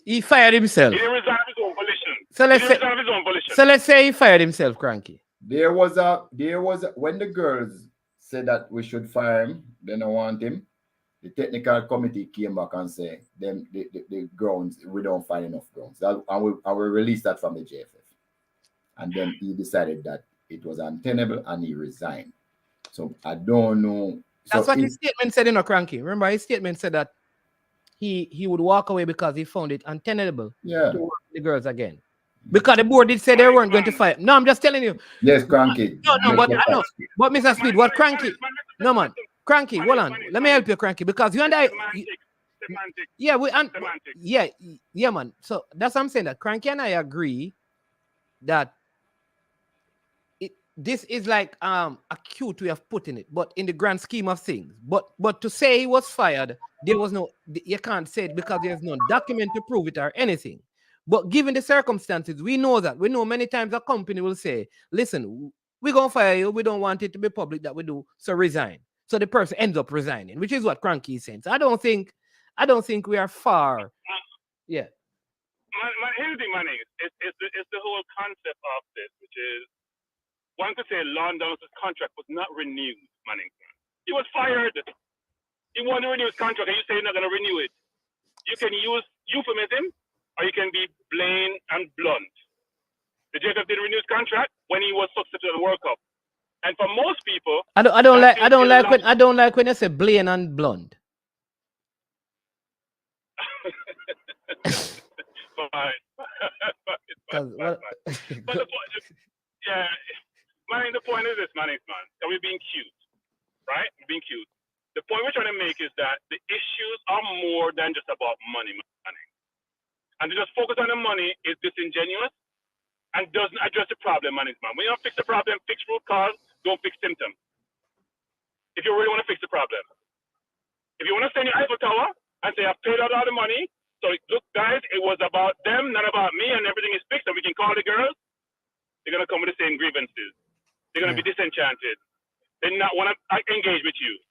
He fired himself. He didn't resign of his own volition. So let's say, resign of his own volition. so let's say he fired himself, Cranky. There was when the girls said that we should fire him, they don't want him. The technical committee came back and said the grounds, we don't find enough grounds. I will release that from the JFF. And then he decided that it was untenable and he resigned. So I don't know. That's what his statement said, Cranky. Remember, his statement said that he would walk away because he found it untenable to work with the girls again. Because the board did say they weren't going to fight. No, I'm just telling you. Yes, Cranky. No, but I know. But Mr. Speed, what Cranky? No, man. Cranky, hold on. Let me help you, Cranky, because you and I. Yeah, yeah, man. So that's what I'm saying. That Cranky and I agree that this is like a cute way of putting it, but in the grand scheme of things. But to say he was fired, there was no. You can't say it because there's no document to prove it or anything. But given the circumstances, we know that. We know many times a company will say, listen, we're going to fire you. We don't want it to be public that we do, so resign. So the person ends up resigning, which is what Cranky is saying. So I don't think we are far. Yeah. Here's the money. It's the whole concept of this, which is one could say London's contract was not renewed, Manning. He was fired. He wanted to renew his contract, and you say you're not going to renew it. You can use euphemism, or you can be plain and blunt. The JPL didn't renew his contract when he was successful at the World Cup. And for most people, I don't like when you say plain and blunt. Fine. But the point is, the point is this, man. That we're being cute, right? We're being cute. The point we're trying to make is that the issues are more than just about money. And to just focus on the money is disingenuous and doesn't address the problem, man. When you don't fix the problem, fix root cause, don't fix symptoms. If you really want to fix the problem. If you want to stand in your Eiffel Tower and say, I've paid out all the money, so look, guys, it was about them, not about me, and everything is fixed, and we can call the girls, they're going to come with the same grievances. They're going to be disenchanted. They not want to engage with you.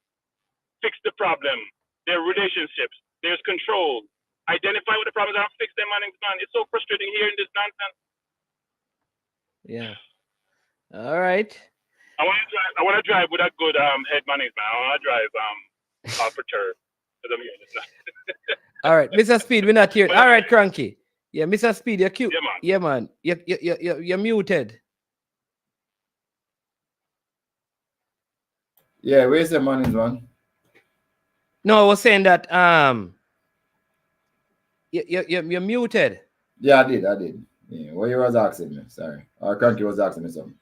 Fix the problem. There are relationships. There's control. Identify what the problems are and fix them, man. It's so frustrating hearing this nonsense. Yeah. All right. I want to drive with a good head management. I want to drive Alperture. All right, Mr. Speed, we're not here. All right, Cranky. Yeah, Mr. Speed, you're cute. Yeah, man. You're muted. Yeah, where's the money, man? No, I was saying that you're muted. Yeah, I did. Yeah, what you was asking me? Sorry, our Cranky was asking me something.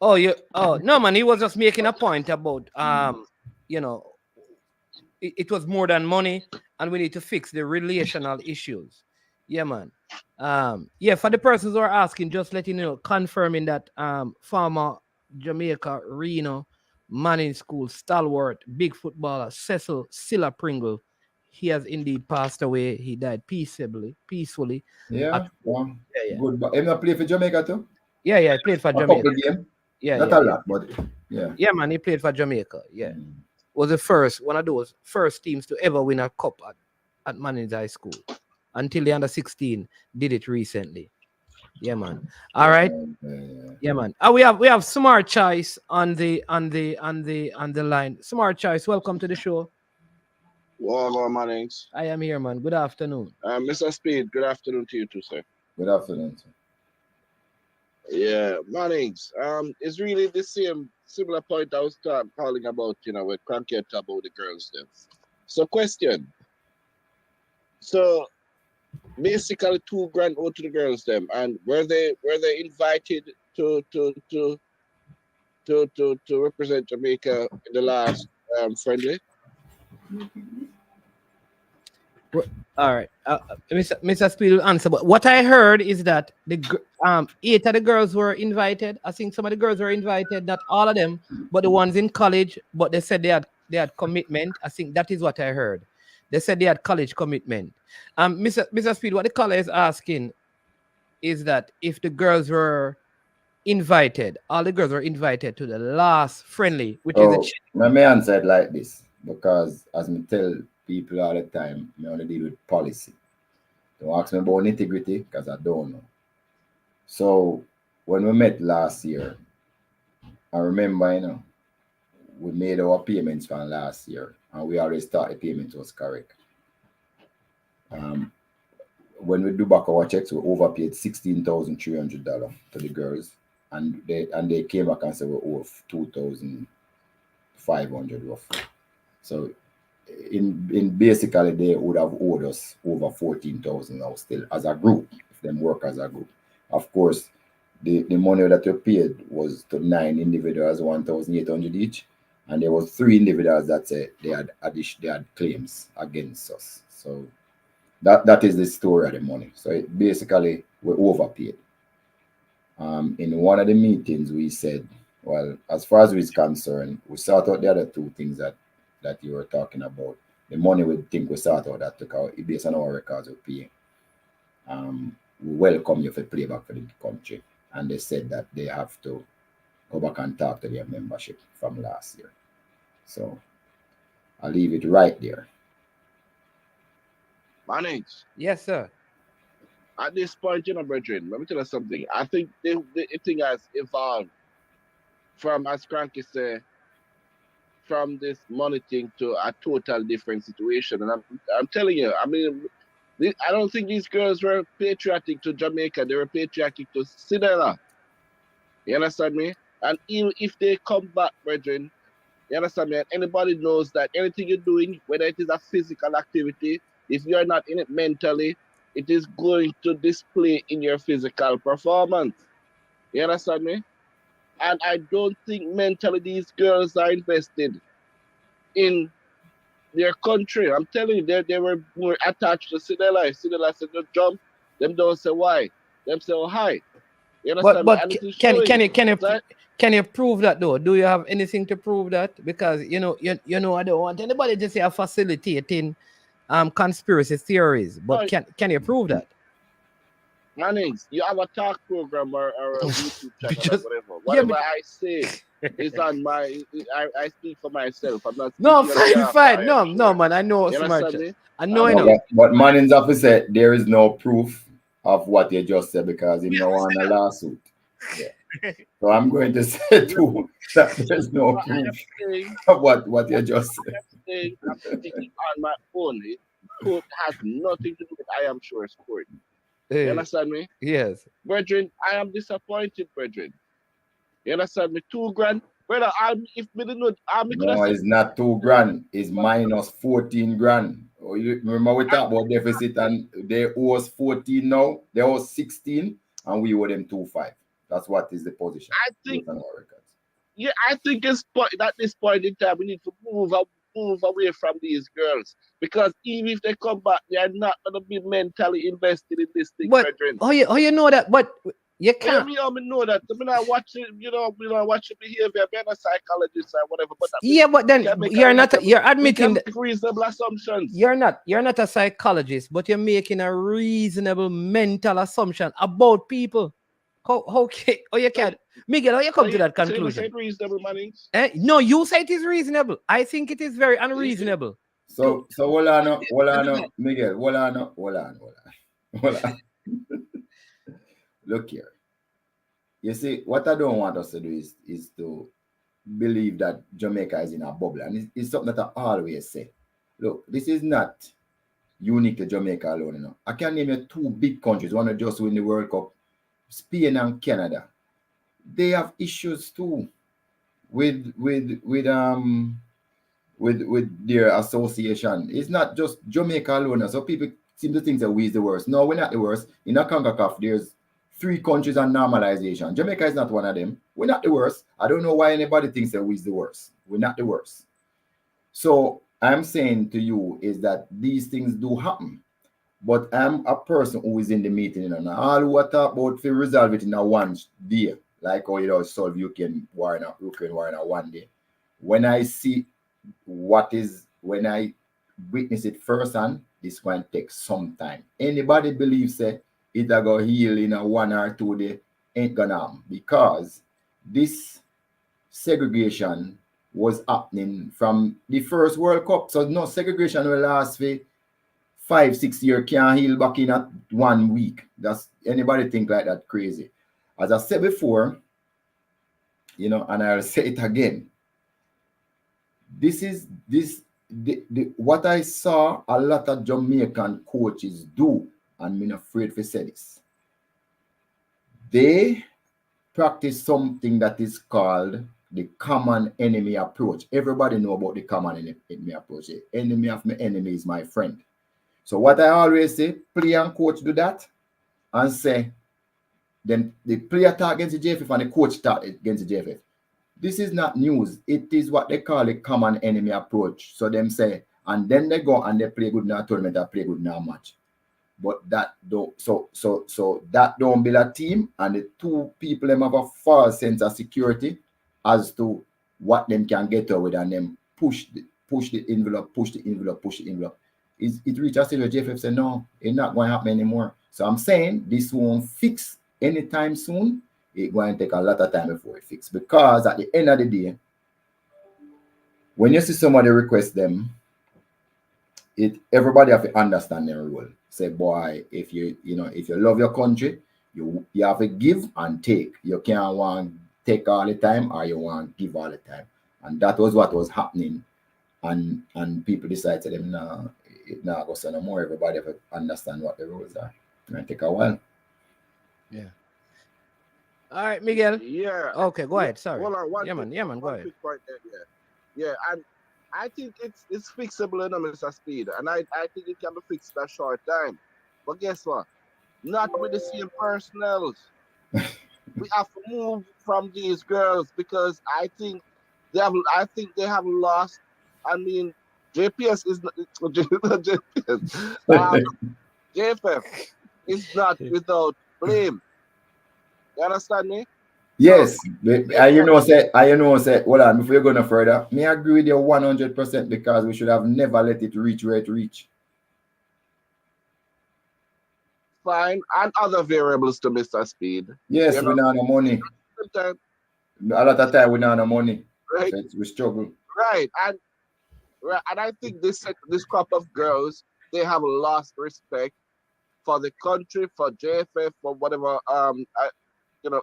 No, man. He was just making a point about it was more than money, and we need to fix the relational issues. Yeah, man. For the persons who are asking, just letting you know, confirming that former Jamaica Reno Manning School stalwart, big footballer Cecil Pringle, he has indeed passed away. He died peacefully. Yeah. Good. But he not play for Jamaica too? Yeah, he played for Jamaica. Not a lot, but yeah. Yeah, man, he played for Jamaica. Yeah. Was the one of those first teams to ever win a cup at Manning's High School. Until the under 16 did it recently. Yeah, man. All right. Yeah, man. We have Smart Choice on the line. Smart Choice, welcome to the show. Well, Mannings. I am here, man. Good afternoon. Mr. Speed, good afternoon to you too, sir. Good afternoon, sir. Yeah, Mannings. It's really the similar point I was calling about, with Cranky about the girls then. So question. So basically $2,000 owed to the girls them, and were they invited to represent Jamaica in the last friendly? All right, Mr. Speed will answer. But what I heard is that the 8 of the girls were invited. I think some of the girls were invited, not all of them, but the ones in college. But they said they had commitment. I think that is what I heard. They said they had college commitment. Mr. Speed, what the caller is asking is that if the girls were invited, all the girls were invited to the last friendly, which is let me answer it like this, because as me tell people all the time. I only deal with policy. Don't ask me about integrity because I don't know. So when we met last year, I remember, we made our payments from last year, and we always thought the payment was correct. When we do back our checks, we overpaid $16,300 to the girls, and they came back and said we owe $2,500 roughly. So in basically they would have owed us over 14,000 now still as a group, if them work as a group. Of course, the money that we paid was to 9 individuals, 1,800 each, and there was 3 individuals that said they had claims against us. So that is the story of the money. So basically we overpaid. In one of the meetings we said, well, as far as we're concerned, we sort out the other 2 things that you were talking about. The money we think we sort out that took out based on our records we pay. We welcome you for play back for the country. And they said that they have to go back and talk to their membership from last year. So I'll leave it right there. Manage. Yes, sir. At this point, brethren, let me tell you something. I think the thing has evolved from, as Cranky said, from this money thing to a total different situation. And I'm telling you, I mean, I don't think these girls were patriotic to Jamaica. They were patriotic to Cinderella. You understand me? And even if they come back, brethren, you understand me? And anybody knows that anything you're doing, whether it is a physical activity, if you're not in it mentally, it is going to display in your physical performance. You understand me? And I don't think mentally these girls are invested in their country. I'm telling you, they were more attached to Cinderella. If Cinderella said no jump, them don't say why. Them say oh hi. You understand? But can you prove that though? Do you have anything to prove that? Because I don't want anybody to say facilitating conspiracy theories. But can you prove that? Mannings, you have a talk program or a YouTube channel or whatever. Whatever I say is on my. I speak for myself. I'm not. No, fine. No, man. I know smart. I know. But Mannings officer, there is no proof of what you just said because he no on a lawsuit. Yeah. So I'm going to say too that there's no proof of what you just said. I'm speaking on my own. It has nothing to do with I am sure sport. You understand me? Yes. Brethren, I am disappointed, brethren. You understand me? $2,000. Brother, if me didn't know, no, it's not $2,000. It's minus 14 grand. Oh, you remember we talked about deficit and they owe us 14 now. They owe 16 and we owe them 2.5. That's what is the position. I think it's at this point in time we need to move away from these girls because even if they come back, they are not going to be mentally invested in this thing, brethren. Oh, you know that, but you can't. I know that. I mean, I watch it. Watch your behavior. I'm not a psychologist or whatever. But but then you're not. You're admitting that reasonable assumptions. You're not a psychologist, but you're making a reasonable mental assumption about people. Okay. Oh, you can't. Miguel, how you come to that conclusion? You say reasonable, Mannings? No, you say it is reasonable. I think it is very unreasonable. So hold on, Miguel. Hold on. Look here. You see, what I don't want us to do is to believe that Jamaica is in a bubble. And it's something that I always say. Look, this is not unique to Jamaica alone. I can name you 2 big countries. One of just win the World Cup. Spain and Canada, they have issues too with their association. It's not just Jamaica alone. So people seem to think that we is the worst. No, we're not the worst. In a CONCACAF, there's 3 countries on normalization. Jamaica is not one of them. We're not the worst. I don't know why anybody thinks that we is the worst. We're not the worst. So I'm saying to you is that these things do happen. But I'm a person who is in the meeting, and all who talk about to resolve it in a one day, like how solve Ukraine war in a one day. When I see when I witness it firsthand, this going to take some time. Anybody believes that it go heal in a 1 or 2 day ain't gonna happen because this segregation was happening from the first World Cup. So no segregation will last for 5-6 years, can't heal back in at 1 week. That's anybody think like that crazy. As I said before, you know, and I'll say it again. What I saw a lot of Jamaican coaches do, and I'm not afraid to say this. They practice something that is called the common enemy approach. Everybody know about the common enemy approach. The enemy of my enemy is my friend. So what I always say, player and coach do that, and say, then the player talk against the JFF and the coach talk against the JFF. This is not news. It is what they call a common enemy approach. So them say, and then they go and they play good in a tournament, they play good in a match. But that don't so that don't build a team, and the two people them have a false sense of security as to what them can get away with, and them push the envelope. It reaches a stage where JFF say no, it's not going to happen anymore. So I'm saying this won't fix anytime soon. It's going to take a lot of time before it fixes, because at the end of the day, when you see somebody request them, everybody have to understand their role. Say, boy, if you love your country, you have to give and take. You can't want to take all the time, or you want to give all the time. And that was what was happening. And people decided to them, no, it not go so no more. Everybody have to understand what the rules are. It might take a while. Yeah. All right, Miguel. Yeah. Okay, go ahead. Sorry. Hold on, Yeah, man. Go ahead. quick point there, yeah, and I think it's fixable in Mr. Speed, and I think it can be fixed in a short time. But guess what? Not with the same personnel. We have to move from these girls, because I think they have lost. I mean, JPS is not JPS. JFF is not without blame. You understand me? Yes, say, hold on, before you go no further, me agree with you 100%, because we should have never let it reach where it reach. Fine, and other variables to Mr. Speed. Yes, we don't have no money. A lot of time we don't have no money. Right. So we struggle. Right, and I think this crop of girls, they have lost respect for the country, for JFF, for whatever.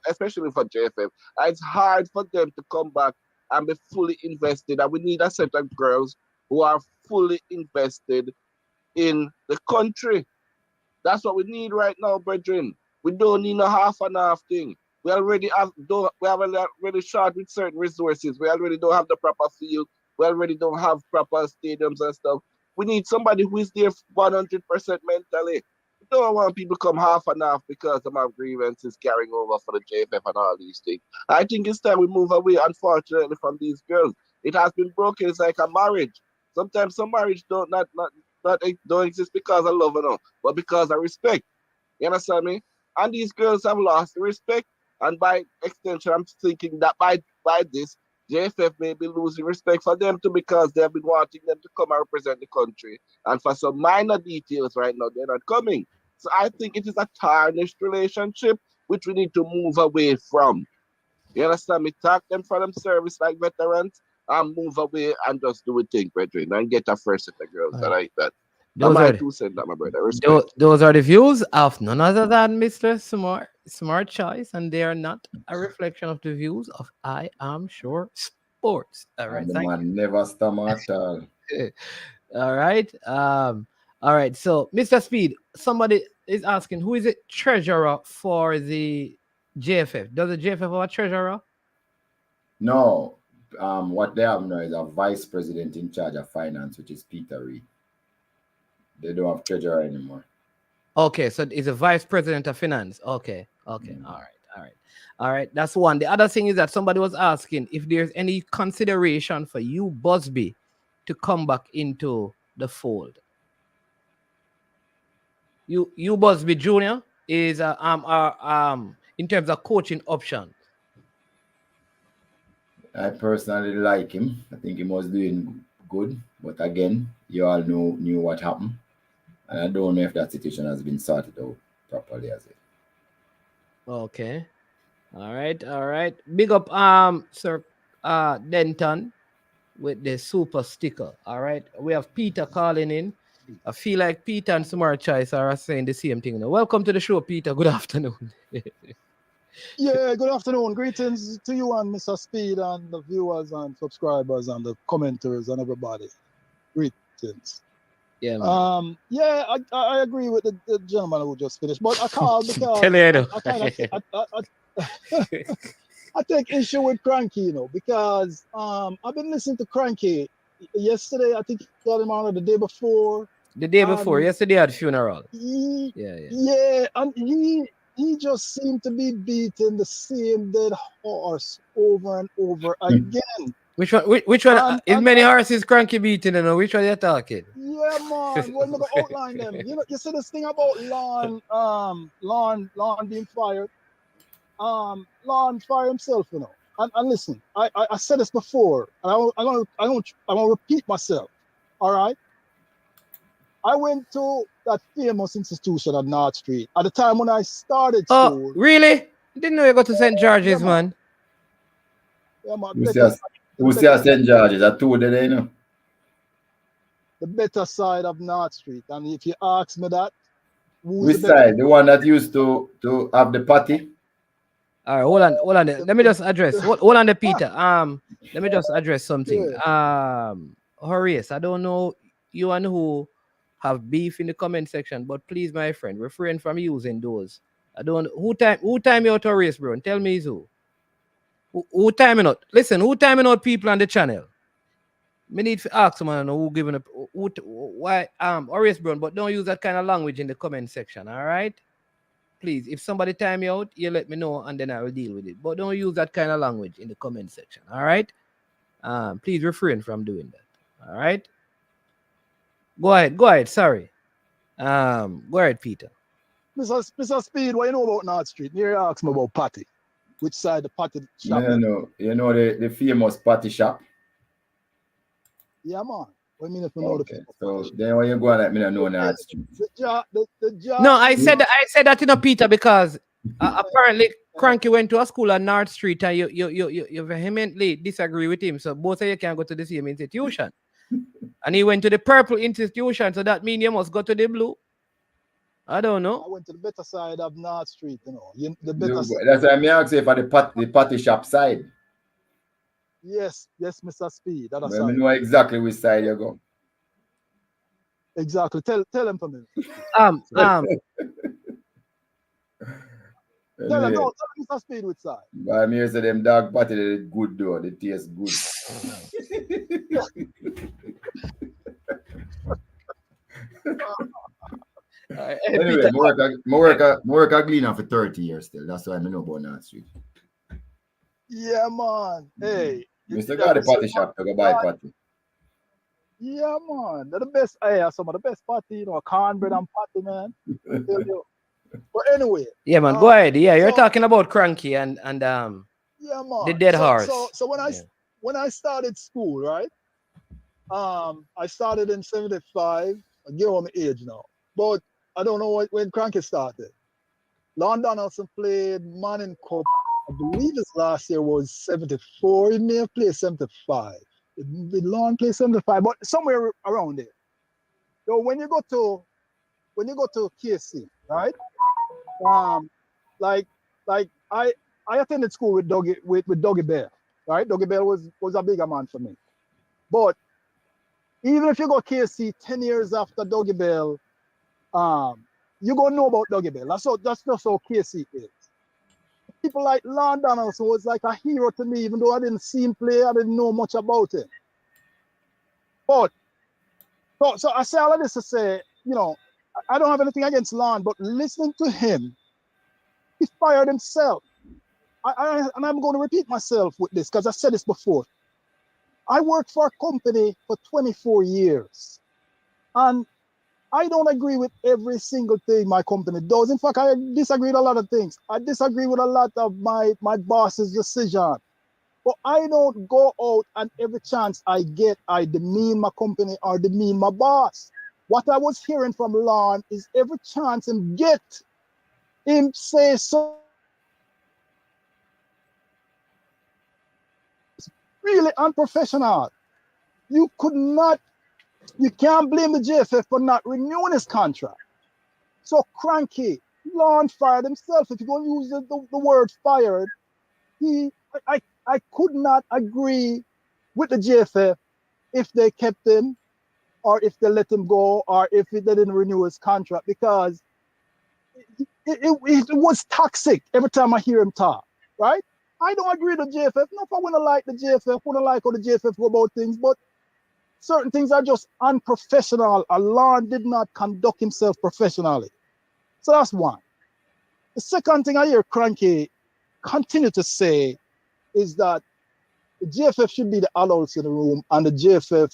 Especially for JFF, it's hard for them to come back and be fully invested. And we need a set of girls who are fully invested in the country. That's what we need right now, brethren. We don't need a half and half thing. We already already short with certain resources. We already don't have the proper field. We already don't have proper stadiums and stuff. We need somebody who is there 100% mentally. We don't want people come half and half because of my grievances carrying over for the JFF and all these things. I think it's time we move away, unfortunately, from these girls. It has been broken. It's like a marriage. Sometimes some marriage don't exist because of love, but because of respect. You understand me? And these girls have lost the respect. And by extension, I'm thinking that by this, JFF may be losing respect for them too, because they have been wanting them to come and represent the country. And for some minor details right now, they're not coming. So I think it is a tarnished relationship which we need to move away from. You understand me? Talk them for them service like veterans and move away and just do a thing, brethren, and get a first set of girls that like that. Those are my brother. Those are the views of none other than Mr. Smart Choice, and they are not a reflection of the views of I Am Sure Sports. All right, thank you. Never stomach at all. All right. All right. So, Mr. Speed, somebody is asking, who is the treasurer for the JFF? Does the JFF have a treasurer? No. What they have now is a vice president in charge of finance, which is Peter Reed. They don't have treasurer anymore. Okay, so it's a vice president of finance. Okay. All right. That's one. The other thing is that somebody was asking if there's any consideration for you, Busby, to come back into the fold. You Busby Jr. is in terms of coaching options. I personally like him. I think he was doing good, but again, you all knew what happened. And I don't know if that situation has been sorted out properly as it. Okay. All right. Big up, Sir Denton. with the super sticker. All right. We have Peter calling in. I feel like Peter and Smart Choice are saying the same thing. Now. Welcome to the show, Peter. Good afternoon. Yeah, good afternoon. Greetings to you and Mr. Speed and the viewers and subscribers and the commenters and everybody. Greetings. Yeah, man. I agree with the gentleman who just finished, but I called because Tell you I kind of I take issue with Cranky, you know, because I've been listening to Cranky yesterday. I think he had him on the day before. The day before, yesterday at funeral. Yeah, and he just seemed to be beating the same dead horse over and over again. Which one? Which one? Is many horses Cranky beating? You know, which one are you talking? Yeah, man. We're gonna outline them. You see this thing about Lon being fired. Lon fired himself, you know. And listen, I said this before, and I'm gonna repeat myself. All right. I went to that famous institution at North Street at the time when I started school. Oh, really? Didn't know you got to St. George's, man. Yeah, man. Who says St. George's? I told you, you know. The better side of North Street. And if you ask me that, which side? The one that used to have the party? All right, hold on. Let me just address. Hold on, Peter. Let me just address something. Horace, I don't know you and who have beef in the comment section, but please, my friend, refrain from using those. I don't who time you out Horace, bro. And tell me who. Who timing out? Listen, who timing out people on the channel? Me need to ask someone who giving up why Horace Brown, but don't use that kind of language in the comment section, all right? Please, if somebody time you out, you let me know and then I will deal with it. But don't use that kind of language in the comment section, all right? Please refrain from doing that. All right. Go ahead. Sorry. Go ahead, Peter. Mr. Speed, what you know about North Street? You ask me about Patty. Which side the Patty shop? No. You know the famous Patty shop? Yeah, man. What do you mean if you know the famous So then when you go on let me know North Street. No, I said that in a Peter because apparently Cranky went to a school on North Street and you vehemently disagree with him. So both of you can go to the same institution. And he went to the purple institution, so that means you must go to the blue. I don't know. I went to the better side of North Street, you know. That's why I asked you for the party shop side. Yes, Mr. Speed. Let me know exactly which side you go. Exactly. Tell him for me. Tell him, no, tell Mr. Speed which side. But I'm here say them dog patty they good though. They taste good. Anyway, work a cleaner for 30 years still. That's why I know about North Street. Yeah, man. Hey. Mr. Got the party shop to go buy party. Yeah, man. They're the best. Hey, some of the best party, you know, cornbread and party, man. But anyway. Yeah, man. Go ahead. Yeah, you're talking about Cranky and yeah, man. the dead horse. So when I started school, right? I started in 75. I give on my age now. But I don't know when Cranky started. Lon Donaldson played Manning Cup. I believe his last year was 74. He may have played 75. Did Lon play 75? But somewhere around there. So when you go to KC, right? Like I attended school with Dougie Bell, right? Dougie Bell was a bigger man for me. But even if you go KC 10 years after Dougie Bell, you're gonna know about Dougie Bell. That's just how KC is. People like Lon Donaldson was like a hero to me, even though I didn't see him play, I didn't know much about him. But so I say all of this to say, you know, I don't have anything against Lon, but listening to him, he fired himself. And I'm going to repeat myself with this because I said this before. I worked for a company for 24 years. And I don't agree with every single thing my company does. In fact, I disagree with a lot of things. I disagree with a lot of my boss's decision. But I don't go out and every chance I get, I demean my company or demean my boss. What I was hearing from Lon is every chance him get, him say so. It's really unprofessional. you can't blame the JFF for not renewing his contract. So Cranky, Lon fired himself. If you're going to use the word fired, I could not agree with the JFF if they kept him or if they let him go or if they didn't renew his contract, because it was toxic every time I hear him talk, right? I don't agree with the JFF. No, if I wouldn't like the JFF, wouldn't like how the JFF go about things, but certain things are just unprofessional. Lon did not conduct himself professionally. So that's one. The second thing I hear Cranky continue to say is that the JFF should be the adults in the room, and the JFF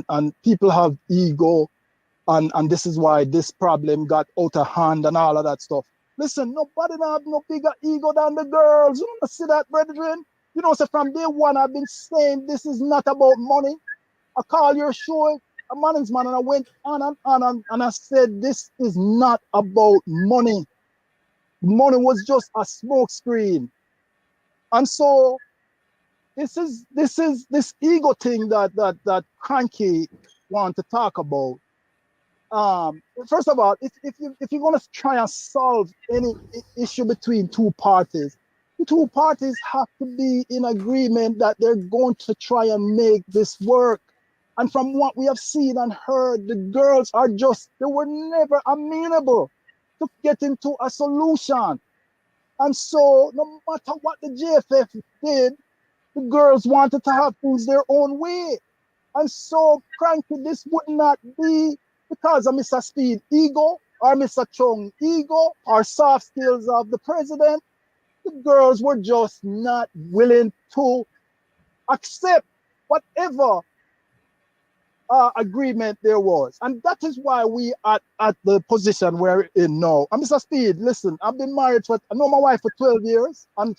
and people have ego, and this is why this problem got out of hand and all of that stuff. Listen, nobody have no bigger ego than the girls. You don't see that, brethren? You know, so from day one, I've been saying this is not about money. I call your show a man's man, and I went on and on, and I said this is not about money. Money was just a smoke screen. And so this ego thing that Cranky want to talk about. First of all, if you're gonna try and solve any issue between two parties, the two parties have to be in agreement that they're going to try and make this work. And from what we have seen and heard, the girls they were never amenable to getting to a solution. And so no matter what the JFF did, the girls wanted to have things their own way. And so, Cranky, this would not be because of Mr. Speed ego or Mr. Chung ego or soft skills of the president. The girls were just not willing to accept whatever agreement there was. And that is why we are at the position we're in now. And Mr. Speed, listen, I know my wife for 12 years, and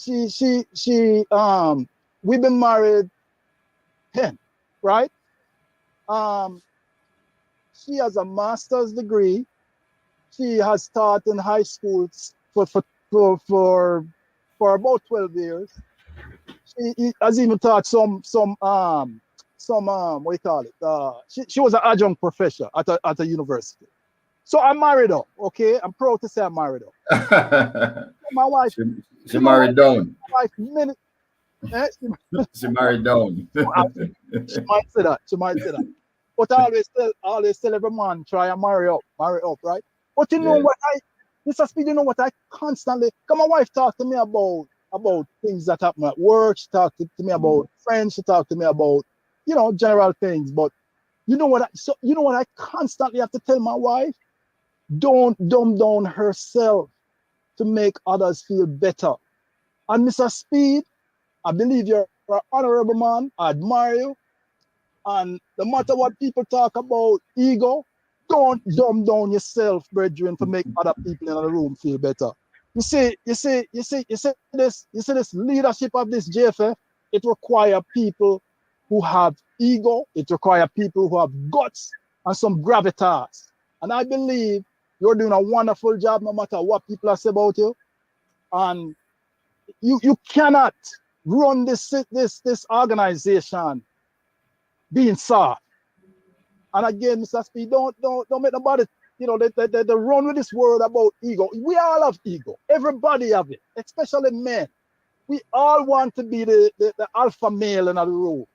we've been married 10, right? She has a master's degree. She has taught in high schools for about 12 years. She has even taught some what do you call it? She was an adjunct professor at a university. So I married her, okay? I'm proud to say I married her. My wife. She married down. My wife, She married down. She might say that. But I always tell every man, try and marry up, right? But you know what Mr. Speed, you know what I constantly, because my wife talked to me about things that happen at work. She talked to me about friends. She talked to me about, general things. But you know what I constantly have to tell my wife? Don't dumb down herself to make others feel better. And Mr. Speed, I believe you're an honorable man. I admire you. And no matter what people talk about ego, don't dumb down yourself, brethren, to make other people in the room feel better. You see this leadership of this JFF, it requires people who have ego, it requires people who have guts and some gravitas. And I believe you're doing a wonderful job no matter what people say about you. And you cannot run this organization being soft. And again, Mr. Speed, don't make nobody, they run with this word about ego. We all have ego. Everybody have it, especially men. We all want to be the alpha male in the room,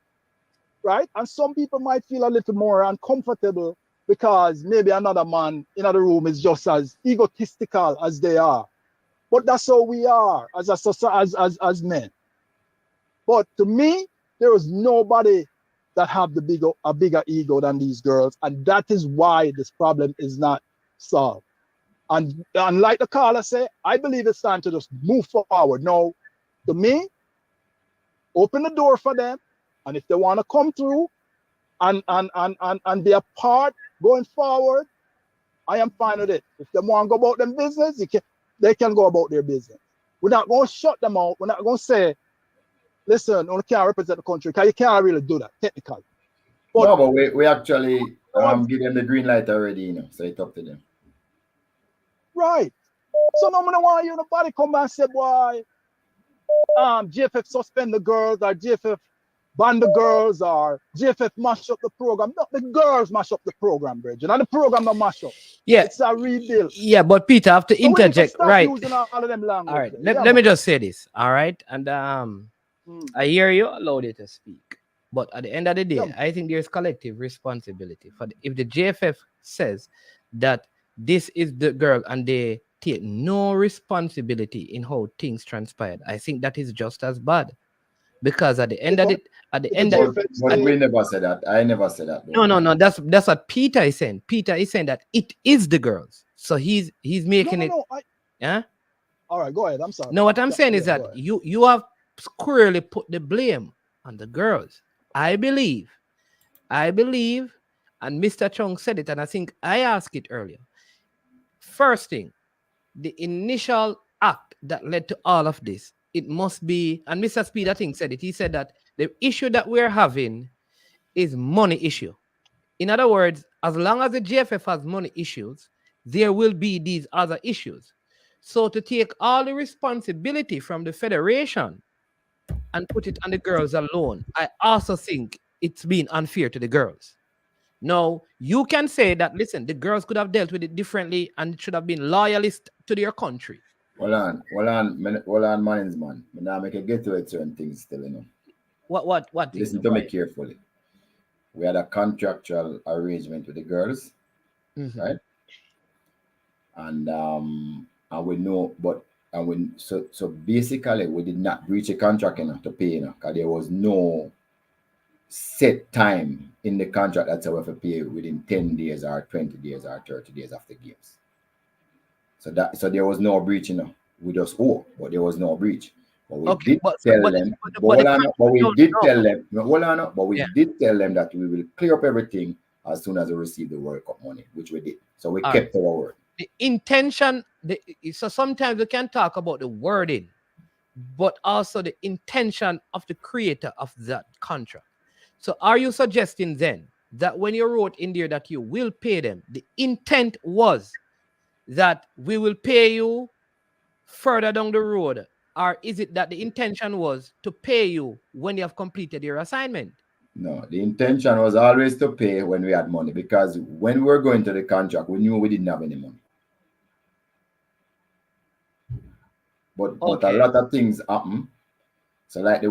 right? And some people might feel a little more uncomfortable because maybe another man in the room is just as egotistical as they are. But that's how we are as men. But to me, there is nobody that have a bigger ego than these girls, and that is why this problem is not solved. And like the caller said, I believe it's time to just move forward. Now, to me, open the door for them, and if they want to come through and be a part going forward, I am fine with it. If they want to go about their business, they can go about their business. We're not going to shut them out. We're not going to say, listen, you can't represent the country, because you can't really do that technically. But we actually give them the green light already, so it's up to them. Right. So no one want you nobody come and say, boy, JFF suspend the girls or JFF ban the girls or JFF mash up the program. Not the girls mash up the program, Bridge. And the program don't mash up. Yeah. It's a rebuild. Yeah, but Peter, I have to So we need to interject, stop right? using all of them language. All right. Yeah, Let me man. just say this. All right. And I hear you, allowed you to speak. But at the end of the day, Yeah. I think there's collective responsibility for if the JFF says that this is the girl and they take no responsibility in how things transpired, I think that is just as bad. Because at the end of it, at the end of But we never said that. I never said that. no. That's what Peter is saying. Peter is saying that it is the girls. So he's making it. Yeah. All right, go ahead. I'm sorry. No, what I'm saying is that you have squarely put the blame on the girls. I believe, and Mr. Chung said it, and I think I asked it earlier. First thing, the initial act that led to all of this, it must be, and Mr. Speed, I think, said it. He said that the issue that we're having is money issue. In other words, as long as the GFF has money issues, there will be these other issues. So to take all the responsibility from the federation and put it on the girls alone, I also think it's been unfair to the girls. Now, you can say that, listen, the girls could have dealt with it differently and should have been loyalist to their country. Hold on, man's man. Now make a get to it certain things still, you know. What? Listen to me carefully. We had a contractual arrangement with the girls, right? And we know, so basically we did not breach a contract enough to pay, because there was no set time in the contract that we have to pay within 10 days or 20 days or 30 days after games. So there was no breach, we just owe, but there was no breach. But we did tell them that we will clear up everything as soon as we receive the World Cup money, which we did. So we kept our word. The intention, so sometimes we can talk about the wording, but also the intention of the creator of that contract. So are you suggesting then that when you wrote in there that you will pay them, the intent was that we will pay you further down the road? Or is it that the intention was to pay you when you have completed your assignment? No, the intention was always to pay when we had money, because when we were going to the contract, we knew we didn't have any money. But a lot of things happen. So like the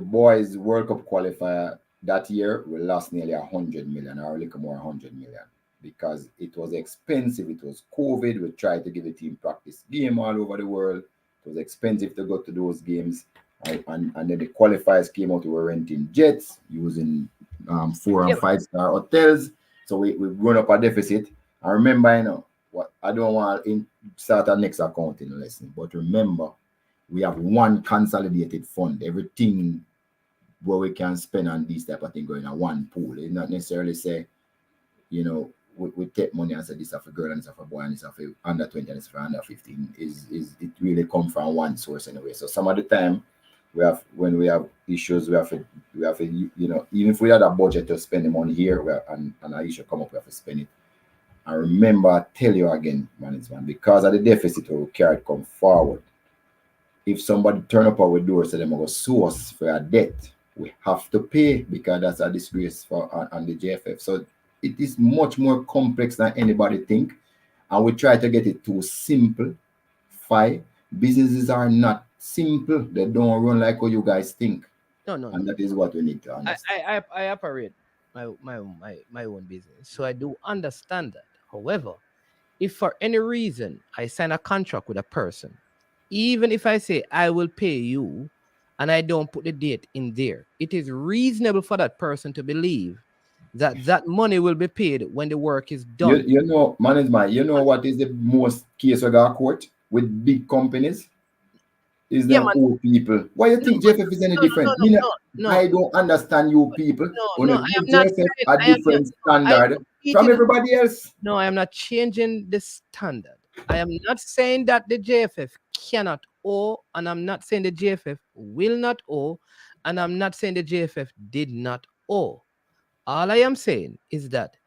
boys World Cup qualifier that year, we lost nearly 100 million, or a little more 100 million, because it was expensive. It was COVID. We tried to give the team practice game all over the world. It was expensive to go to those games. And then the qualifiers came out. We were renting jets, using 4 and 5 star hotels. So we run up a deficit. I remember, what I don't want to start our next accounting lesson, but remember, we have one consolidated fund. Everything where we can spend on these type of things going in one pool. It's not necessarily say, we take money and say this is for girl and this is for boy and this is for under 20 and this is for under 15. It really come from one source anyway. So some of the time, when we have issues, we have to, even if we had a budget to spend the money here, and an issue come up, we have to spend it. I remember, I tell you again, management, because of the deficit we carried come forward, if somebody turn up our door, say them go sue us for a debt, we have to pay, because that's a disgrace on the JFF. So it is much more complex than anybody think, and we try to get it too simple. Businesses are not simple. They don't run like what you guys think. No. And that is what we need to understand. I operate my own business, so I do understand that. However, if for any reason I sign a contract with a person, even if I say I will pay you and I don't put the date in there, it is reasonable for that person to believe that money will be paid when the work is done. Management, what is the most case we got court with big companies? Is them old people. Why you think JFF is any different? I don't understand you people. JFF a different standard from everybody else. No, I am not changing the standard. I am not saying that the JFF cannot owe, and I'm not saying the JFF will not owe, and I'm not saying the JFF did not owe. All I am saying is that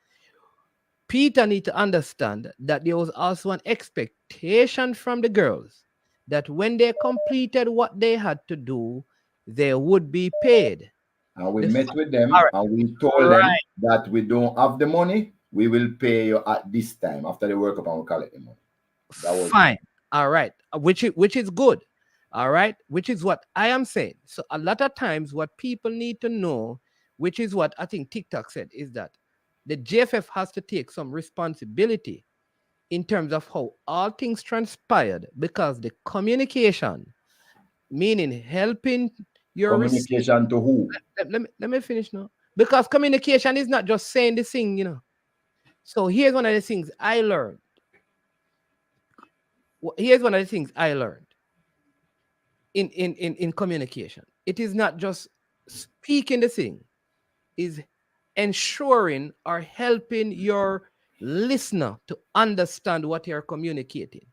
Peter needs to understand that there was also an expectation from the girls that when they completed what they had to do, they would be paid. And we met with them all right. and we told them that we don't have the money. We will pay you at this time after the World Cup and we collect the money. That was fine. All right. Which is good. All right. Which is what I am saying. So a lot of times what people need to know, which is what I think TikTok said, is that the JFF has to take some responsibility in terms of how all things transpired, because the communication, meaning helping your communication to who? Let me finish now. Because communication is not just saying the thing, you know. So here's one of the things I learned. Here's one of the things I learned in communication. It is not just speaking the thing, is ensuring or helping your listener to understand what you're communicating.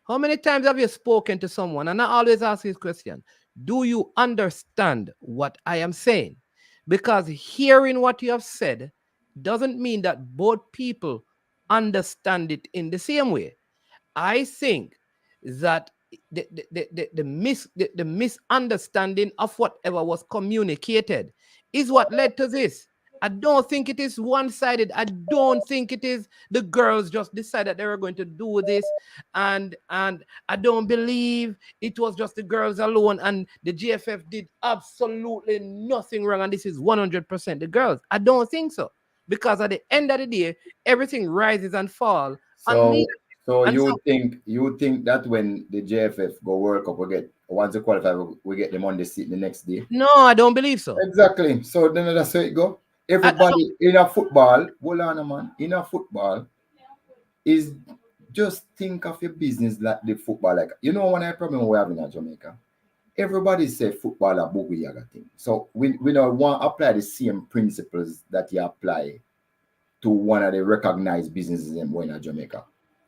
How many times have you spoken to someone? And I always ask this question: do you understand what I am saying? Because hearing what you have said doesn't mean that both people understand it in the same way. I think that the misunderstanding of whatever was communicated is what led to this. I don't think it is one-sided. I don't think it is the girls just decided they were going to do this, and I don't believe it was just the girls alone and the GFF did absolutely nothing wrong and this is 100% the girls. I don't think so, because at the end of the day, everything rises and falls. So you think that when the JFF go World Cup, we get once they qualify, we get them on the seat the next day? No, I don't believe so. Exactly. So then that's how it go. Everybody in a football, hold on, man. In a football, is just think of your business like the football. Like, you know, one of the problem we have in Jamaica, everybody say football a boogie yaga thing. So we don't want to apply the same principles that you apply to one of the recognized businesses in Jamaica.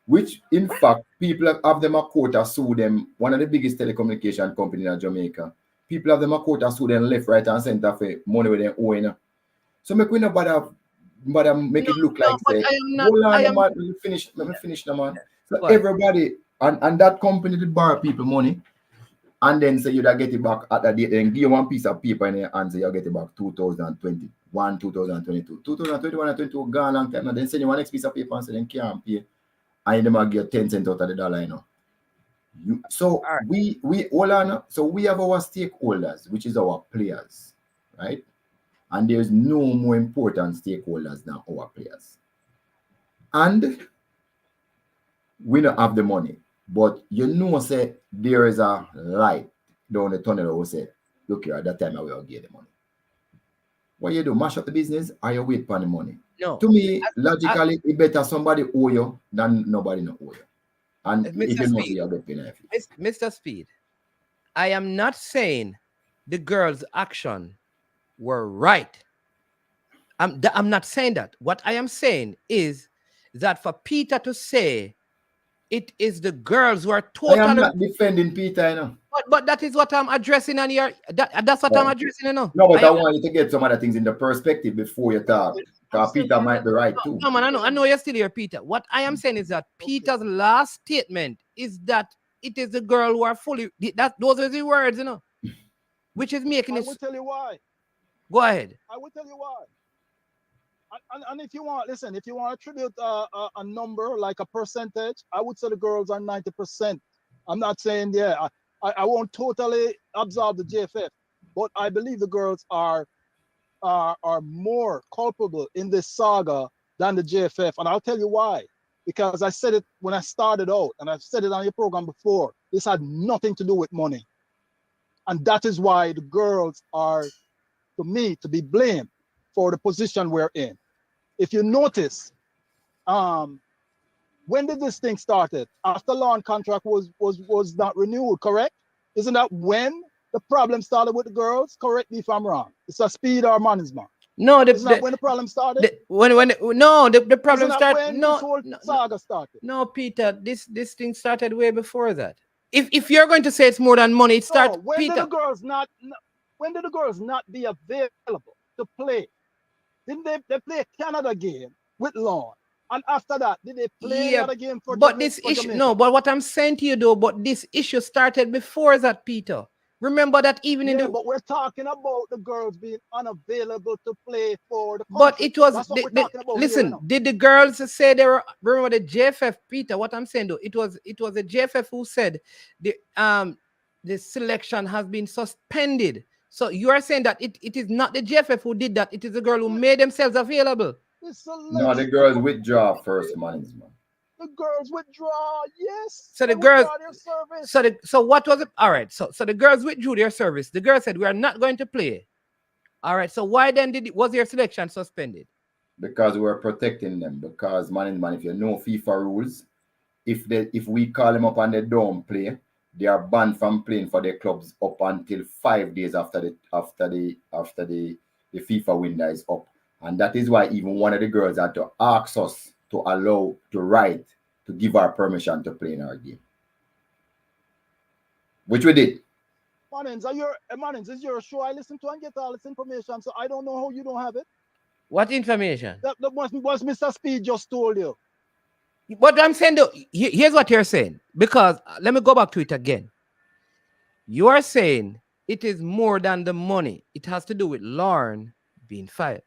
Which, in fact, people have them a court or sue them. One of the biggest telecommunication companies in Jamaica. People have them a court or sue them left, right, and center for money with them owing. So make we not bother make it look like say, let me finish now, man. So everybody and that company did borrow people money and then say you'd get it back at that date, then give you one piece of paper in your hand, say you'll get it back 2021, 2022. 2021 and 22 gone long time. And then send you one next piece of paper and say then can't pay. And then might get 10 cents out of the dollar, you know. We hold on. So we have our stakeholders, which is our players, right? And there's no more important stakeholders than our players. And we don't have the money, but you know, say there is a light down the tunnel who say, look here, at that time I will get the money. What you do, mash up the business or you wait for the money? No. To me, logically, it better somebody owe you than nobody not owe you. And if you know, you'll get benefit. Mr. Speed, I am not saying the girls' action were right. I'm not saying that. What I am saying is that for Peter to say it is the girls who are totally... I am not defending Peter, you know. But that is what I'm addressing on here. That's what I'm addressing, you know. No, but I want you to get some other things in the perspective before you talk. Because Peter might be right too. No, man, I know you're still here, Peter. What I am saying is that Peter's last statement is that it is the girl who are fully... Those are the words, you know. Which is making it... I will tell you why. Go ahead. I will tell you why. And if you want, listen, if you want to attribute a number, like a percentage, I would say the girls are 90%. I'm not saying, yeah, I won't totally absolve the JFF, but I believe the girls are more culpable in this saga than the JFF. And I'll tell you why. Because I said it when I started out, and I've said it on your program before, this had nothing to do with money. And that is why the girls are, to me, to be blamed for the position we're in. If you notice, when did this thing started? After loan contract was not renewed, correct? Isn't that when the problem started with the girls? Correct me if I'm wrong. It's a Speed or management. No, isn't that when the problem started? The problem started. When this whole saga started? No, Peter, this thing started way before that. If you're going to say it's more than money, it started. When did the girls not be available to play? Didn't they play a Canada game with Lawn? And after that, did they play another game for But this issue, no, but what I'm saying to you though, but this issue started before that, Peter. Remember that even in Yeah, the but we're talking about the girls being unavailable to play for the country. but it was That's what we're talking about listen, here, you know. did the girls say they were, remember the JFF, Peter, what I'm saying though, it was the JFF who said the selection has been suspended. So you are saying that it is not the JFF who did that, it is the girl who made themselves available. No, the girls withdraw first, management. The girls withdraw, yes. So the they girls, withdraw their service. so what was it? All right, so the girls withdrew their service. The girls said we are not going to play. All right, so why then was their selection suspended? Because we're protecting them. Because management, if you know FIFA rules, if we call them up and they don't play, they are banned from playing for their clubs up until 5 days after the FIFA window is up. And that is why even one of the girls had to ask us to give her permission to play in our game. Which we did. Manins, is your show I listen to and get all this information, so I don't know how you don't have it. What information? That was Mr. Speed just told you. What I'm saying though, here's what you're saying. Because let me go back to it again. You are saying it is more than the money. It has to do with Lauren being fired.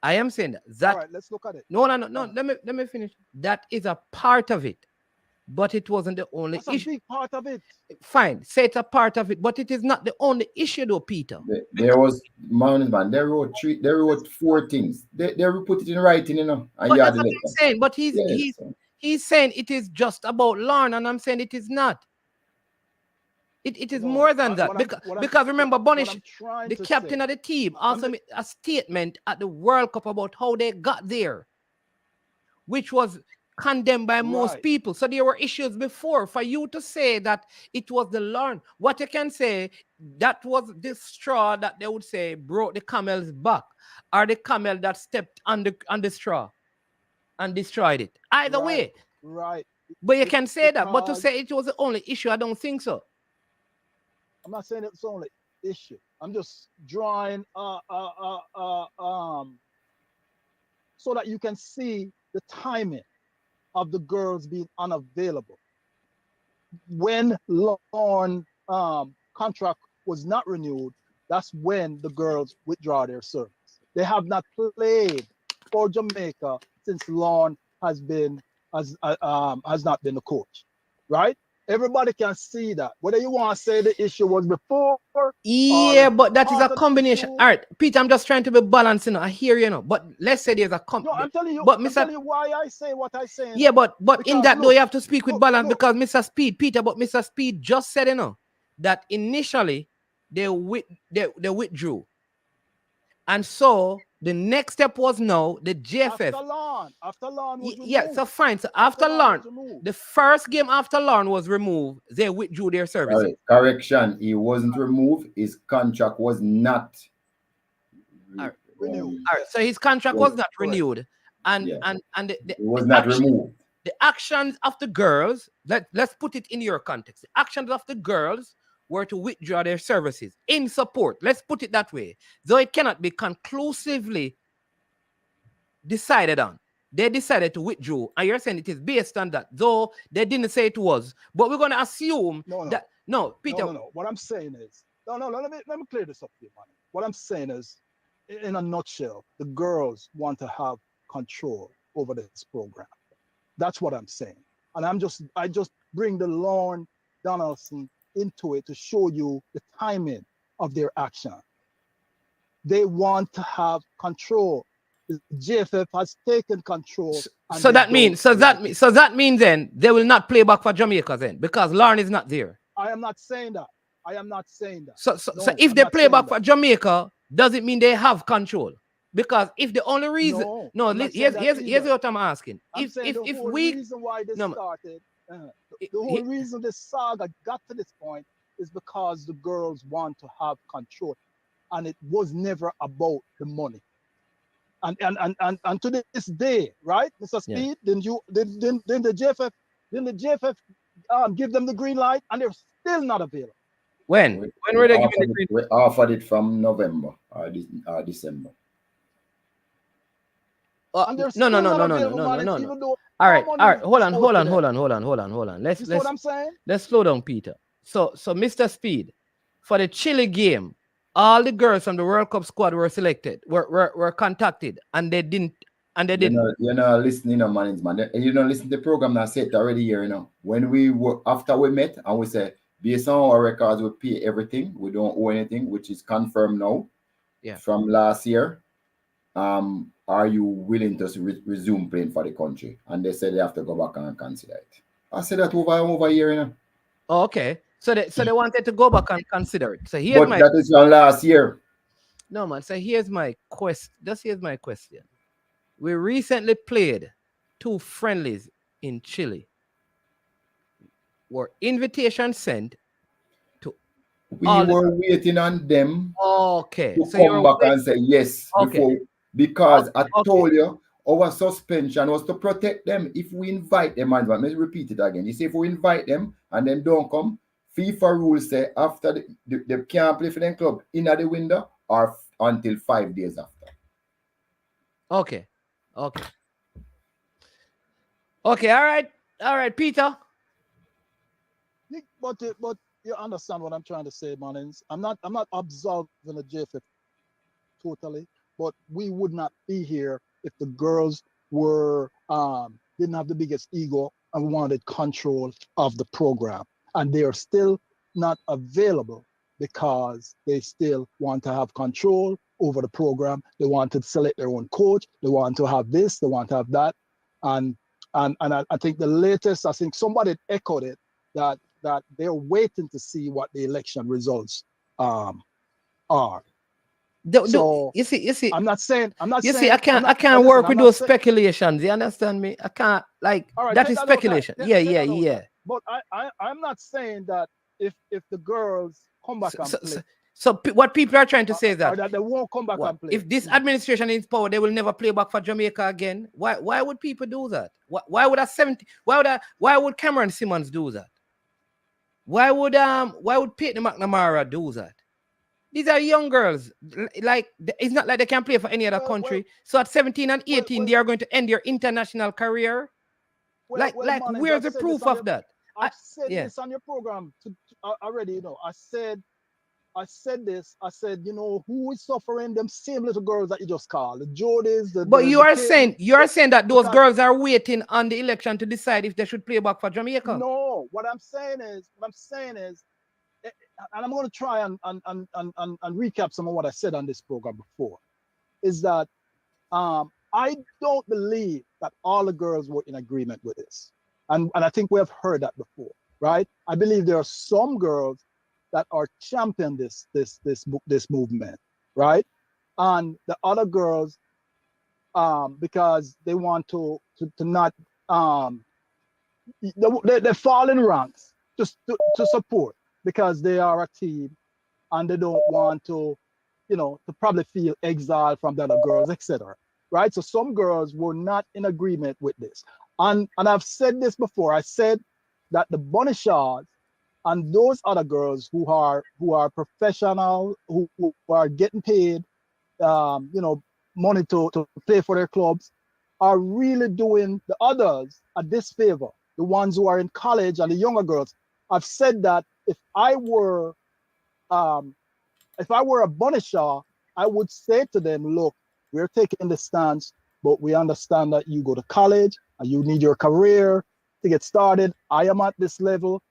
I am saying that. All right, let's look at it. No. Let me finish. That is a part of it, but it wasn't the only issue. That's a big part of it. Fine, say it's a part of it, but it is not the only issue, though, Peter. There was management. They wrote 4 things. They put it in writing, you know. And but you that's had what I'm saying. But he's saying it is just about Lauren, and I'm saying it is not. It is more than that. Because remember, Bonish, the captain of the team, also made a statement at the World Cup about how they got there, which was condemned by most people. So there were issues before. For you to say that it was the Lauren, what you can say, that was the straw that they would say broke the camel's back, or the camel that stepped on the straw and destroyed it. Either way. Right. But you can say that. But to say it was the only issue, I don't think so. I'm not saying it's the only issue. I'm just drawing so that you can see the timing of the girls being unavailable. When Lauren contract was not renewed, that's when the girls withdraw their service. They have not played for Jamaica since Lauren has not been the coach, right? Everybody can see that. Whether you want to say the issue was before. Yeah, but that is a combination. All right, Peter, I'm just trying to be balanced. I hear you know. But let's say there's a No, I'm telling you. But I'm telling you why I say what I say. Yeah, but in that though, you have to speak with balance because Mr. Speed, Peter, but Mr. Speed just said, you know, that initially they withdrew. And so the next step was now the JFF. After Lauren was removed. Yeah, so fine. So after Lauren, the first game after Lauren was removed, they withdrew their services. Correction, he wasn't removed. His contract was not renewed. All right, so his contract was not renewed, and it was not removed. The actions of the girls, let's put it in your context. The actions of the girls were to withdraw their services in support. Let's put it that way. Though it cannot be conclusively decided on. They decided to withdraw. And you're saying it is based on that. Though they didn't say it was. But we're going to assume that... No, Peter... No. What I'm saying is... No, let me clear this up for you, man. What I'm saying is, in a nutshell, the girls want to have control over this program. That's what I'm saying. And I just bring the Lauren Donaldson into it to show you the timing of their action. They want to have control. The JFF has taken control. So that means then they will not play back for Jamaica then because Lauren is not there. I am not saying that. So if they play back for Jamaica, does it mean they have control? Because if the only reason here's what I'm asking. If we reason why this started. The whole reason this saga got to this point is because the girls want to have control, and it was never about the money. And to this day, right, Mr. Speed, didn't the JFF give them the green light, and they're still not available? When were they giving the green light? We offered it from November or December. No. All right. Hold on. Let's slow down, Peter. So Mr. Speed, for the Chile game, all the girls from the World Cup squad were selected, were contacted, and they didn't. And they didn't. Listening, man. You know, listen to the program that said already here, When we were after we met and we said, based on our records, we pay everything. We don't owe anything, which is confirmed now. Yeah. From last year. Are you willing to resume playing for the country? And they said they have to go back and consider it. I said that over a year, Oh, okay. So they wanted to go back and consider it. So but that is from last year. No, man. So here's my question. Here's my question. We recently played 2 friendlies in Chile. Were invitations sent to we were waiting on them to come back and say yes because I told you our suspension was to protect them. If we invite them, and let me repeat it again. You see, if we invite them and then don't come, FIFA rules say after they can't play for them club in the window or until 5 days after. Okay. All right, Peter. But you understand what I'm trying to say, Manins. I'm not absolving the JFF totally, but we would not be here if the girls were didn't have the biggest ego and wanted control of the program. And they are still not available because they still want to have control over the program. They want to select their own coach. They want to have this, they want to have that. And I think the latest, I think somebody echoed it, that they're waiting to see what the election results are. You see. I'm not saying. I can't work with those speculations. You understand me? I can't that is speculation. Yeah. But I'm not saying that if the girls come back and play. So what people are trying to say is that they won't come back and play. If this administration is in power, they will never play back for Jamaica again. Why would people do that? Why would Cameron Simmons do that? Why would Peyton McNamara do that? These are young girls. Like, it's not like they can play for any other country. So at 17 and 18, they are going to end their international career. Where's the proof of that? I've said this on your program already. I said this. I said, who is suffering? Them same little girls that you just called, the Jordys. But you are saying that those girls are waiting on the election to decide if they should play back for Jamaica. No, what I'm saying is, and I'm going to try and recap some of what I said on this program before, is that I don't believe that all the girls were in agreement with this, and I think we have heard that before, right? I believe there are some girls that are championing this movement, right? And the other girls, because they want to not they fall in ranks just to support, because they are a team and they don't want to probably feel exiled from the other girls, etc. Right? So some girls were not in agreement with this, and I've said this before. I said that the Bonishards and those other girls who are professional, who are getting paid, money to play for their clubs, are really doing the others a disfavor. The ones who are in college and the younger girls. I've said that if I were a Bonishar, I would say to them, look, we're taking the stance, but we understand that you go to college and you need your career to get started. I am at this level.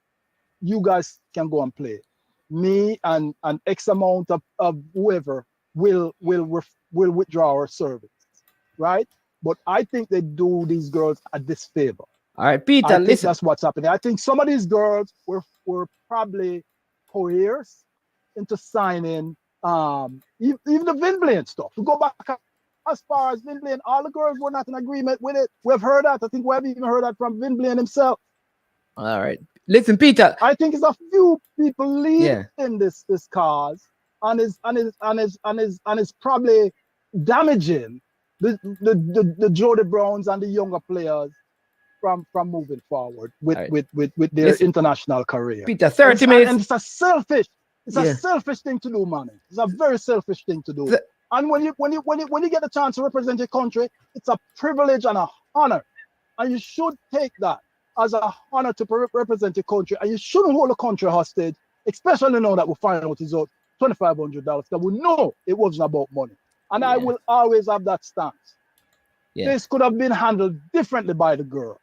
You guys can go and play. Me and X amount of whoever will withdraw our service, right? But I think they do these girls a disfavor. All right, Peter, listen. That's what's happening. I think some of these girls were probably coerced into signing even the Vinblaine stuff. We go back as far as Vinblaine, all the girls were not in agreement with it. We've heard that. I think we have even heard that from Vinblaine himself. All right. Listen, Peter. I think it's a few people leading this cause and is probably damaging the Jody Browns and the younger players from moving forward with their international career. Peter, 30 minutes. And it's a selfish thing to do, man. It's a very selfish thing to do. And when you get a chance to represent your country, it's a privilege and a honor. And you should take that as a honor to represent your country. And you shouldn't hold the country hostage especially now that we find out it's out $2,500, because we know it wasn't about money. And I will always have that stance. Yeah. This could have been handled differently by the girls.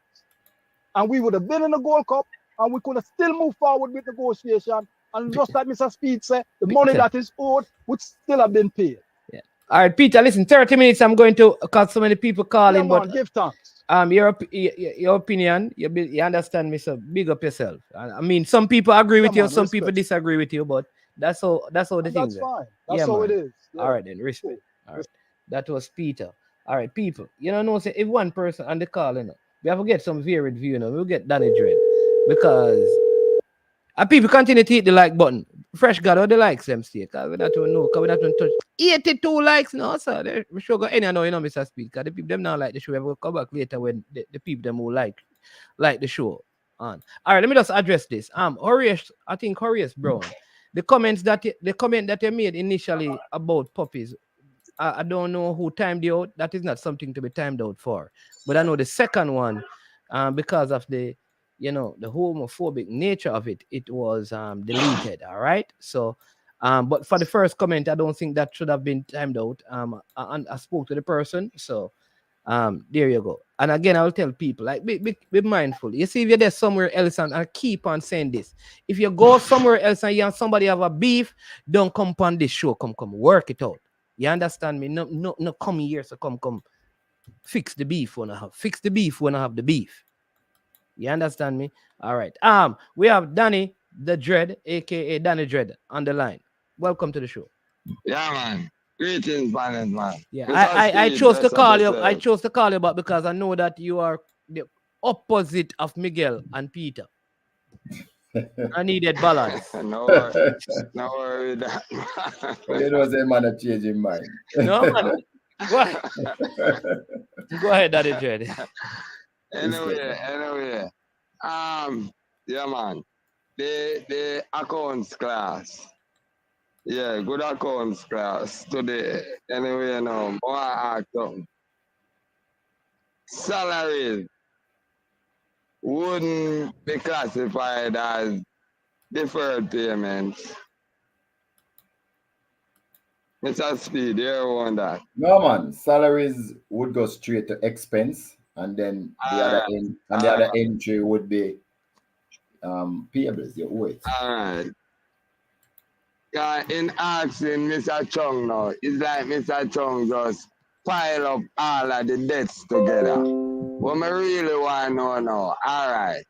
And we would have been in the Gold Cup, and we could have still moved forward with negotiation. And just like Mr. Speed said, the money that is owed would still have been paid. Yeah. All right, Peter, listen, 30 minutes I'm going to, because so many people calling, man, but give thanks. your opinion, you understand me, so big up yourself. I mean, some people agree with you, some people disagree with you, but that's how the thing That's is. fine. That's how it is. Yeah. All right, then, respect. All right. That was Peter. All right, people. You know, say if one person on the call, you know, we have to get some varied view, you know, we'll get Danny Dread. Because people continue to hit the like button. Fresh God, how the likes them stay? Because we not to know, because we not to touch 82 likes. No, sir. We sure go any know, you know, Mr. Speed. Because the people them now like the show. We will come back later when the people them who like the show on. All right, let me just address this. Horace, I think Horace Brown. The comment that you made initially about puppies, I don't know who timed you out. That is not something to be timed out for. But I know the second one, because of the homophobic nature of it, it was deleted. All right. So, but for the first comment, I don't think that should have been timed out. I spoke to the person, so there you go. And again, I will tell people, like, be mindful. You see, if you're there somewhere else, and I keep on saying this, if you go somewhere else and you and somebody have a beef, don't come on this show. Come work it out. You understand me? No come here, so come fix the beef when I have the beef. You understand me? All right. We have Danny the Dread, aka Danny Dread, on the line. Welcome to the show. Yeah, man. Greetings, man. Yeah, I chose to call you. I chose to call you, but because I know that you are the opposite of Miguel and Peter. I needed balance. No worry that. You know, say man a change in mind. No, man. Go ahead, Daddy Dread. Anyway. Yeah, man. The accounts class. Yeah, good accounts class today. Anyway, no, more act them. Salaries wouldn't be classified as deferred payments. Mr. Speed, you on that? No, man. Salaries would go straight to expense, and then the other entry would be payables. You owe it. All right. In asking Mr. Chung now, it's like Mr. Chung just pile up all of the debts together. What I really want to know now, all right.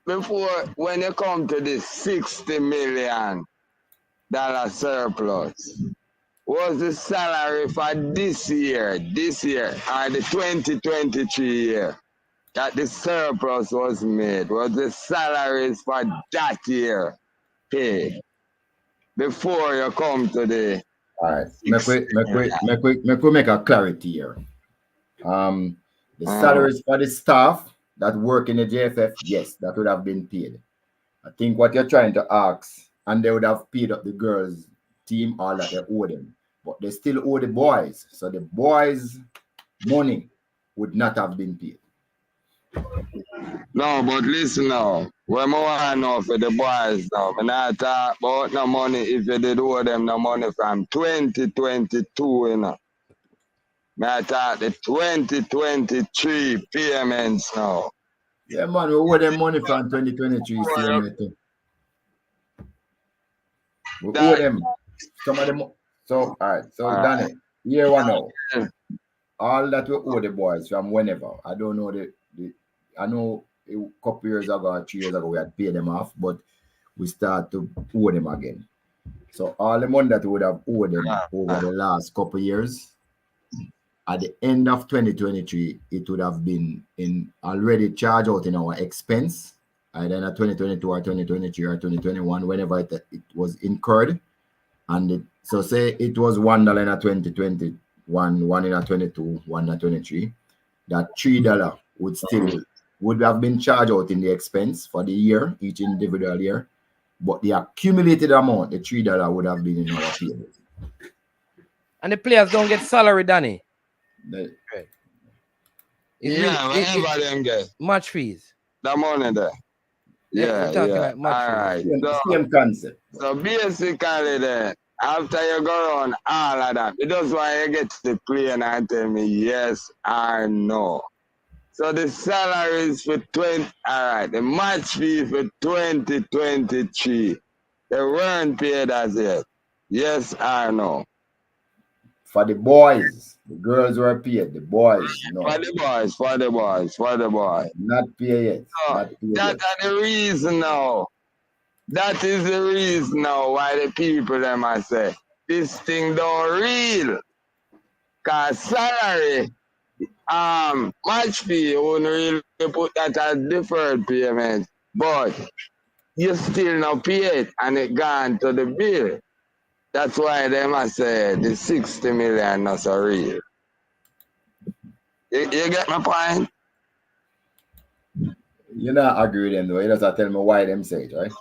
Before, when you come to this $60 million surplus, was the salary for this year, or the 2023 year, that the surplus was made? Was the salaries for that year paid before you come to the? All right, make a clarity here. The salaries for the staff that work in the JFF, yes, that would have been paid. I think what you're trying to ask, and they would have paid up the girls' team all that they owe them, but they still owe the boys. So the boys' money would not have been paid. No, but listen now. What I want to know for the boys now, when I talk about no money, if you did owe them no money from 2022, you know. I talk the 2023 payments now. Yeah, man, we owe them money from 2023. We owe them some of them. So, all right. So, Danny, year one now. All that we owe the boys from whenever. I don't know I know a couple years ago or 3 years ago we had paid them off, but we start to owe them again. So all the money that we would have owed them over the last couple years, at the end of 2023, it would have been already charged out in our expense, either in 2022 or 2023 or 2021, whenever it was incurred. And so say it was $1 in 2021, $1 in 22, $1 in 23, that $3 would have been charged out in the expense for the year, each individual year, but the accumulated amount, the $3 would have been in our payments. And the players don't get salary, Danny. Whenever them get match fees. the money there. Yeah, we're talking yeah. like match All right. Same concept. So basically then, after you go on all of that, it does why you get to play and tell me yes or no. So the salary is for 20, all right, the match fee for 2023. They weren't paid as yet. Yes or no? For the boys, the girls were paid. The boys, no. For the boys. Not paid yet. So Not paid that yet. are the reason now. That is the reason now why the people them I say this thing don't real. Cause salary, match fee wouldn't really put that as deferred payment, but you still not pay it and it gone to the bill. That's why them I say the 60 million not so real. You get my point? You not agree with them though. You just tell me why them say it, right?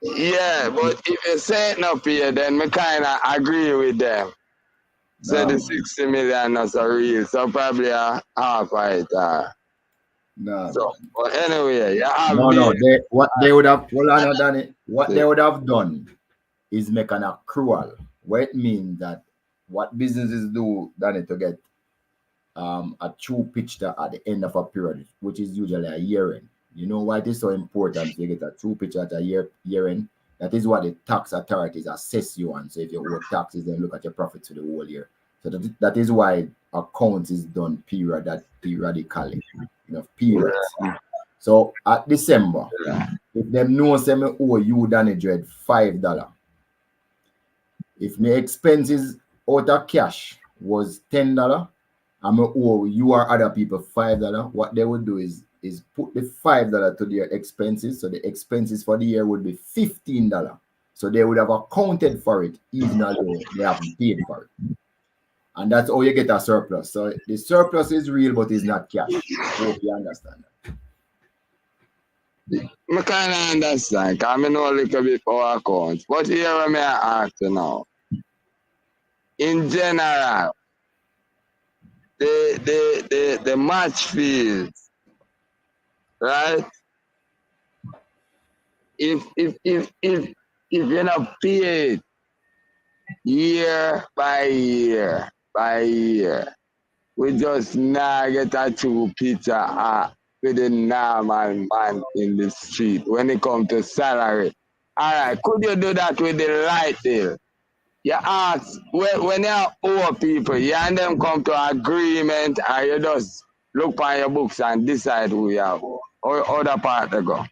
Yeah, but if you say it not pay, then me kinda agree with them. So the 60 million not so real, so probably a half of it. No. So, but anyway, you have No. What they would have done it. What they would have done is make an accrual, where it means that what businesses do done it to get a true picture at the end of a period, which is usually a year end. You know why it is so important to get a true picture at a year end? That is what the tax authorities assess you on. So if you owe taxes, then look at your profits for the whole year. So that is why accounts is done periodically, periods. So at December, if them know say me owe you Danny Dread $5, if my expenses out of cash was $10, and me owe you or other people $5, what they would do is put the $5 to their expenses. So the expenses for the year would be $15. So they would have accounted for it even though they haven't paid for it. And that's how you get a surplus. So the surplus is real, but it's not cash. I hope you understand that. I kind of understand, because I know a little bit for accounts. But here may I ask you now. In general, the match fees, right? If you're not paid year by year, we just now get a true picture with the normal man in the street when it comes to salary. All right, could you do that with the light bill? You ask, when you owe people, you and them come to agreement, or you just look on your books and decide who you have, or other part to go.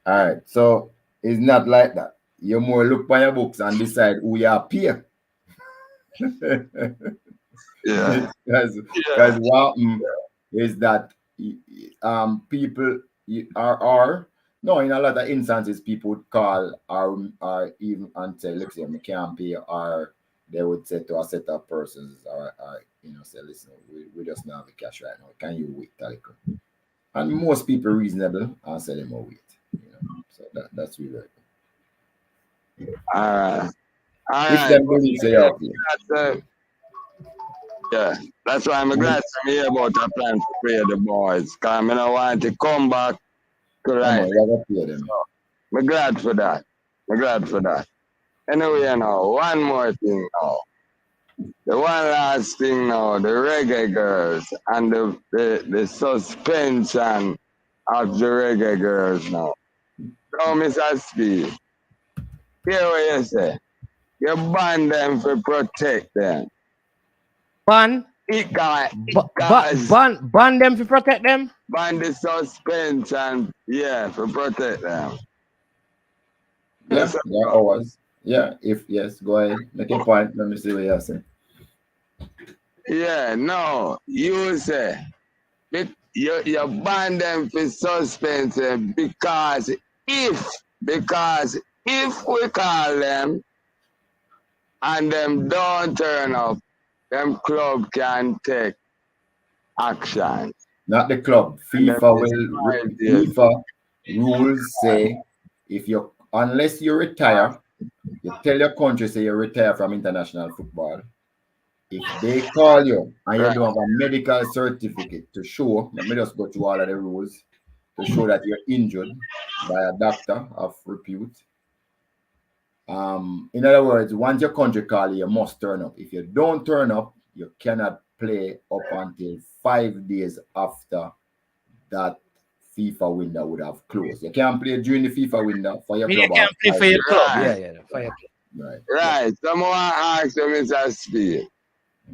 All right, so it's not like that. You more look on your books and decide who you are pay. Yeah. Because what is that people are no, in a lot of instances people would call or even and say, look, I can't pay, or they would say to a set of persons or say, listen, we just don't have the cash right now. Can you wait a little? And most people reasonable and say them will wait. So that's really right. All If right. them believe say yeah, that's why I'm glad to hear about a plan to pay the boys. Because I don't want to come back to life. I'm glad for that. Anyway, one more thing now. The one last thing now, the reggae girls and the suspension of the reggae girls now. So, Mr. Speed, hear what you say. You ban them to protect them. Ban them to protect them? Ban the suspension, yeah, to protect them. Yes, yeah, always. Yeah, go ahead. Make a point. Let me see what you say. Yeah, no, you say you ban them for suspension because if we call them and them don't turn up, them club can take action. Not the club. FIFA rules say unless you retire, you tell your country say you retire from international football. if they call you and you Right. don't have a medical certificate to show, let me just go through all of the rules to show that you're injured by a doctor of repute. In other words, once your country call you, you must turn up. If you don't turn up, you cannot play up until 5 days after that FIFA window would have closed. You can't play during the FIFA window for your club. You can't play for your club. Yeah, for your club. Right. Right. So I want to ask you, Mr. Speed,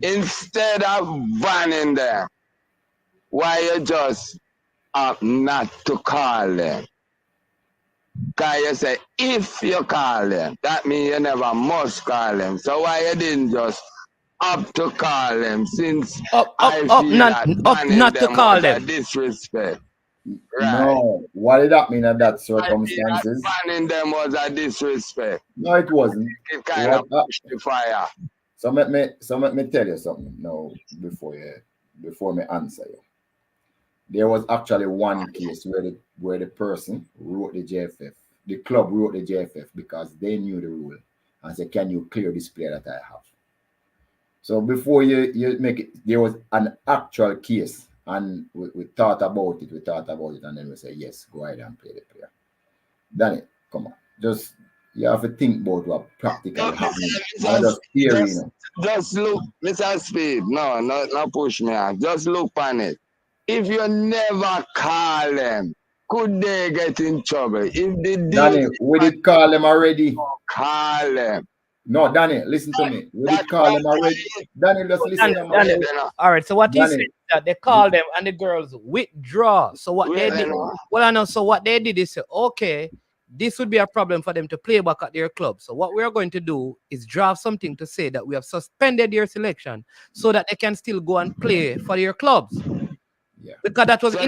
instead of banning them, why you just opt not to call them? Because you say, if you call them, that means you never must call them. So why you didn't just opt to call them, since I feel that banning not to them call was a them. disrespect? No, what did that mean in that circumstances? Banning them was a disrespect. No, it wasn't. It kind of pushed the fire. So let me tell you something now before me answer you. There was actually one case where the person wrote the JFF, the club wrote the JFF because they knew the rule and said, "Can you clear this player that I have?" So before you make it, there was an actual case, and we thought about it, and then we said, "Yes, go ahead and play the player." Danny, come on, just you have to think about what practically happening. Just look, Mr. Speed. No, push me out. Just look on it. If you never call them, could they get in trouble? If they did, Danny, we did call them already. Call them. No, Danny, listen to me. We did call them already. Danny, just listen to me. All right. So what he said is that they called them and the girls withdraw. So what they did? Well, I know. So what they did is say, okay, this would be a problem for them to play back at their club. So what we are going to do is draft something to say that we have suspended their selection so that they can still go and play for their clubs. Yeah. Because that was for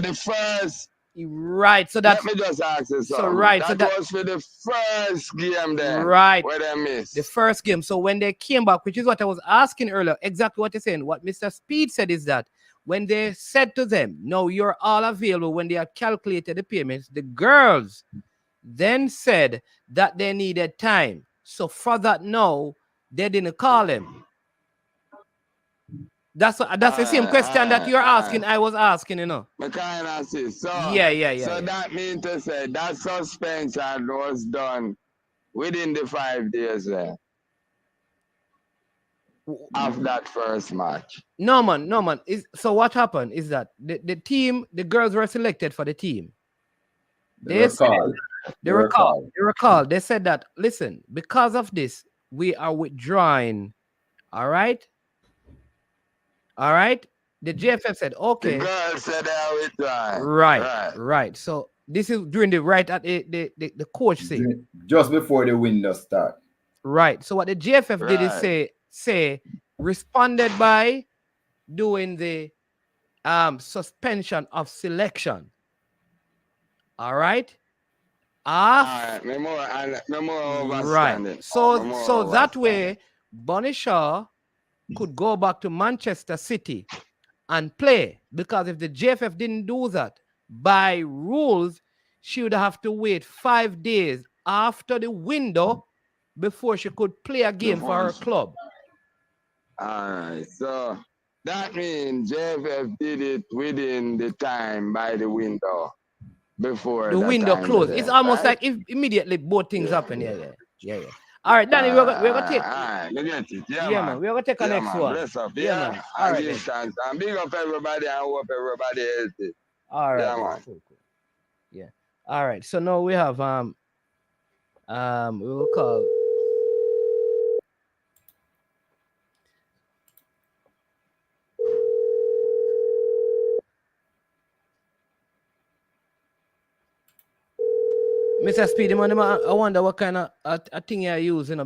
the first. Right. So that. Let me just ask you something. So right. That was for the first game then. Right. Where they missed. The first game. So when they came back, which is what I was asking earlier, exactly what you're saying. What Mr. Speed said is that when they said to them, "No, you're all available," when they had calculated the payments, the girls then said that they needed time. So for that, no, they didn't call him. That's the same question that you're asking. I was asking, you know. So yeah. So that means to say that suspension was done within the 5 days there of that first match. No man. So what happened is that the team, the girls were selected for the team. They were called. They said that, listen, because of this, we are withdrawing. All right. The JFF said, okay. The girls said they are withdrawing. Right. So this is during the coach thing. Just before the window start. Right. So what the JFF did is say responded by doing the suspension of selection. All right. No more overstanding. Right. So that way, Bonnie Shaw could go back to Manchester City and play, because if the JFF didn't do that, by rules, she would have to wait 5 days after the window before she could play a game for her club. All right. So that means JFF did it within the time by the window. Before the window closed. It's almost like if immediately both things happen. Yeah. All right, Danny, we're gonna take. Man. We're gonna take a next one. Bless up. Man. All right. And big up everybody and hope everybody is it. All right. Man. Cool. Yeah. All right. So now we have we will call. Mr. Speedy Man, I wonder what kind of a thing you're using. You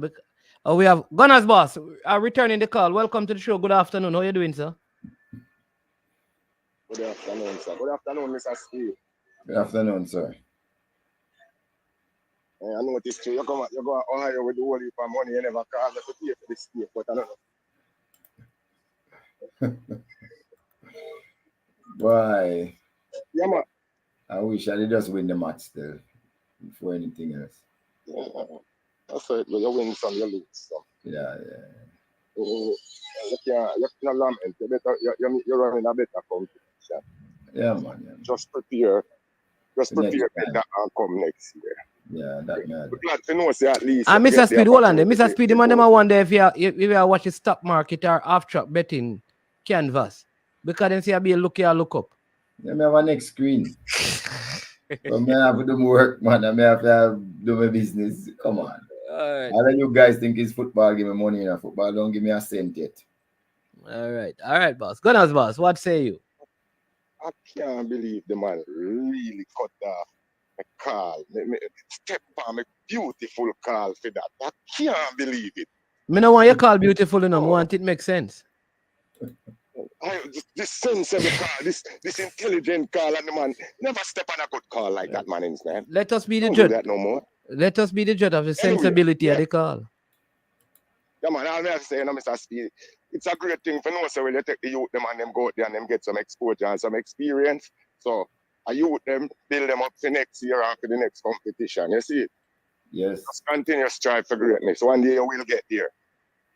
know, we have Gunners Boss returning the call. Welcome to the show. Good afternoon. How are you doing, sir? Good afternoon, sir. Good afternoon, Mr. Speed. Good afternoon, sir. I noticed you go to Ohio with the whole heap of money. You never call me to pay for this state, but I don't know. Why? Yeah, man. I wish I did just win the match still. Before anything else. That's it. You win some, you lose some. Yeah. You can't lament. You're running a better competition. Yeah, man. Yeah. Just prepare. Just The next prepare time. better and come next year. Yeah, that man. We're glad to know say at least. And you Mr. get the Speed, hold on there. opportunity Mr. Speed, the to man, them go. I wonder if you watch the stock market or off-track betting canvas. Because then say I be a look here, look up. Let me have a next screen. So me have to do my work, man. I may have to do my business. Come on. Alright. All of you guys think it's football, give me money in a football. Don't give me a cent yet. All right, boss. Gunners, boss. What say you? I can't believe the man really cut off a call. Step on a beautiful call for that. I can't believe it. Me no want you call beautiful enough. I want it make sense. This sensible call, this intelligent call, and the man never step on a good call like that, man. Let us be the Don't do judge. that no more. Let us be the judge of the sensibility of the call. Yeah, man, all I have to say, Mr. Speed, it's a great thing for no, so when you take the youth, them and them go out there and them get some exposure and some experience. So, I youth them, build them up for next year and for the next competition. You see it? Yes. Just continue to strive for greatness. One day you will get there.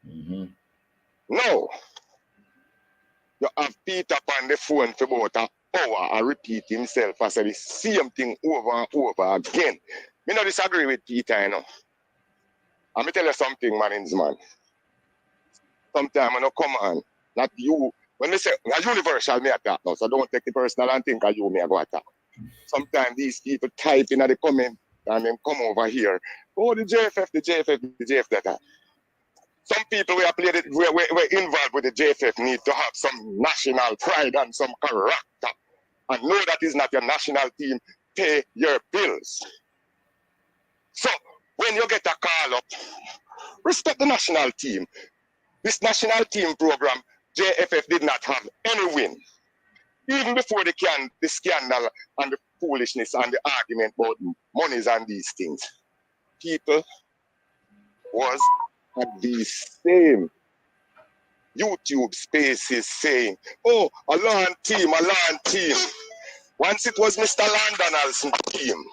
Mm-hmm. No. You have Peter on the phone for about an hour and repeat himself and say the same thing over and over again. Me not disagree with Peter, you know. And me tell you something, man. Sometimes when you come on, not you. When they say, a universal me attack now, so don't take it personal and think of you me go attack. Sometimes these people type in the comment and then come over here. Oh, the JFF, that. Some people we are played it, we're involved with the JFF need to have some national pride and some character. And know that is not your national team. Pay your bills. So when you get a call up, respect the national team. This national team program, JFF did not have any win. Even before the scandal and the foolishness and the argument about monies and these things. People was at the same YouTube spaces saying, oh, a lawn team. Once it was Mr. Landonal's team,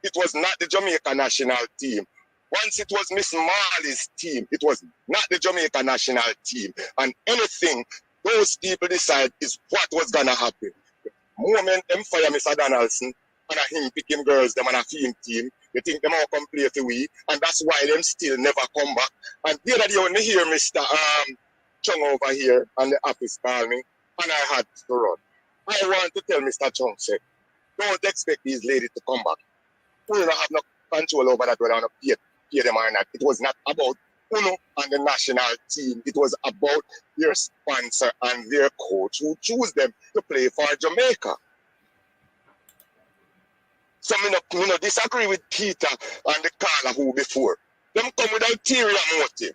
it was not the Jamaica national team. Once it was Miss Marley's team, it was not the Jamaica national team. And anything those people decide is what was going to happen. The moment them fire Mr. Donaldson, and him pick him girls, them and a team, they think them all come play for we, and that's why them still never come back. And the other day when I hear Mr. Chung over here and the office call me, and I had to run. I want to tell Mr. Chung, say, don't expect these ladies to come back. We don't have no control over that, whether or not pay them or not. It was not about Uno and the national team. It was about their sponsor and their coach who choose them to play for Jamaica. So I disagree with Peter and the caller who before. Them come with ulterior motive.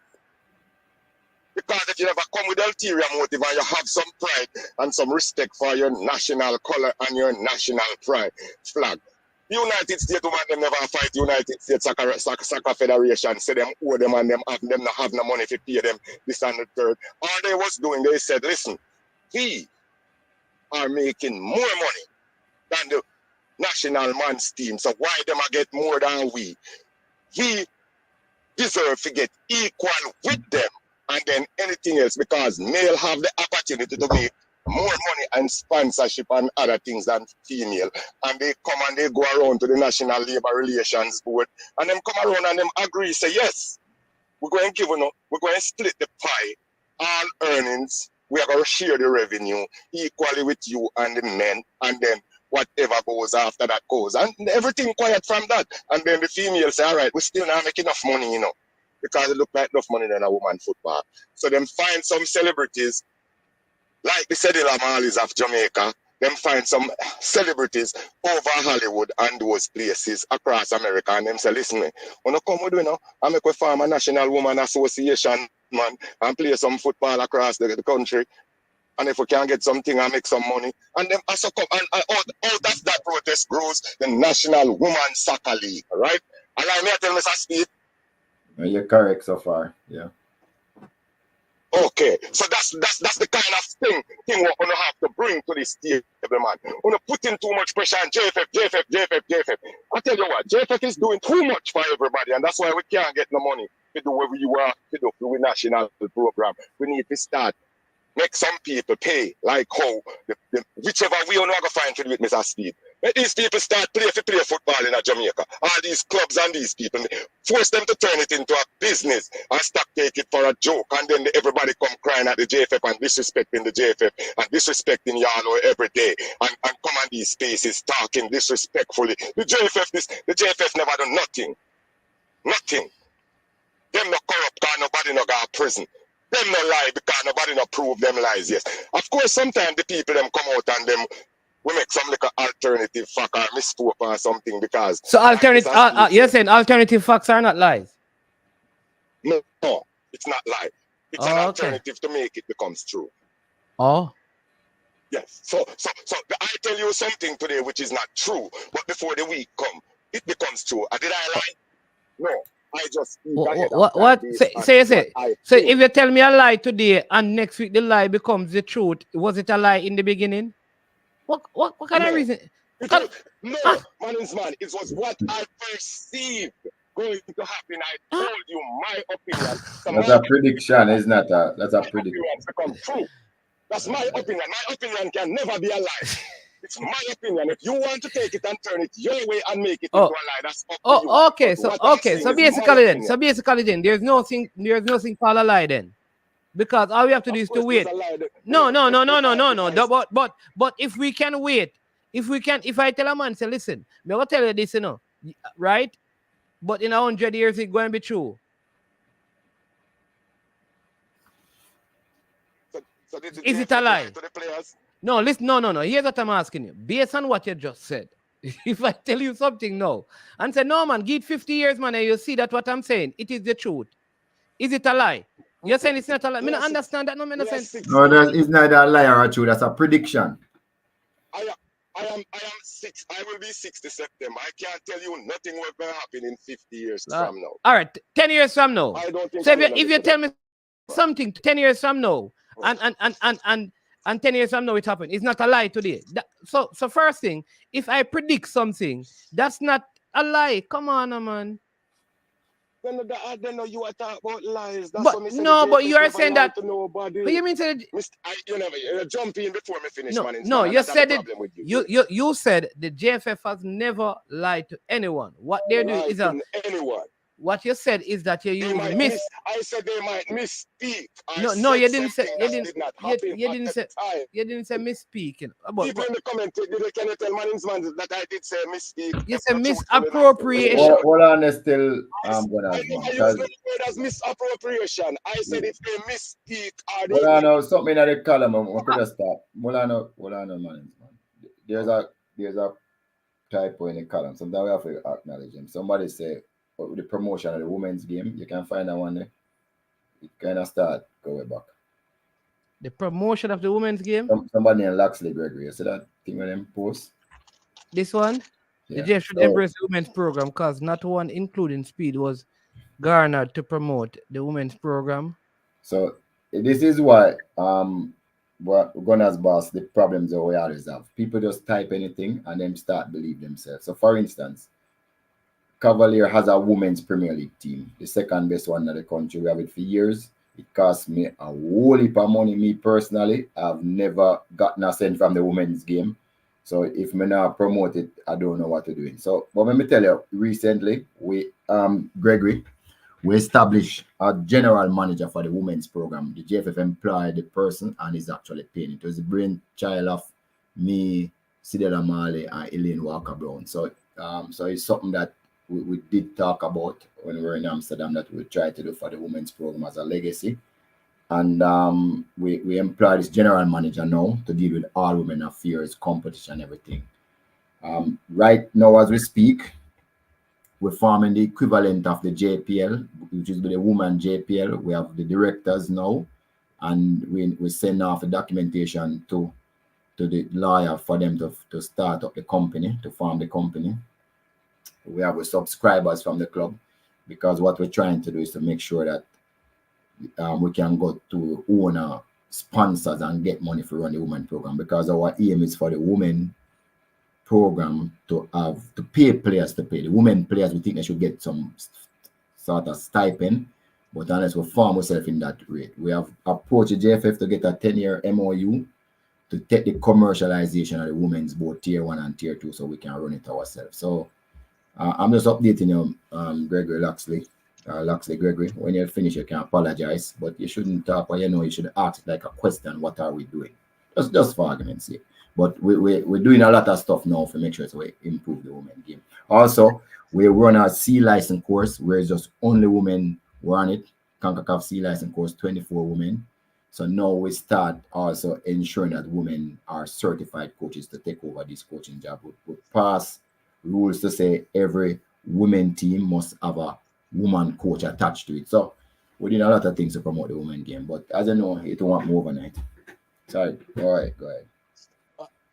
Because if you never come with ulterior motive and you have some pride and some respect for your national color and your national pride flag. The United States woman them never fight the United States Soccer Federation, say them owe them and them not have no money to pay them this and the third. All they was doing, they said, listen, we are making more money than the national man's team. So why them get more than we? We deserve to get equal with them and then anything else because male have the opportunity to make more money and sponsorship and other things than female. And they come and they go around to the National Labor Relations Board and them come around and them agree, say, yes, we're going to give we're going to split the pie, all earnings, we are going to share the revenue equally with you and the men, and then whatever goes after that goes. And everything quiet from that. And then the females say, all right, we still not make enough money, because it look like enough money than a woman football. So them find some celebrities like the Cedilla Marleys of Jamaica, them find some celebrities over Hollywood and those places across America, and them say, listen, when you come with me, I make we form a National Woman Association, man, and play some football across the country. And if we can get something and make some money, and them also come, and out of that protest grows the National Woman Soccer League, right? And I may tell Mr. Speed. You're correct so far, yeah. Okay, so that's the kind of thing we're gonna have to bring to this table, man. We're gonna put in too much pressure on JFF. I tell you what, JFF is doing too much for everybody, and that's why we can't get no money. to do what we want to do with national program. We need to start make some people pay, like how whichever way you know go find to do with Mr. Steve. Let these people start play football in Jamaica. All these clubs and these people, force them to turn it into a business and stop take it for a joke. And then everybody come crying at the JFF and disrespecting the JFF and disrespecting y'all every day and come on these spaces talking disrespectfully. The JFF never done nothing. Nothing. Them no corrupt because nobody no go to prison. Them no lie because nobody no prove them lies, yes. Of course, sometimes the people them come out and them we make some like alternative fact or misspoke or something because So alternative, you're saying alternative facts are not lies? No, it's not lie. It's an alternative to make it becomes true. Oh. Yes. So I tell you something today which is not true, but before the week come, it becomes true. Did I lie? No. I just what? Say. So if you tell me a lie today and next week the lie becomes the truth, was it a lie in the beginning? What kind of reason? Man, it was what I perceived going to happen. I told you my opinion. That's a prediction, isn't that? That's a prediction. Become true. That's my opinion. My opinion can never be a lie. It's my opinion. If you want to take it and turn it your way and make it into a lie, that's up to you. Okay. So basically then, there's nothing called a lie then. Because all we have to do is to wait. No. But if we can wait, if I tell a man, say, listen, I'm gonna tell you this, right? But in 100 years, it's going to be true. So is it a lie? No, listen, no. Here's what I'm asking you. Based on what you just said, if I tell you something now and say, no, man, give it 50 years, man, and you see that what I'm saying, it is the truth. Is it a lie? You're saying it's not a lie. I don't understand that. No, it's neither a lie or a truth. That's a prediction. I am 6. I will be 60 September. I can't tell you nothing will happen in 50 years from now. All right, 10 years from now. I don't think so if you tell me something 10 years from now, and 10 years from now it happened, it's not a lie today. So first thing, if I predict something, that's not a lie. Come on, man. Then you are talking about lies. That's but you are saying that. But you mean said you jump in before me finish, man. No, you said it. You said the JFF has never lied to anyone. What they're doing is anyone. What you said is that you I said they might misspeak. No, you didn't say. You didn't say misspeaking. People in the comment, can you tell man that I did say misspeak? You said misappropriation. Hold on, still gonna. I use the word as misappropriation. I said if they misspeak, Hold on, something in the column. We could just stop. Hold on, man. There's a typo in the column. Sometimes we have to acknowledge him. Somebody say, with the promotion of the women's game, you can find that one there. It kind of start going back. The promotion of the women's game? Somebody named Laxley Gregory. You see that thing with them post? This one? Yeah. The JF should embrace the women's program because not one, including Speed, was garnered to promote the women's program. So this is why Gunners boss, the problems that we always have. People just type anything and then start believe themselves. So for instance, Cavalier has a women's Premier League team, the second best one in the country. We have it for years. It cost me a whole heap of money. Me personally, I've never gotten a cent from the women's game. So if me not promote it, I don't know what to do. So, but let me tell you, recently we Gregory, we established a general manager for the women's program. The JFF employed the person and is actually paying. It was the brainchild of me, Sidela Marley, and Elaine Walker Brown. So it's something that we did talk about when we were in Amsterdam that we try to do for the women's program as a legacy. And we employ this general manager now to deal with all women affairs, competition, everything. Right now, as we speak, we're forming the equivalent of the JPL, which is the woman JPL. We have the directors now, and we send off the documentation to the lawyer for them to start up the company, to form the company. We have subscribers from the club, because what we're trying to do is to make sure that we can go to owner sponsors and get money for run the women program, because our aim is for the women program to pay players to play. The women players, we think they should get some sort of stipend, But unless we farm ourselves in that rate, we have approached the JFF to get a 10-year MOU to take the commercialization of the women's both tier 1 and tier 2 so we can run it ourselves. So I'm just updating you, Gregory Loxley. Loxley Gregory, when you finish, you can apologize, but you shouldn't talk, or you should ask like a question, what are we doing? Just for argument's sake. But we're doing a lot of stuff now to make sure so we improve the women game. Also, we run a C license course where it's just only women run it. CONCACAF C license course, 24 women. So now we start also ensuring that women are certified coaches to take over this coaching job. We pass rules to say every women team must have a woman coach attached to it. So we're doing a lot of things to promote the women game. But as you know, it won't move overnight. Sorry. All right, go ahead.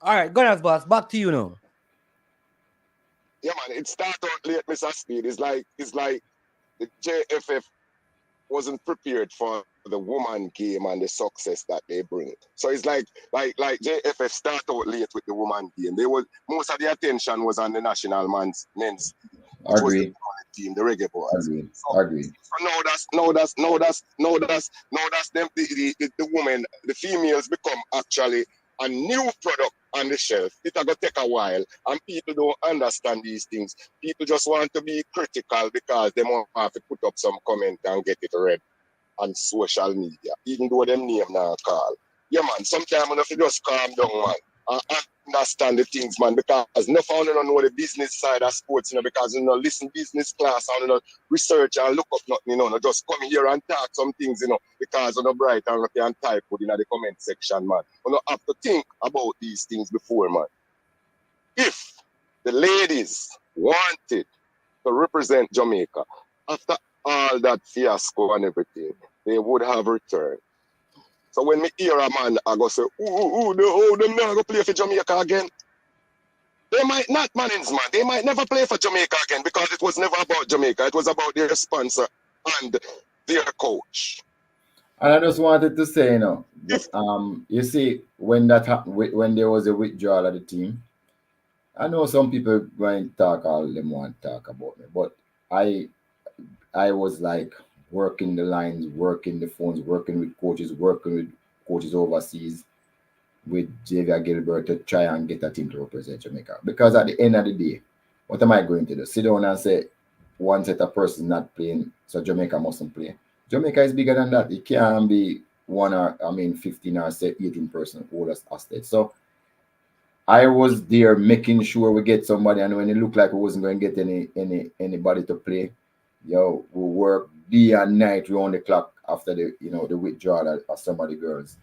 All right, Gunners boss, back to you now. Yeah, man, it started out late, Mr. Speed. It's like the JFF wasn't prepared for the woman game and the success that they bring. So it's like JFF started out late with the woman game. Most of the attention was on the national men's team, which was the team, the Reggae Boys. Agree. So now that's them the women, the females become actually a new product on the shelf. It's gonna take a while, and people don't understand these things. People just want to be critical because they want to put up some comment and get it read on social media, even though them name now call. Yeah, man, sometimes you have to just calm down, man, and understand the things, man, because no one don't know the business side of sports, because you know, listen business class and you know, research and look up nothing, no, just come here and talk some things, because you know, bright and lucky and type in the comment section, man. You have to think about these things before, man. If the ladies wanted to represent Jamaica after all that fiasco and everything, they would have returned. So when me hear a man, I go say, them never go play for Jamaica again. They might not, man. They might never play for Jamaica again because it was never about Jamaica. It was about their sponsor and their coach. And I just wanted to say, you see, when that happened, when there was a withdrawal of the team, I know some people going to talk, all them want to talk about me, but I was like working the lines, working the phones, working with coaches overseas with Xavier Gilbert to try and get a team to represent Jamaica. Because at the end of the day, what am I going to do? Sit down and say one set of persons not playing, so Jamaica mustn't play. Jamaica is bigger than that. It can't be 15 or 18 person oldest estate. So I was there making sure we get somebody, and when it looked like we wasn't going to get anybody to play, we work day and night round the clock after the withdrawal of some of the girls.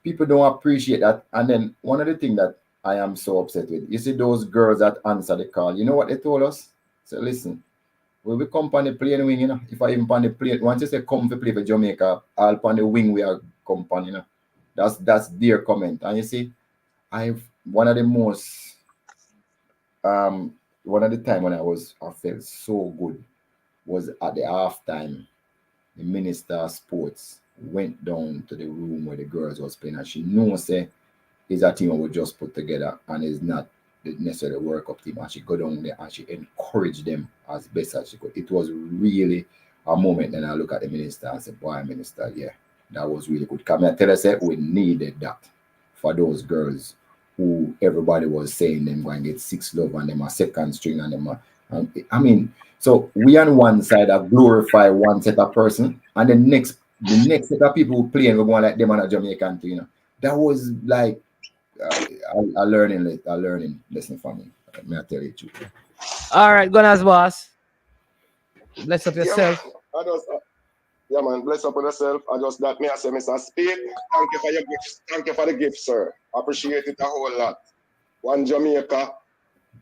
People don't appreciate that. And then one of the things that I am so upset with, you see those girls that answer the call, you know what they told us? So listen, we'll be come on the plane wing, if I even on the plane, once you say come to play for Jamaica, I'll on the wing we are come on, That's their comment. And you see, one of the time when I felt so good was at the halftime. The Minister of Sports went down to the room where the girls was playing, and she knows it's a team we just put together and it's not necessarily a World Cup team, and she go down there and she encouraged them as best as she could. It was really a moment. And I look at the minister and say, boy, minister, yeah, that was really good. Come and tell us that we needed that for those girls who everybody was saying them going to get 6 love and them a second string and them so we on one side have glorify one set of person, and the next set of people who playing we're going like them on a Jamaican too, That was like a learning lesson for me. May I tell you the truth. All right, Gunners boss. Bless up yourself. Yeah, man, bless up on yourself. I just that me I say, Mr. Speed, thank you for your gifts. Thank you for the gift, sir. Appreciate it a whole lot. One Jamaica,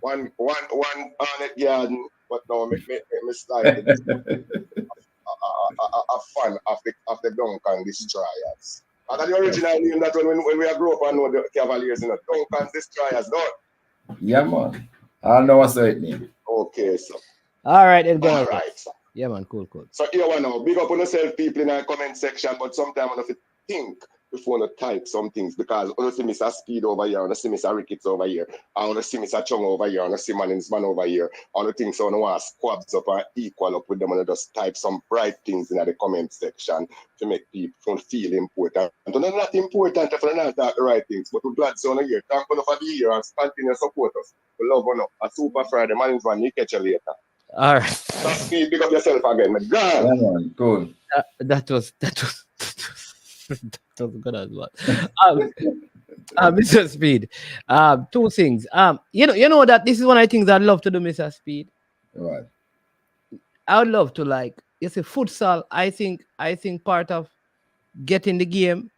one Arnett Garden, but no, me start a fan of the Duncan Destroyers. I got the original name that when we grew up and know the Cavaliers, Duncan Destroyers, don't? Yeah, man. I know what's it name. Okay, so. All right, then go. All right. Yeah, man, cool. So here one now, big up on yourself, people in the comment section, but sometimes I have to think before I type some things because I want to see Mr. Speed over here, I want to see Mr. Ricketts over here, I want to see Mr. Chung over here, I want to see Manning's man over here. All the things so I want to squabs up and equal up with them and just type some bright things in the comment section to make people feel important. And they're not important if they're not the right things, but we're glad so here. Thank you for the year and continue to support us. We love you. A super Friday, Manning's man, you catch you later. All right. Speed, pick up yourself again, my God. Yeah, man, cool. That was that was good as well. Mr. Speed. Two things. You know that this is one of the things I'd love to do, Mr. Speed. Right. I would love to you see, futsal. I think part of getting the game,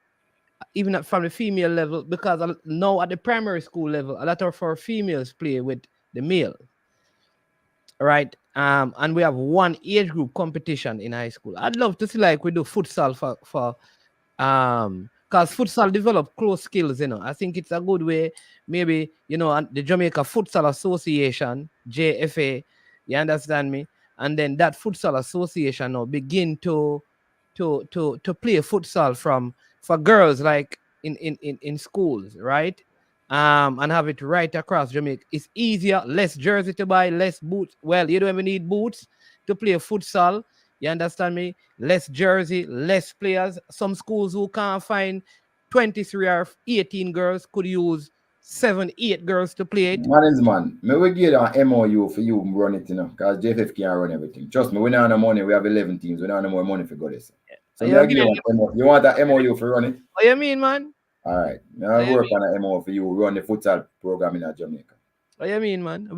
even from the female level, because now at the primary school level, a lot of our females play with the male. Right. And we have one age group competition in high school. I'd love to see we do futsal for because futsal develop close skills, I think it's a good way, maybe, the Jamaica Futsal Association, JFA, you understand me? And then that futsal association now begin to play futsal for girls in schools, right? And have it right across Jamaica. It's easier, less jersey to buy, less boots. Well, you don't even need boots to play futsal. You understand me? Less jersey, less players. Some schools who can't find 23 or 18 girls could use 7, 8 girls to play it. Man, me will give an MOU for you run it, because JFF can't run everything. Trust me, we don't have no money. We have 11 teams. We don't have no more money for go this. So you want an MOU for run it? What you mean, man? All right. Now I work on an MOU for you run the futsal program in Jamaica. What you mean, man?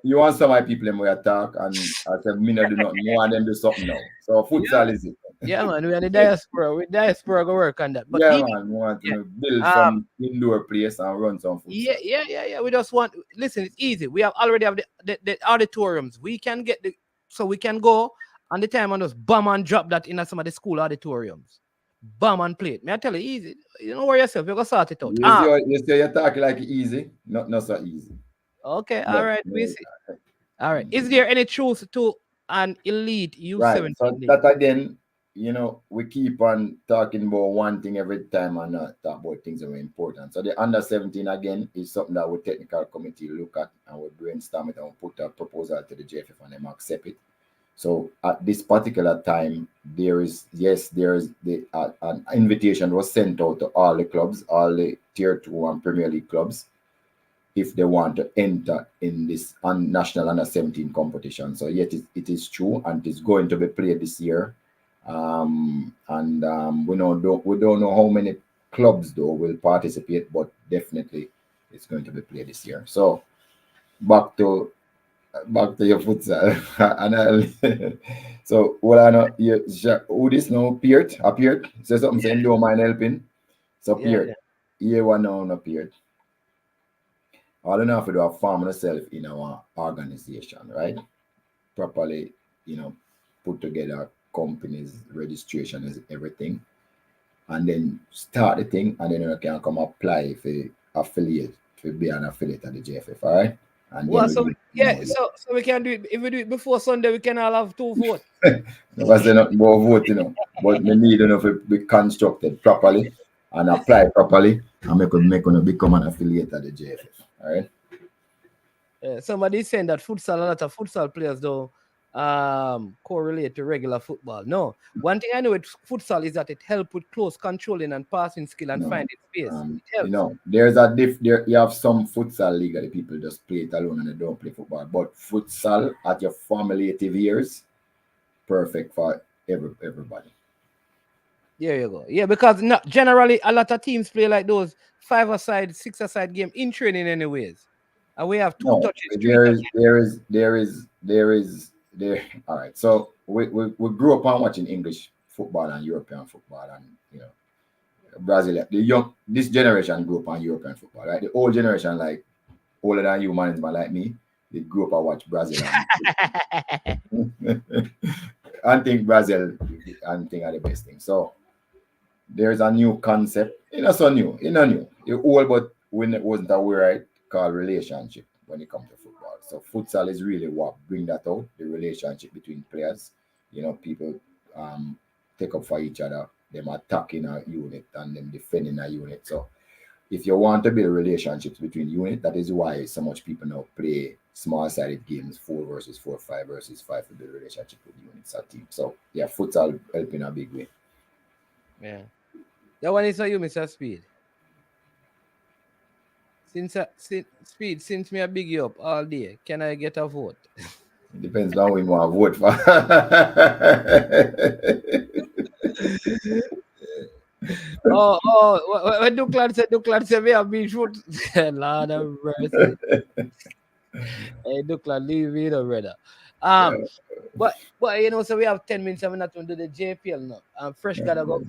You want some of my people them we attack and I said me not do nothing. You want them do something now. So futsal is it. Yeah, man. We are the diaspora. We diaspora go work on that. But man. We want to build some indoor place and run some futsal. Yeah. We just want. Listen, it's easy. We already have the auditoriums. We can get so we can go on the time and just bam and drop that in some of the school auditoriums. Bam and play it. May I tell you, easy. You don't worry yourself. You're going to sort it out. You say you're talking like easy. Not so easy. Okay. All right. We see. All right. Is there any truth to an elite U17? Right. So that again, we keep on talking about one thing every time and not talk about things that are important. So the under 17 again is something that our technical committee look at and we brainstorm it and we put a proposal to the JFF and them accept it. So at this particular time, an invitation was sent out to all the clubs, all the Tier 2 and Premier League clubs, if they want to enter in this national under 17 competition. So yet it is true and it's going to be played this year. We don't know how many clubs though will participate, but definitely it's going to be played this year. So back to your futsal. So what I know, who this now appeared. Say something saying you don't mind helping. So appeared. Year one now appeared. All I know have to do a form myself in our organization, right? Properly, put together companies, registration is everything. And then start the thing and then you can come apply for affiliate, to be an affiliate at the JFF, all right? And so we can do it. If we do it before Sunday, we can all have 2 votes. Because they're not more vote, but we need to be constructed properly and apply properly and make become an affiliate at the JFF. All right. Somebody saying that a lot of futsal players don't correlate to regular football. No. One thing I know with futsal is that it helps with close controlling and passing skill and finding space. It helps. There's you have some futsal league that the people just play it alone and they don't play football. But futsal at your formative years, perfect for everybody. There you go. Yeah, because generally a lot of teams play like those 5-a-side, 6-a-side game in training anyways. And we have 2 touches. There is. All right. So we grew up on watching English football and European football and Brazil. This generation grew up on European football, right? The old generation, like older than you, man, like me, they grew up and watch Brazil and think Brazil and think are the best thing. So there's a new concept. It's not so new. It's not new. It's old, but when it wasn't aware, right, called relationship when it comes to football. So futsal is really what bring that out, the relationship between players. People take up for each other them attacking a unit and them defending a unit. So if you want to build relationships between units, that is why so much people now play small-sided games, 4 versus 4, 5 versus 5 to build relationship with units or teams. So yeah, futsal help in a big way. Yeah. That one is for you, Mr. Speed. Since Speed, since me I big you up all day, can I get a vote? It depends on who you want to vote for. When Duclan said me have been shoot. Lord of mercy. Hey, Duclan, leave me the brother. But you know, so we have 10 minutes and we're not going to do the JPL now. Fresh gotta go.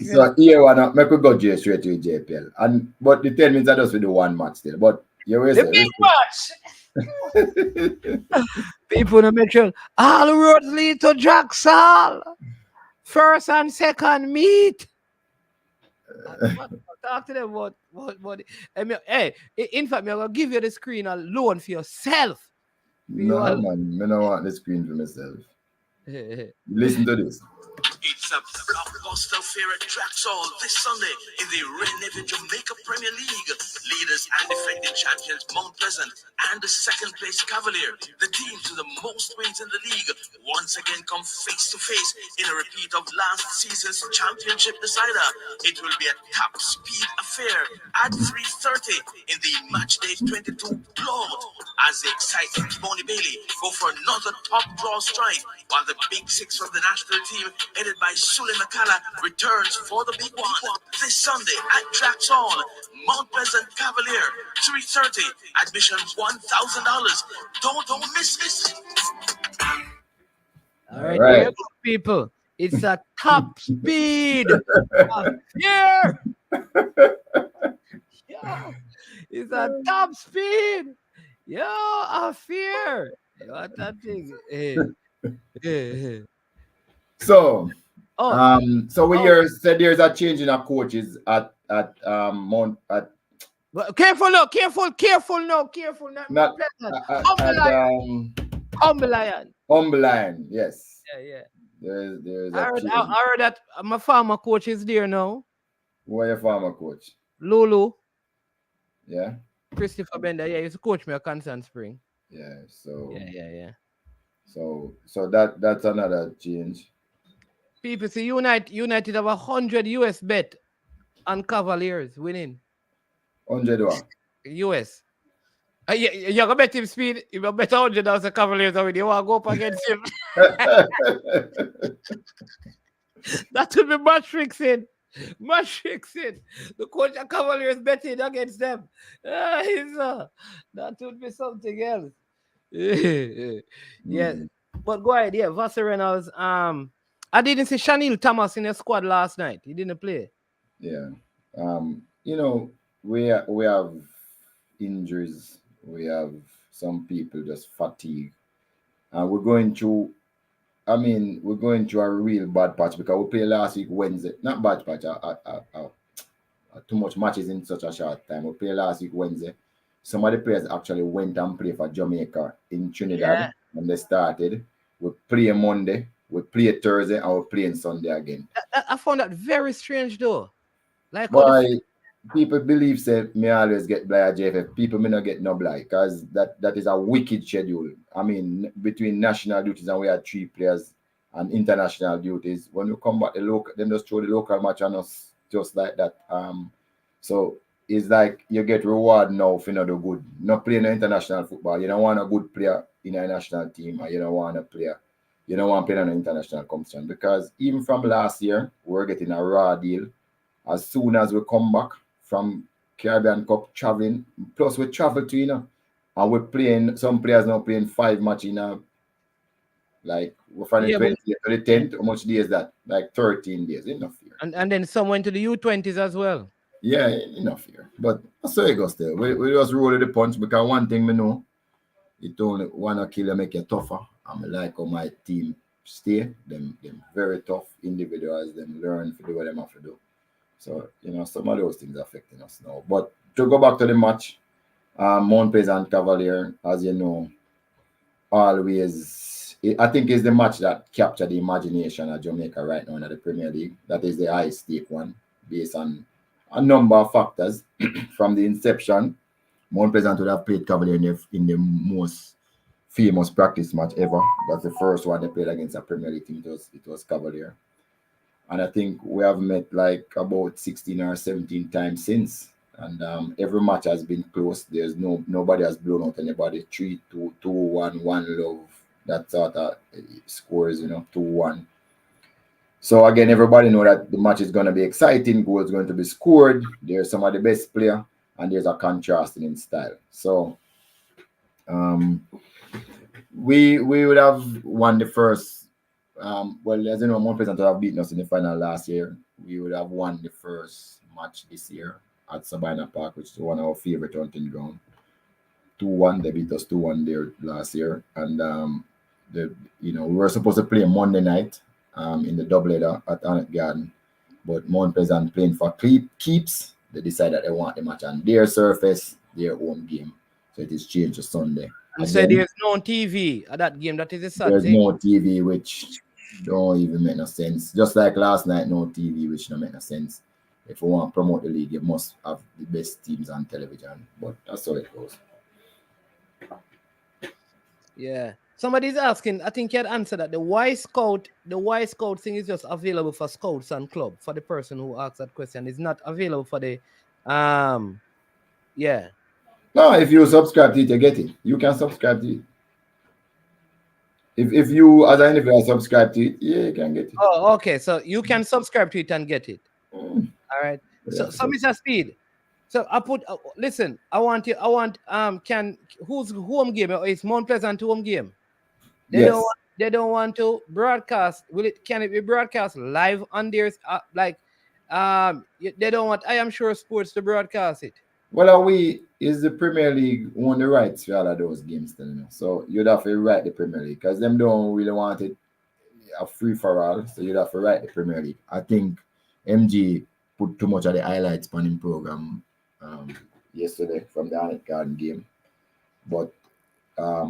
So here one make we go straight to JPL. But the 10 minutes I just we do one match still. But you will say big match. People to make sure all roads lead to Jacksal. First and second meet. Talk to them what I mean, hey, in fact, I'm gonna give you the screen alone for yourself. No, man, I don't want the screen for myself. Listen to this. It's a blockbuster affair at Contractual this Sunday in the Red Jamaica Premier League. Leaders and defending champions Mount Pleasant and the second place Cavalier, the teams with the most wins in the league, once again come face to face in a repeat of last season's championship decider. It will be a top speed affair at 3:30 in the match day 22 blowout as the exciting Tony Bailey go for another top draw strike, while the big six from the national team headed by Sule McCalla returns for the big one this Sunday at Contractual. Mount Pleasant Cavalier, 3:30. Admission $1,000. Don't miss this. All right, there you go, people. It's a top speed affair. Yeah, it's a top speed. Yo, affair. What that thing? So, so we said there's a change in our coaches at Mount at. Careful now, careful now. Not Humble Lion. Yes. Yeah. There's I heard that my former coach is there now. Where your former coach? Lulu. Yeah. Christopher Bender. Yeah, he used to coach me at Constant Spring. Yeah. So. Yeah. So that's another change. People see United have 100 US bet on Cavaliers winning. 100 what? US. You're going to bet him Speed. You bet 100 as a Cavaliers winning. You want to go up against him. That would be match fixing. The coach of Cavaliers betting against them. That would be something else. Yeah. But go ahead. Yeah, Vassar Reynolds. I didn't see Shanil Thomas in the squad last night. He didn't play. Yeah. You know, we have injuries. We have some people just fatigue. And we're going through a real bad patch because we played last week Wednesday. Not bad patch, too much matches in such a short time. We played last week Wednesday. Some of the players actually went and played for Jamaica in Trinidad when they started. We play Monday, we play Thursday, and we're playing Sunday again. I found that very strange though. Like people believe say me always get blind at JFF. People may not get no blind because that is a wicked schedule. I mean, between national duties and we had 3 players and international duties. When you come back them just throw the local match on us just like that. So it's like you get reward now if you not do good. Not playing international football. You don't want a good player in a national team, or you don't want to play on an international competition. Because even from last year, we're getting a raw deal. As soon as we come back from Caribbean Cup traveling, plus we travel to, and we're playing, some players now playing 5 matches like we're from the 20th to the 10th. How much days is that? Like 13 days. Enough here. And then some went to the U20s as well. Yeah, enough here. But that's how it goes there. We just roll the punch because one thing we know, it only wanna kill you make you tougher. I'm like how my team stay. Them very tough individuals, them learn to do what they have to do. So, some of those things are affecting us now. But to go back to the match, Mount Pleasant Cavalier, as you know, always I think it's the match that captured the imagination of Jamaica right now in the Premier League. That is the high stake one, based on a number of factors. From the inception, Mount Pleasant would have played Cavalier in the most famous practice match ever. That's the first one they played against a Premier League team. It was Cavalier. And I think we have met like about 16 or 17 times since. And every match has been close. There's nobody has blown out anybody. 3-2, 2-1, 1-love. That sort of scores, 2-1. So again, everybody know that the match is going to be exciting. Goals going to be scored. There's some of the best player, and there's a contrasting in style. So we would have won the first. Well, as you know, Mount Pleasant have beaten us in the final last year. We would have won the first match this year at Sabina Park, which is one of our favorite hunting ground. 2-1. They beat us 2-1 there last year, and we were supposed to play Monday night in the doubleheader at Annett Garden, but Mount Pleasant playing for keeps. They decided they want the match on their surface, their home game, so it is changed to Sunday. You said there's no TV at that game. That is a sad There's thing. no TV, which don't even make no sense. Just like last night, no TV, which don't make no sense. If you want to promote the league, you must have the best teams on television. But that's how it goes. Yeah. Somebody's asking, I think you had answered that the Y Scout thing is just available for scouts and club. For the person who asked that question, it's not available for the yeah. No, if you subscribe to it, you get it. You can subscribe to it. If you, as an individual, subscribe to it, yeah, you can get it. Oh, okay. So you can subscribe to it and get it. All right. Yeah, So Mr. Speed. So I put listen, can who's home game? It's Mount Pleasant home game. They don't want to broadcast. Can it be broadcast live on their they don't want I am sure sports to broadcast it. Well, is the Premier League own the rights for all of those games, so you'd have to write the Premier League because them don't really want it a free for all. So you'd have to write the Premier League. I think MG put too much of the highlights on his program yesterday from the Annett Garden game, but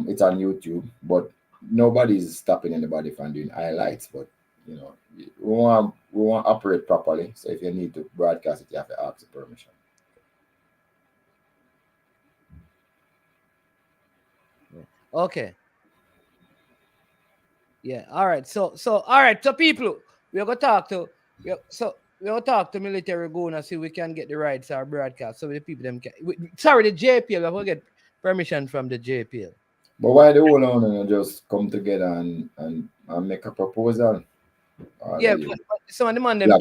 it's on YouTube. But nobody's stopping anybody from doing highlights. But we want to operate properly. So if you need to broadcast it, you have to ask the permission. Okay. Yeah. All right. So all right. So people, we're gonna talk to Military Goon and see if we can get the rights or broadcast. So the people them can. The JPL. We'll get permission from the JPL. But why the whole owner just come together and make a proposal? Yeah, but some of them on them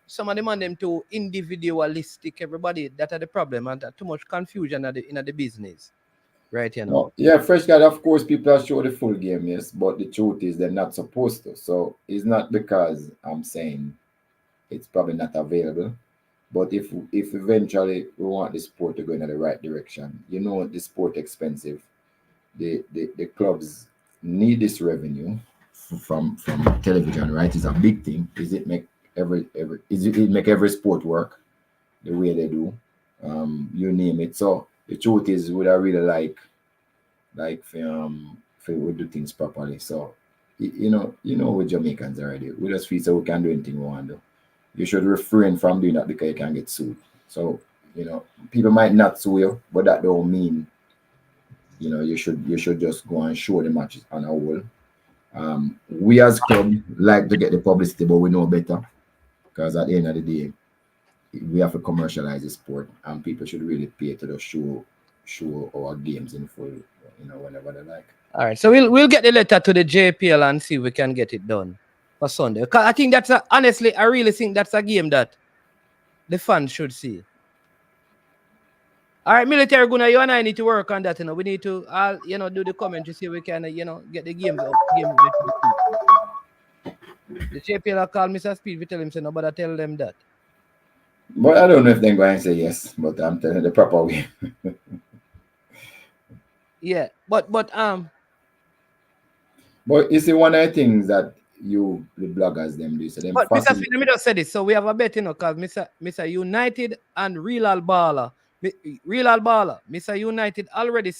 some of them on them too individualistic. Everybody that are the problem and too much confusion in the business. Right, No, yeah, Fresh Guy, of course, people are show the full game, yes, but the truth is they're not supposed to. So it's not because I'm saying it's probably not available, but if eventually we want the sport to go in the right direction, the sport expensive, the clubs need this revenue from television, right? It's a big thing. Is it make every sport work the way they do? You name it. So the truth is, would I really like for we do things properly. So we're Jamaicans already. We just feel so we can do anything we want to do. You should refrain from doing that because you can get sued. So people might not sue you, but that don't mean you should just go and show the matches on a whole. We as club like to get the publicity, but we know better because at the end of the day, we have to commercialize the sport, and people should really pay to the show our games in full, whenever they like. All right, so we'll get the letter to the JPL and see if we can get it done for Sunday. I think honestly, I really think that's a game that the fans should see. All right, Military Guna, you and I need to work on that. We need to, do the commentary, see if we can, get the games up. The JPL will call Mr. Speed. We tell him, so nobody tell them that. But I don't know if they're going to say yes, but I'm telling the proper way. Yeah, but you see, one of the things that the bloggers them do. So but Mr. Speed, let me just say this. So we have a bet, because Mr. United and Real Albala, Mr. United already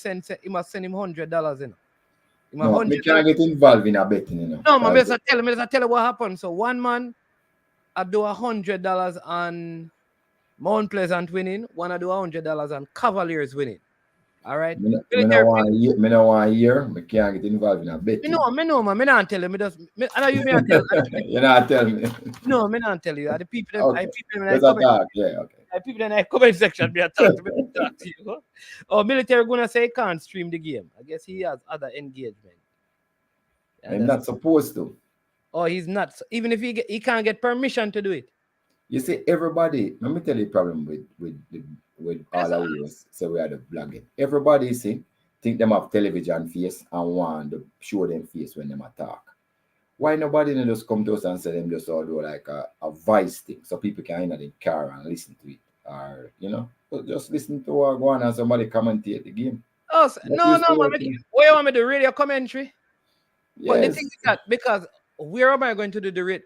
he must send him $100, No, me can't get involved in a betting, you know. No, man, just tell you what happened. So one man I do $100 on Mount Pleasant winning, one I do $100 on Cavaliers winning. All right. Me no want to hear. Me can't get involved in a betting. Me know, man. Me not tell you. I know you may tell. You not tell me. No, me not tell you. The people Okay. I people Let's talk. Yeah, okay. I people in the comment section me talk to you. Oh, military gonna say he can't stream the game. I guess he has other engagement. I'm not supposed to. Oh, he's not. Even if he can't get permission to do it. You see, everybody. Let me tell you the problem with all of us. So we are the blogging. Everybody think them have television face and want to show them face when them attack. Why nobody just come to us and say them just all do like a voice thing so people can in the car and listen to it, or just listen to what go on and somebody commentate the game. Oh no, man. Where you want me to radio commentary? Yes. But the thing is that because where am I going to do the rate?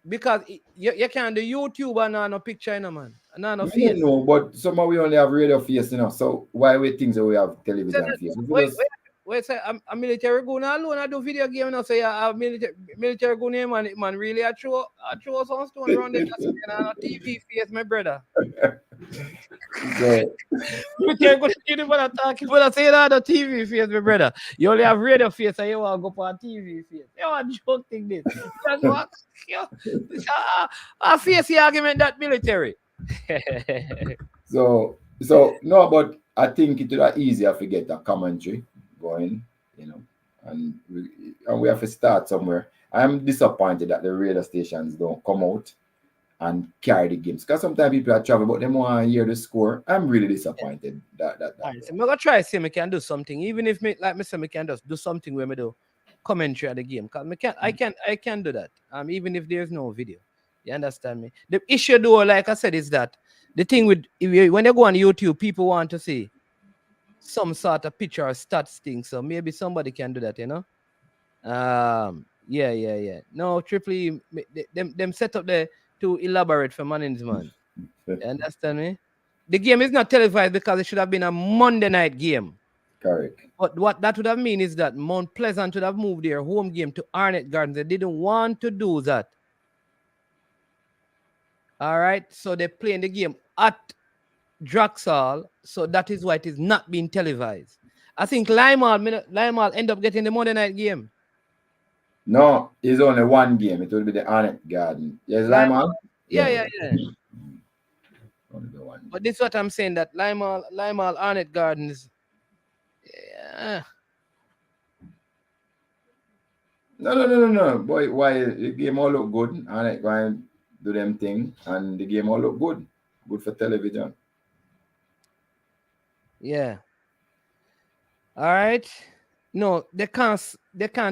Because you can't do YouTube and no picture, man. No face. No, but somehow we only have radio face, So why we think that we have television face? Wait, say a military gun alone I do video game now. Say a military gun name man really I throw some stone around the just on a TV face, my brother. Military gun you never talk, but say that the TV face, my brother. You only have radio face and you want to go for a TV face. You want joke thing this. That's what a face argument that military. So no, but I think it would be easier to get a commentary going, and we have to start somewhere. I'm disappointed that the radio stations don't come out and carry the games, because sometimes people are traveling, but they want to hear the score. I'm really disappointed that. All right, so I'm gonna try to see if I can do something, even if me can just do something where me do commentary at the game, because I can do that. Even if there's no video. You understand me? The issue though, like I said, is that the thing with when they go on YouTube, people want to see some sort of picture or stats thing. So maybe somebody can do that, Yeah. No, Triple E, them set up there to elaborate for management. You understand me? The game is not televised because it should have been a Monday night game. Correct. But what that would have mean is that Mount Pleasant would have moved their home game to Arnett Gardens. They didn't want to do that. All right, so they're playing the game at Draxall, so that is why it is not being televised. I think Limal end up getting the Monday night game. No, it's only one game. It will be the Arnett Garden. Yes, Limal? Yeah. Only the one. But this is what I'm saying, that Limal Arnett Gardens. Yeah. No. Boy, why the game all look good? Arnett going do them thing, and the game all look good. Good for television. Yeah. All right. No, they can't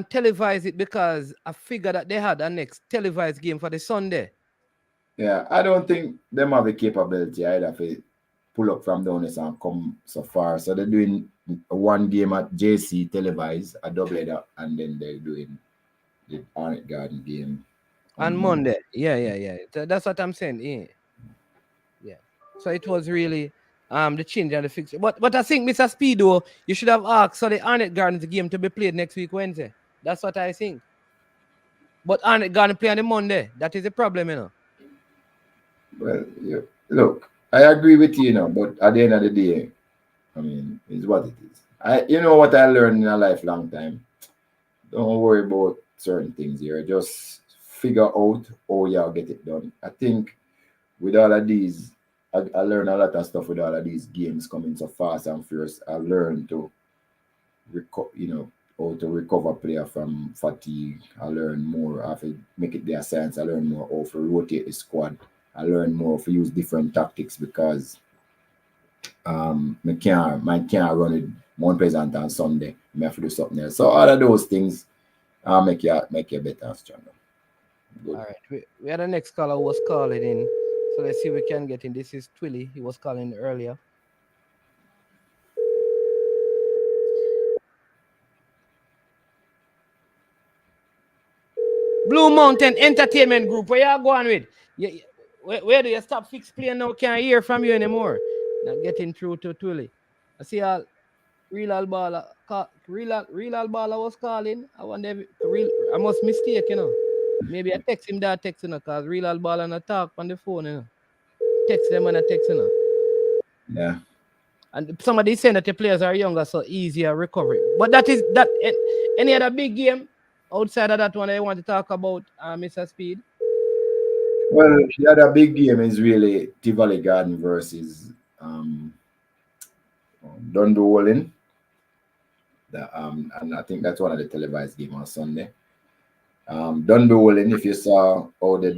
televise it because I figure that they had a next televised game for the Sunday. Yeah, I don't think them have the capability either to pull up from down this and come so far. So they're doing one game at JC televised, a doubleheader, and then they're doing the Arnett Garden game on Monday. Yeah. That's what I'm saying. Yeah. So it was really the change and the fixture. But I think, Mr. Speedo, you should have asked for the Arnett Gardens game to be played next week Wednesday. That's what I think. But Arnett Garden play on the Monday. That is the problem, Well, look, I agree with you, but at the end of the day, I mean, it's what it is. You know what I learned in a lifelong time? Don't worry about certain things here. Just figure out how you'll get it done. I think with all of these, I learned a lot of stuff with all of these games coming so fast and furious. I learned to, how to recover player from fatigue. I learned more how to make it their science. I learned more how to rotate the squad. I learned more how to use different tactics because my can't run it Mount Pleasant on Sunday. I have to do something else. So all of those things make you better and stronger. Good. All right. We had the next caller who was calling in. So let's see if we can get in. This is Twilly. He was calling earlier. Blue Mountain Entertainment Group. Where you going with? Where do you stop fixed playing now? Can't hear from you anymore. Not getting through to Twilly. I see y'all. Real Albala, real Albala was calling. I wonder if I must mistake, you know. Maybe I text him that text, you know, cause real Albala and I talk on the phone, you know. Text them and I text, you know. Yeah. And somebody saying that the players are younger, so easier recovery. But that is that. Any other big game outside of that one I want to talk about, Mr. Speed? Well, the other big game is really Tivoli Garden versus Dundowling. And I think that's one of the televised games on Sunday. Dundowling, if you saw how they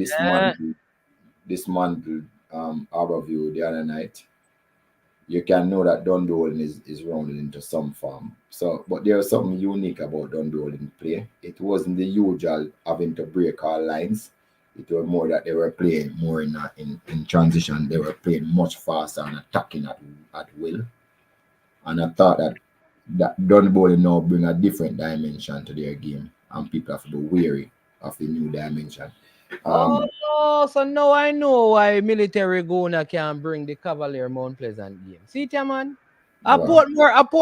dismantled Harborview the other night, you can know that Dundowling is rounded into some form. So, but there was something unique about Dundowling play. It wasn't the usual having to break all lines. It was more that they were playing more in transition. They were playing much faster and attacking at will. And I thought that Dundowling now bring a different dimension to their game, and people have to be wary of the new dimension. So now I know why Military Guna can bring the Cavalier Mount Pleasant game. See it, man? I put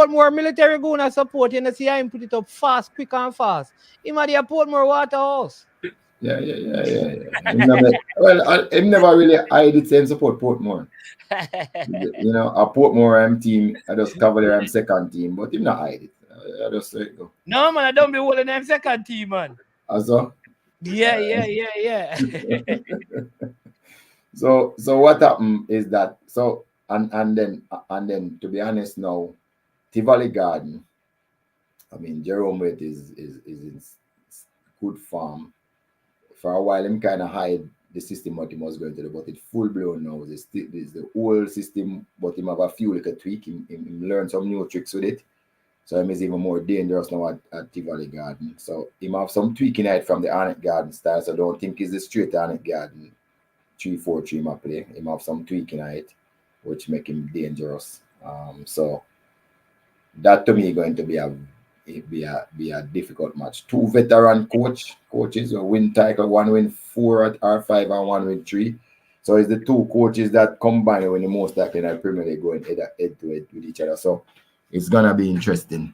more Military Guna support, you know, see I put it up fast, quick and fast. He might have Portmore Waterhouse. Yeah. Well, I never really hide it and support Portmore. You know, a Portmore team, I just Cavalier second team, but him not hide it. I just let it go. No, man, I don't be holding them second team, man. Also? Yeah. So what happened is that and then to be honest now, Tivoli Garden, I mean Jerome Waite is in good form. For a while him kind of hide the system what he was going to do, but it's full blown now. It's the old system, but him have a few little tweak. Him learn some new tricks with it. So him is even more dangerous now at Tivoli Garden. So him have some tweaking it from the Arnett Garden style. So don't think it's the straight Arnett Garden 3-4-3 my play. Him have some tweaking it, which make him dangerous. So that to me going to be a difficult match. Two veteran coaches who win title, one win 4 at R5 and one win 3. So it's the two coaches that combine when the most likely in the Premier League going head to head with each other. So it's gonna be interesting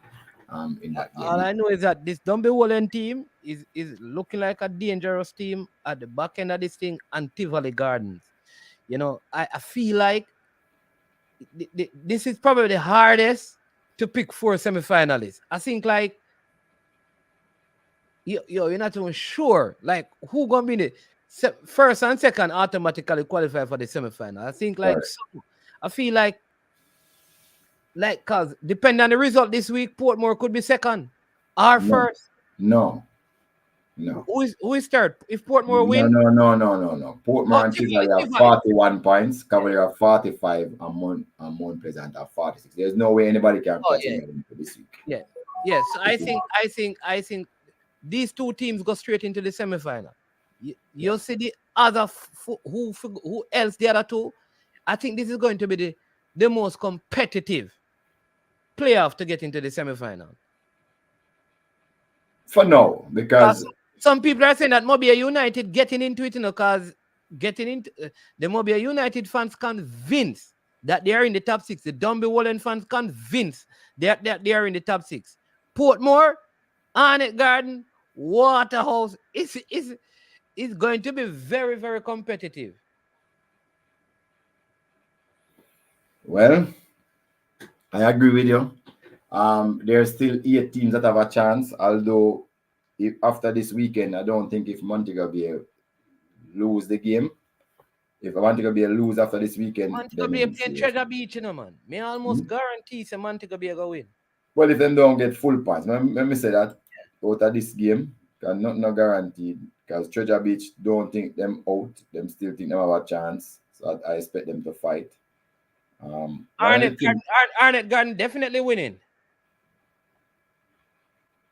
in that game. All I know is that this Dundowling team is looking like a dangerous team at the back end of this thing and Tivoli Gardens. You know, I feel like this is probably the hardest to pick 4 semi-finalists. I think like you're not even sure like who gonna be the first and second automatically qualify for the semi-final. I think like I feel like cause depending on the result this week, Portmore could be second or first. No. Who is third? If Portmore win? No. Portmore and Tivoli have 41 points. Cavalier have 45 and Mount Pleasant have 46. There's no way anybody can continue them for this week. Yeah. Yes. I think these two teams go straight into the semi-final. You see the other who else the other two? I think this is going to be the most competitive playoff to get into the semi-final. For now, because some people are saying that Mobile United getting into it, you know, because getting into the Mobile United fans convinced that they are in the top 6. The Dundowling fans convinced that they are in the top 6. Portmore, Arnett Garden, Waterhouse is going to be very, very competitive. Well, I agree with you. There's still 8 teams that have a chance, although if after this weekend, I don't think if Montego Bay lose the game, if Montego Bay lose after this weekend, Montego Bay playing Treasure Beach, you know, man. Me almost guarantee some Montego Bay go win. Well, if them don't get full points, let me say that out of this game, because not guaranteed, because Treasure Beach don't think them out, them still think them have a chance, so I expect them to fight. Arnett Garden definitely winning.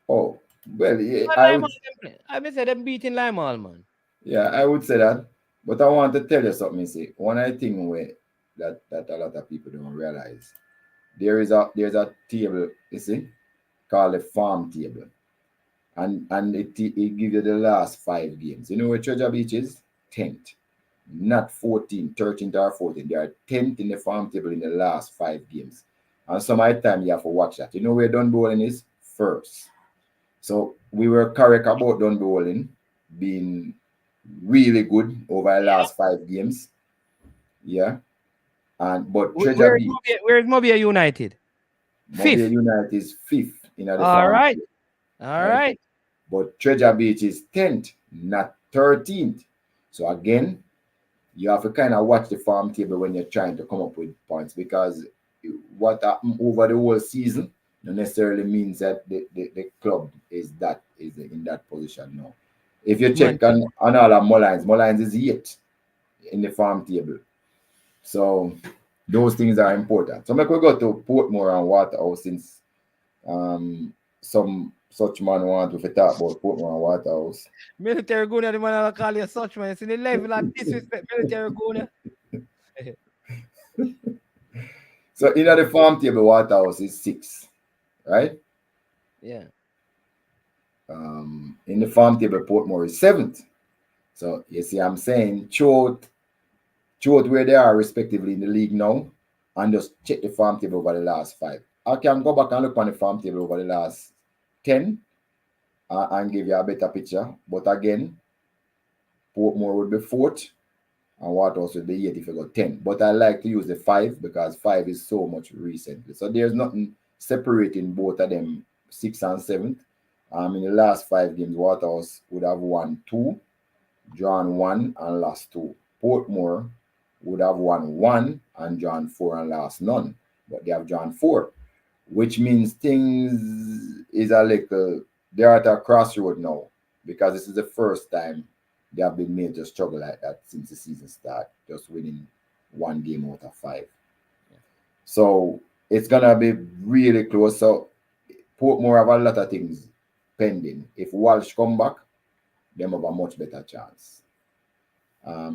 Oh, well, yeah, I would say them beating Limeall, man. Yeah, I would say that. But I want to tell you something, see. One of the things that a lot of people don't realize, there's a table, you see, called a farm table. And it gives you the last 5 games. You know where Treasure Beach is? 10th. Not 14th, 13th or 14th. They are 10th in the farm table in the last 5 games. And some of the time you have to watch that. You know where Dun bowling is? First. So we were correct about Dun bowling being really good over the last 5 games. Yeah. And but Treasure Beach. Where's Mobile United? Mobile United is 5th in the All farm. right. All right. But Treasure Beach is 10th, not 13th. So again, you have to kind of watch the farm table when you're trying to come up with points, because what happened over the whole season not necessarily means that the club is in that position now. If you check on all of Mullines is 8th in the farm table. So those things are important. So we go to Portmore and Waterhouse, since some such man want to talk about Portmore and Waterhouse. Military Guna, the man I call you such man. See the level of disrespect, Military Guna. So in the farm table, Waterhouse is 6th, right? Yeah. In the farm table, Portmore is 7th. So you see, I'm saying throughout where they are respectively in the league now, and just check the farm table over the last 5. I can go back and look on the farm table over the last 10 and give you a better picture. But again, Portmore would be 4th and Waterhouse would be 8th if you got 10. But I like to use the 5 because 5 is so much recently. So there's nothing separating both of them, 6th and 7th. In the last 5 games, Waterhouse would have won 2, drawn 1, and lost 2. Portmore would have won 1 and drawn 4 and lost none. But they have drawn 4, which means things is a little, they're at a crossroad now, because this is the first time they have been made to struggle like that since the season started, just winning 1 game out of 5. So it's gonna be really close. So Portmore have a lot of things pending. If Walsh come back, them have a much better chance.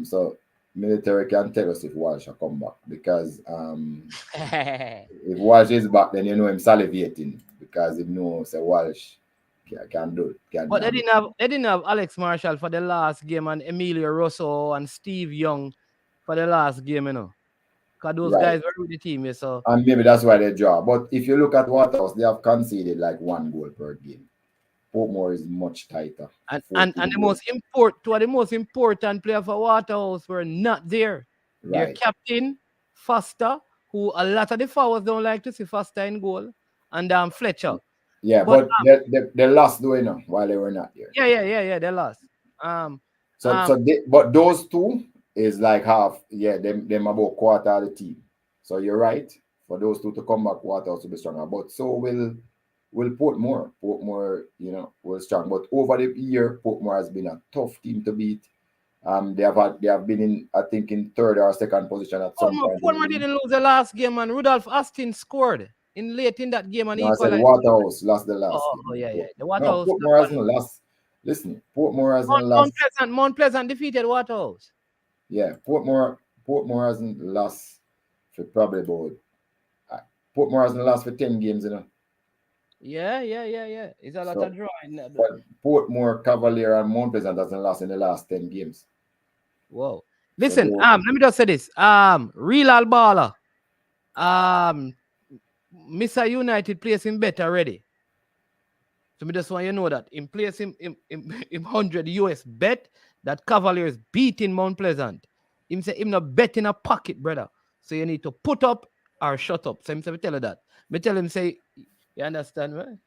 So Military can tell us if Walsh will come back, because if Walsh is back, then you know him salivating, because he knows Walsh can do it. But they didn't have Alex Marshall for the last game, and Emilio Rosso and Steve Young for the last game, you know. Because those guys were with the team, so. And maybe that's why they draw. But if you look at Waterhouse, they have conceded like 1 goal per game. Portmore is much tighter. And the most important player for Waterhouse were not there. Their captain, Foster, who a lot of the forwards don't like to see Foster in goal, and Fletcher. Yeah, but they lost though, you know, while they were not there. Yeah, they lost. But those 2 is like half, them about quarter of the team. So you're right. For those 2 to come back, Waterhouse will be stronger. But so will Portmore. Portmore, you know, will strong. But over the year, Portmore has been a tough team to beat. They have been in, I think, in 3rd or 2nd position at some point. Portmore didn't lose the last game, and Rudolph Austin scored late in that game, and I said Waterhouse lost the last game. Oh yeah. The Waterhouse. No, Portmore hasn't lost. Listen, Portmore hasn't lost. Mount Pleasant defeated Waterhouse. Yeah, Portmore hasn't lost for probably about. Portmore hasn't lost for 10 games, you know. Yeah. It's a lot of drawing. But Portmore, Cavalier, and Mount Pleasant hasn't lost in the last 10 games. Whoa. Listen, let me just say this. Real Albala. Mr. United plays him better already. So me just want you to know that. In place him 100 US bet that Cavaliers beating Mount Pleasant. Him say him not bet in a pocket, brother. So you need to put up or shut up. So him say, me tell you that. Me tell him, say, you understand, man?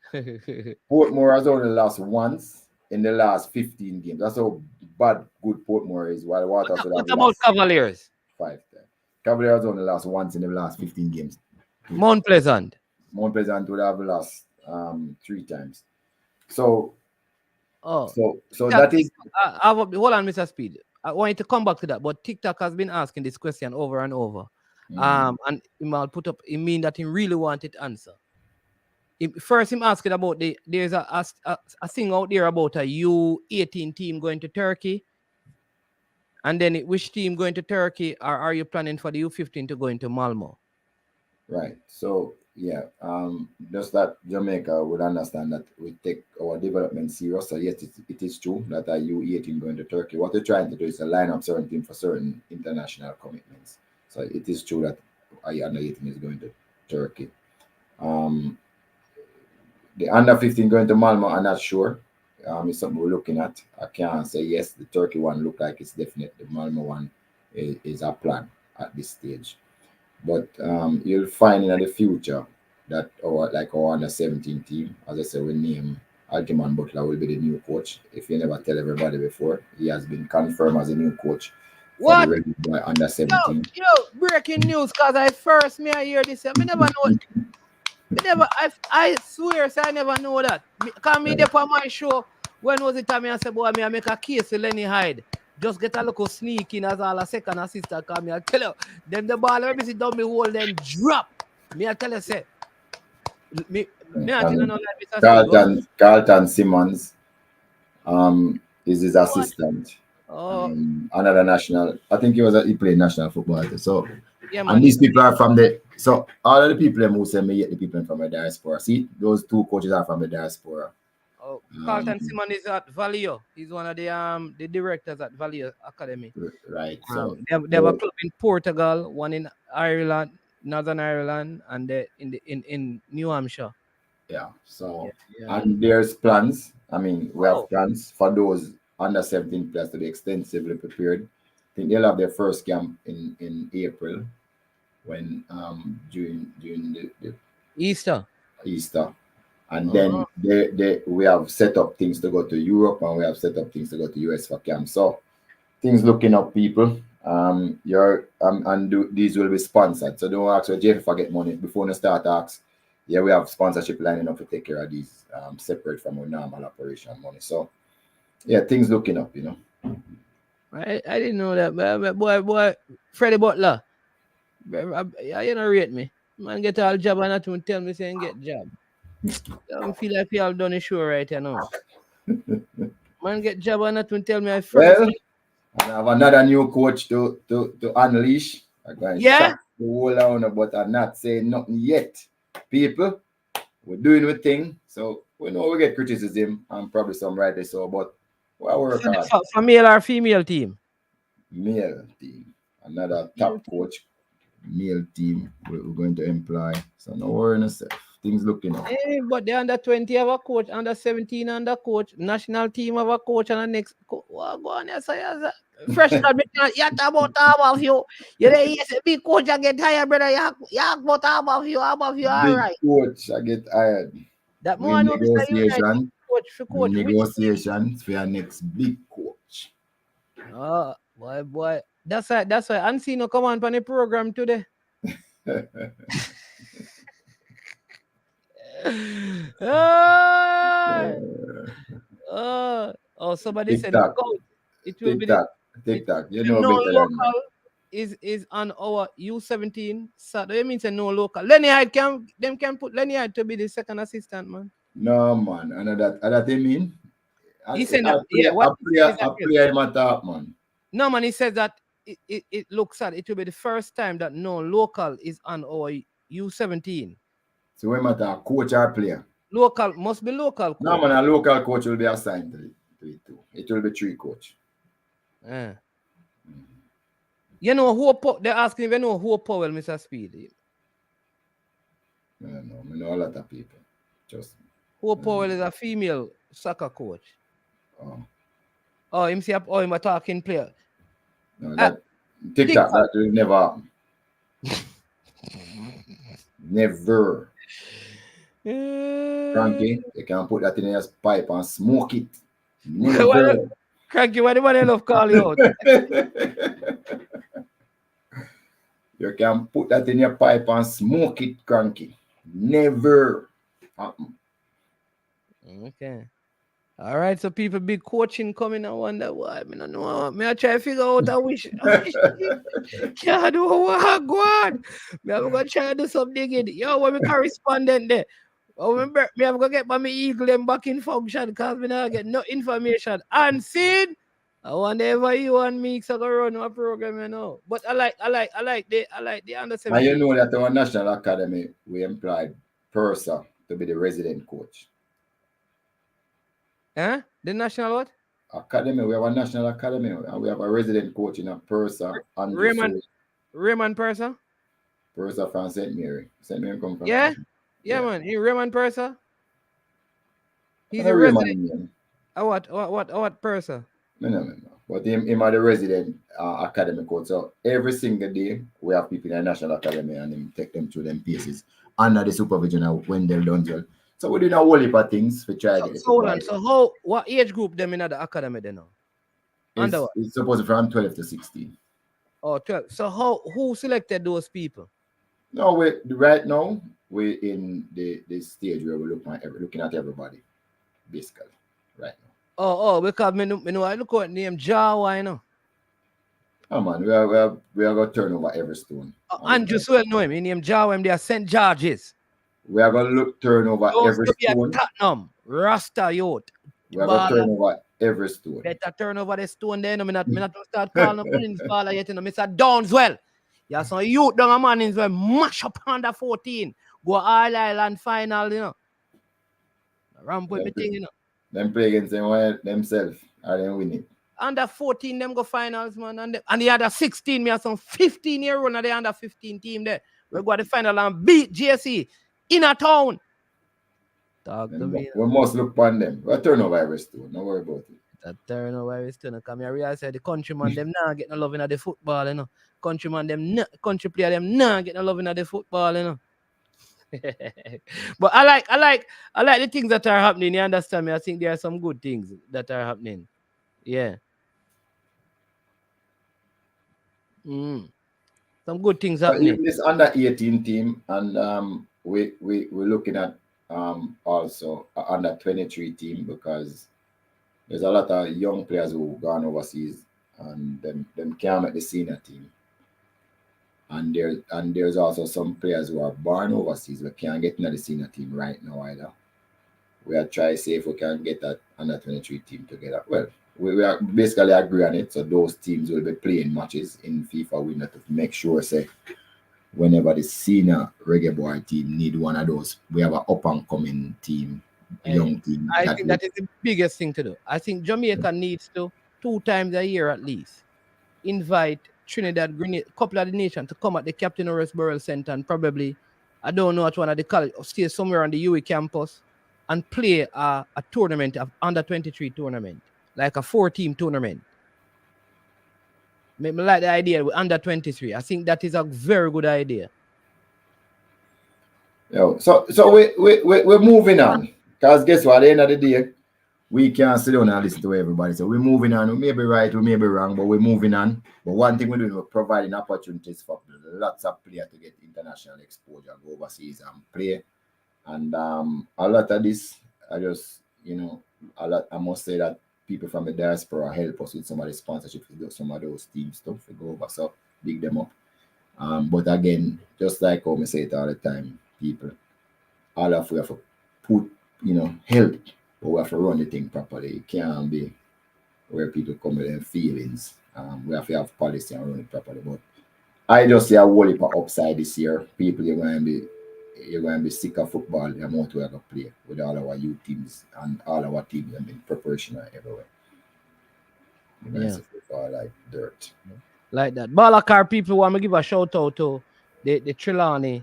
Portmore has only lost once in the last 15 games. That's how good Portmore is. While Waterhouse What about Cavaliers? 5 times. Cavaliers has only lost once in the last 15 games. Mount Pleasant would have lost 3 times. So that is. Hold on, Mr. Speed. I want you to come back to that, but TikTok has been asking this question over and over. And I'll put up. It mean that he really wanted answer. First, him asking about there's a thing out there about a U18 team going to Turkey, and then which team going to Turkey, or are you planning for the U15 to go into Malmo? Right. So yeah, just that Jamaica would understand that we take our development serious. So yes, it is true that a U18 going to Turkey. What they're trying to do is to line up certain teams for certain international commitments. So it is true that a under 18 is going to Turkey. The under 15 going to Malmo, I'm not sure. It's something we're looking at. I can't say yes. The Turkey one look like it's definite. The Malmo one is a plan at this stage. But you'll find in the future that our under 17 team, as I said, we name Algerman Butler will be the new coach. If you never tell everybody before, he has been confirmed as a new coach for the Red Boy under 17. Yo, breaking news, cause I hear this. I never know. I swear, I never know that. Cause me there on my show. When was it time I said, boy, I make a case to Lenny Hyde. Just get a little sneak in as all a second assistant. Cause me I tell you, them the ball let me sit down me hold then drop. Me I tell you say. Me I tell you no like Carlton Simmons is his assistant. Another national. I think he played national football. So yeah, and these people are from so all of the people who say me the people from the diaspora. See, those two coaches are from the diaspora. Carlton Simmons is at Valio. He's one of the directors at Valio Academy. Right. They have a club in Portugal, one in Ireland, Northern Ireland, and in New Hampshire. Yeah. So and there's plans. I mean, we have plans for those under 17 players to be extensively prepared. I think they'll have their first camp in April, when during the Easter. And then we have set up things to go to Europe, and we have set up things to go to US for camp. So things looking up, people. These will be sponsored. So don't ask where JPL get money before you start ask. Yeah, we have sponsorship lining up to take care of these separate from our normal operation money. So yeah, things looking up, you know. I didn't know that, but boy, Freddie Butler, you don't rate me. Man get all job and not to tell me saying get job. I feel like y'all done a show right now. Man get job and not to tell me I first. Well, I have another new coach to unleash. I'm going to shock the whole owner, but I'm not saying nothing yet. People, we're doing a thing, so we know we get criticism and probably some rightly so, but we'll work hard. For male or female team? Male team. Another top coach, male team we're going to employ. So no worry on yourself. Things looking up. Hey, but the under 20 have a coach, under 17 under coach, national team have a coach, and the next go on here. So fresh you talk about half of you. You big coach I get hired, brother. You about half of you, all right. Coach I get hired. That more negotiation for your next big coach. Oh boy. That's why Ancino come on the program today. Somebody said it will be TikTok. You know better than that. Is on our U17. So that means no local. Lenny Hyde can put Lenny Hyde to be the second assistant, man. No man, and that they mean. He said that player him at top, man. No man, he says that it looks at it will be the first time that no local is on our U17. So when matter coach or player? Local must be local coach. No man, a local coach will be assigned to it too. It will be 3 coach. You know who they're asking if you know who Powell, Mr. Speed. I know a lot of people. Just who Powell is a female soccer coach. Him see him a talking player. No, that TikTok that will never happen. Never. Cranky, you can put that in your pipe and smoke it. Never. Cranky, what do I love call you out? You can put that in your pipe and smoke it, Cranky. Never happen. Okay. All right, so people be coaching coming. I wonder why. I don't know. I try to figure out. I wish can't do what go on. I'm gonna try to do some digging. Yo, when we correspondent there. I'm gonna get my eagle them back in function because we not get no information. And seen, I wonder if you and me so go run a program, you know. But I like the under 17. And you know that our national academy we employed Purser to be the resident coach. The national what? Academy. We have a national academy and we have a resident coach in a Purser. Raymond Purser? Purser from St. Mary. St. Mary come from. Yeah? Yeah, man. He Raymond Purser. He's And a a Raymond resident. name. What Purser? No. But him are the resident academy coach. So every single day we have people in the National Academy and him take them through them pieces under the supervision of Wendell Dungeon. So we do a whole heap of things to try to get the Hold football. on. So what age group them in the academy then now? Under what? It's supposed to from 12 to 16. Oh, 12. So who selected those people? No, right now we're in the stage where we're looking at everybody, basically, right now. Oh, because me know I look at name Jawa, you know. Oh man, we are gonna turn over every stone. Andrew Swell know him. He named Jawa, him they are St. George's. We are gonna turn over every stone. Tottenham, Rasta youth. We are gonna turn over every stone. Better turn over the stone then. I'm not start calling up Mullins baller yet, you know. Mr. Downswell. Yeah, some youth down a man in well mash up under 14. Go All Island final, you know. Ramp with me thing, you know. Them play against themselves and then win it. Under 14, them go finals, man. And the other 16, me have some 15-year-old and the under 15 team there. We go to the final and beat JC in a town. We must look upon them. We'll turn over every stone. Don't worry about it. That turn over every stone. Come here, realize the countryman, them not get no love in the football, you know. Countryman, country player, them not get no love in the football, you know. But I like the things that are happening. You understand me? I think there are some good things that are happening. Yeah. Some good things happening. This under 18 team, and we're looking at also under 23 team, because there's a lot of young players who've gone overseas and them can't make the senior team. And there's also some players who are born overseas but can't get into the senior team right now either. We are trying to see if we can get that under 23 team together. Well, we are basically agree on it. So those teams will be playing matches in FIFA window to make sure, say, whenever the senior reggae boy team need one of those, we have an up and coming team, young team. I think that is the biggest thing to do. I think Jamaica needs to 2 times a year at least invite Trinidad, Grenada, couple of the nation to come at the Captain Horace Burrell Center and probably, I don't know, at one of the college or stay somewhere on the UE campus and play a tournament of under 23 tournament, like a 4-team tournament. Make me like the idea with under 23. I think that is a very good idea. Yo, so we're moving on, because guess what? At the end of the day, we can't sit down and listen to everybody. So we're moving on. We may be right, we may be wrong, but we're moving on. But one thing we're doing, we're providing opportunities for lots of players to get international exposure, go overseas and play. And a lot of this, I must say that people from the diaspora help us with some of the sponsorship to do some of those team stuff to go over. So big them up. But again, just like how I say it all the time, people, all of we have to put, help, but we have to run the thing properly. It can't be where people come with their feelings. We have to have policy and run it properly. But I just see a whole heap of upside this year. People, you're going to be sick of football. The amount we have to play with all our youth teams and all our teams have been preparation everywhere. You're going to see football like dirt. Like that. Balakar people want to give a shout out to the Trelawney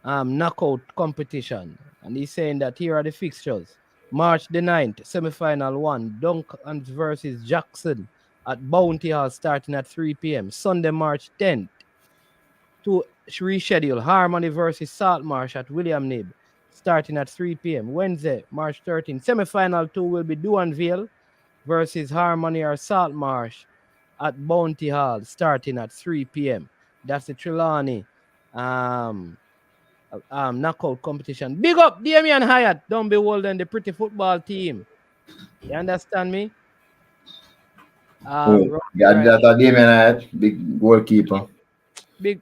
knockout competition. And he's saying that here are the fixtures. March the 9th, semi-final 1, Duncan versus Jackson at Bounty Hall starting at 3 p.m. Sunday, March 10th, to reschedule Harmony versus Saltmarsh at William Nib starting at 3 p.m. Wednesday, March 13th, semi-final 2 will be Duanville versus Harmony or Saltmarsh at Bounty Hall starting at 3 p.m. That's the Trelawney knockout competition. Big up Damian Hyatt, don't be holding the pretty football team. You understand me? Damian Hyatt, big goalkeeper. Big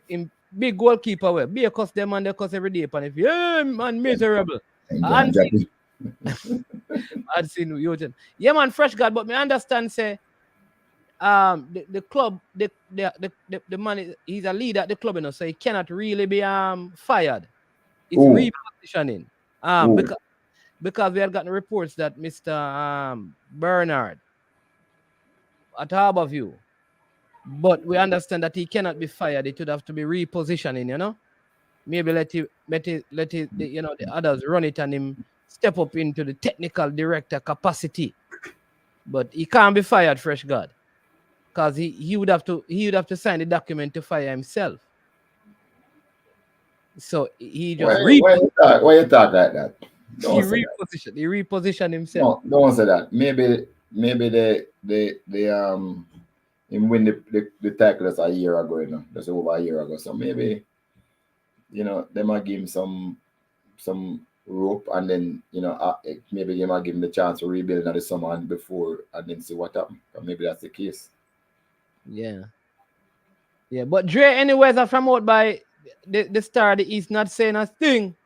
goalkeeper. Well, be a cuss them and they cuss every day. And if man, miserable. I'd seen you. Yeah, man, fresh God. But me understand, say, the club, the man, he's a leader at the club, so he cannot really be fired. It's repositioning. Because we had gotten reports that Mr. Bernard at Harborview, but we understand that he cannot be fired. It would have to be repositioning, maybe let it, the others run it and him step up into the technical director capacity. But he can't be fired, Fresh God, because he would have to sign the document to fire himself. So he just why you talk like that? He repositioned himself. No, don't say that. Maybe they him win the tackles a year ago, just over a year ago. So maybe they might give him some rope, and then maybe they might give him the chance to rebuild another summer and before, and then see what happens. Maybe that's the case. Yeah. But Dre, anyways, are from out by the Star of the East, not saying a thing.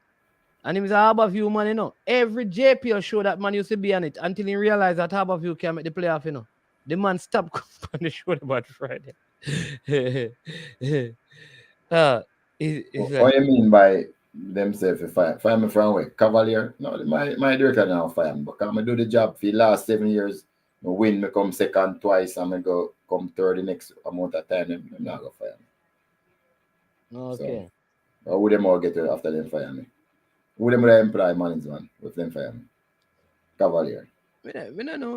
And he was a Harborview man, Every JPL show that man used to be on it until he realized that Harborview can make the playoff, The man stopped coming on the show about Friday. What do you mean by themselves fire me from where? Cavalier? No, my director now fire me, because I do the job for the last 7 years. I win, me come second twice, and I go come third the next amount of time. I'm not gonna fire me. Okay. So, who them all get after them fire me? Who them will employ management with them fire me? Cavalier. Me don't know.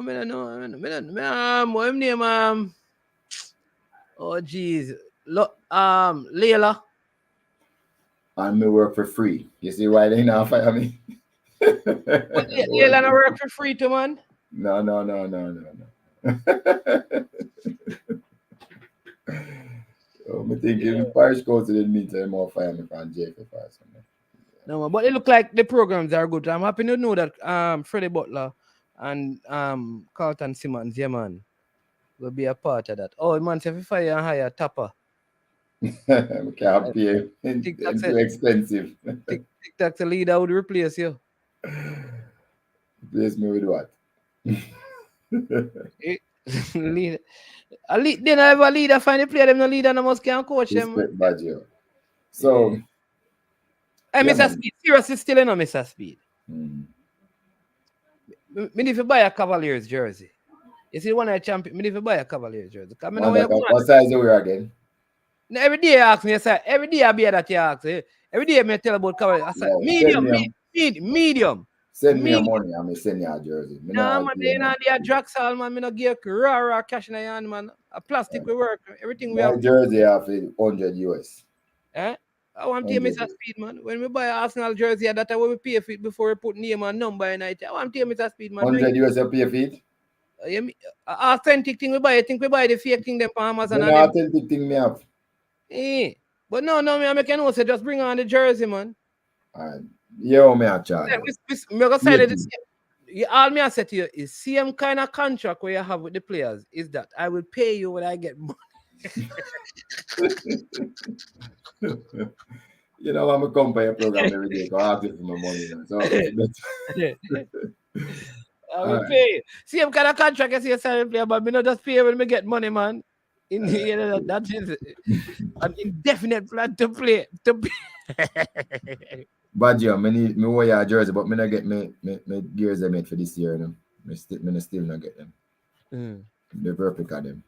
What name? Oh jeez. Look, Layla. And me work for free. You see why they now fire me? Layla not work for free too, man. No. I think if Parish goes to the meeting, more fire me from JPL or something. No, but it look like the programs are good. I'm happy to know that Freddie Butler and Carlton Simmons, man, will be a part of that. Oh, man, if you fire and hire Tapper. We can't pay. It's too expensive. TikTok's a leader would replace you. Replace me with what? Leader. They never have a leader find a player, them no leader, no must can coach them. So hey, Mr. Speed, seriously still Mr. Speed. Me need to buy a Cavaliers jersey. You see one of the champion, me need to buy a Cavaliers jersey. What size are we again? Now, every day you ask me, every day I be that you ask. Every day I tell about Cavaliers. I say, medium. Send me your money, I'm going to send you a jersey. Nah, man, they not the Draxal, man. Me not give raw cash in the hand, man. A plastic we work. Everything we have. Jersey have 100 US. I want to pay Mr. Speed, man. When we buy an Arsenal jersey, that's what we pay for it before we put name and number in it. I want to pay Mr. Speed, man. 100 US you pay for it? Authentic thing we buy. I think we buy the fake thing them from Amazon. No, authentic thing me have. But no, me make you know, say just bring on the jersey, man. Alright. Yo, me a charge. All me I say to you is same kind of contract where you have with the players is that I will pay you when I get money. I'm a company program every day. So I ask you for my money. So I will pay you. Same kind of contract as you sign player, but me not just pay when me get money, man. That is an indefinite plan to play. But yeah, me wear your jersey, but me not get me gears I made for this year. Me still not get them. The replica them.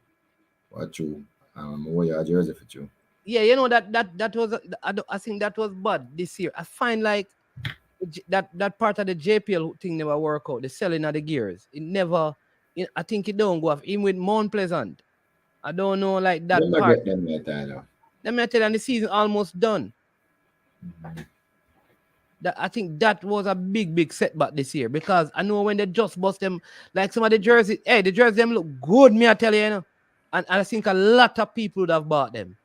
What true? Wear your jersey for you. Yeah, that was I think that was bad this year. I find like that part of the JPL thing never work out. The selling of the gears, it never. I think it don't go off. Even with Mount Pleasant, I don't know like that part. Get them later, Let me tell you, the season almost done. I think that was a big setback this year because I know when they just bust them, like some of the jerseys, the jerseys them look good, me I tell you, and I think a lot of people would have bought them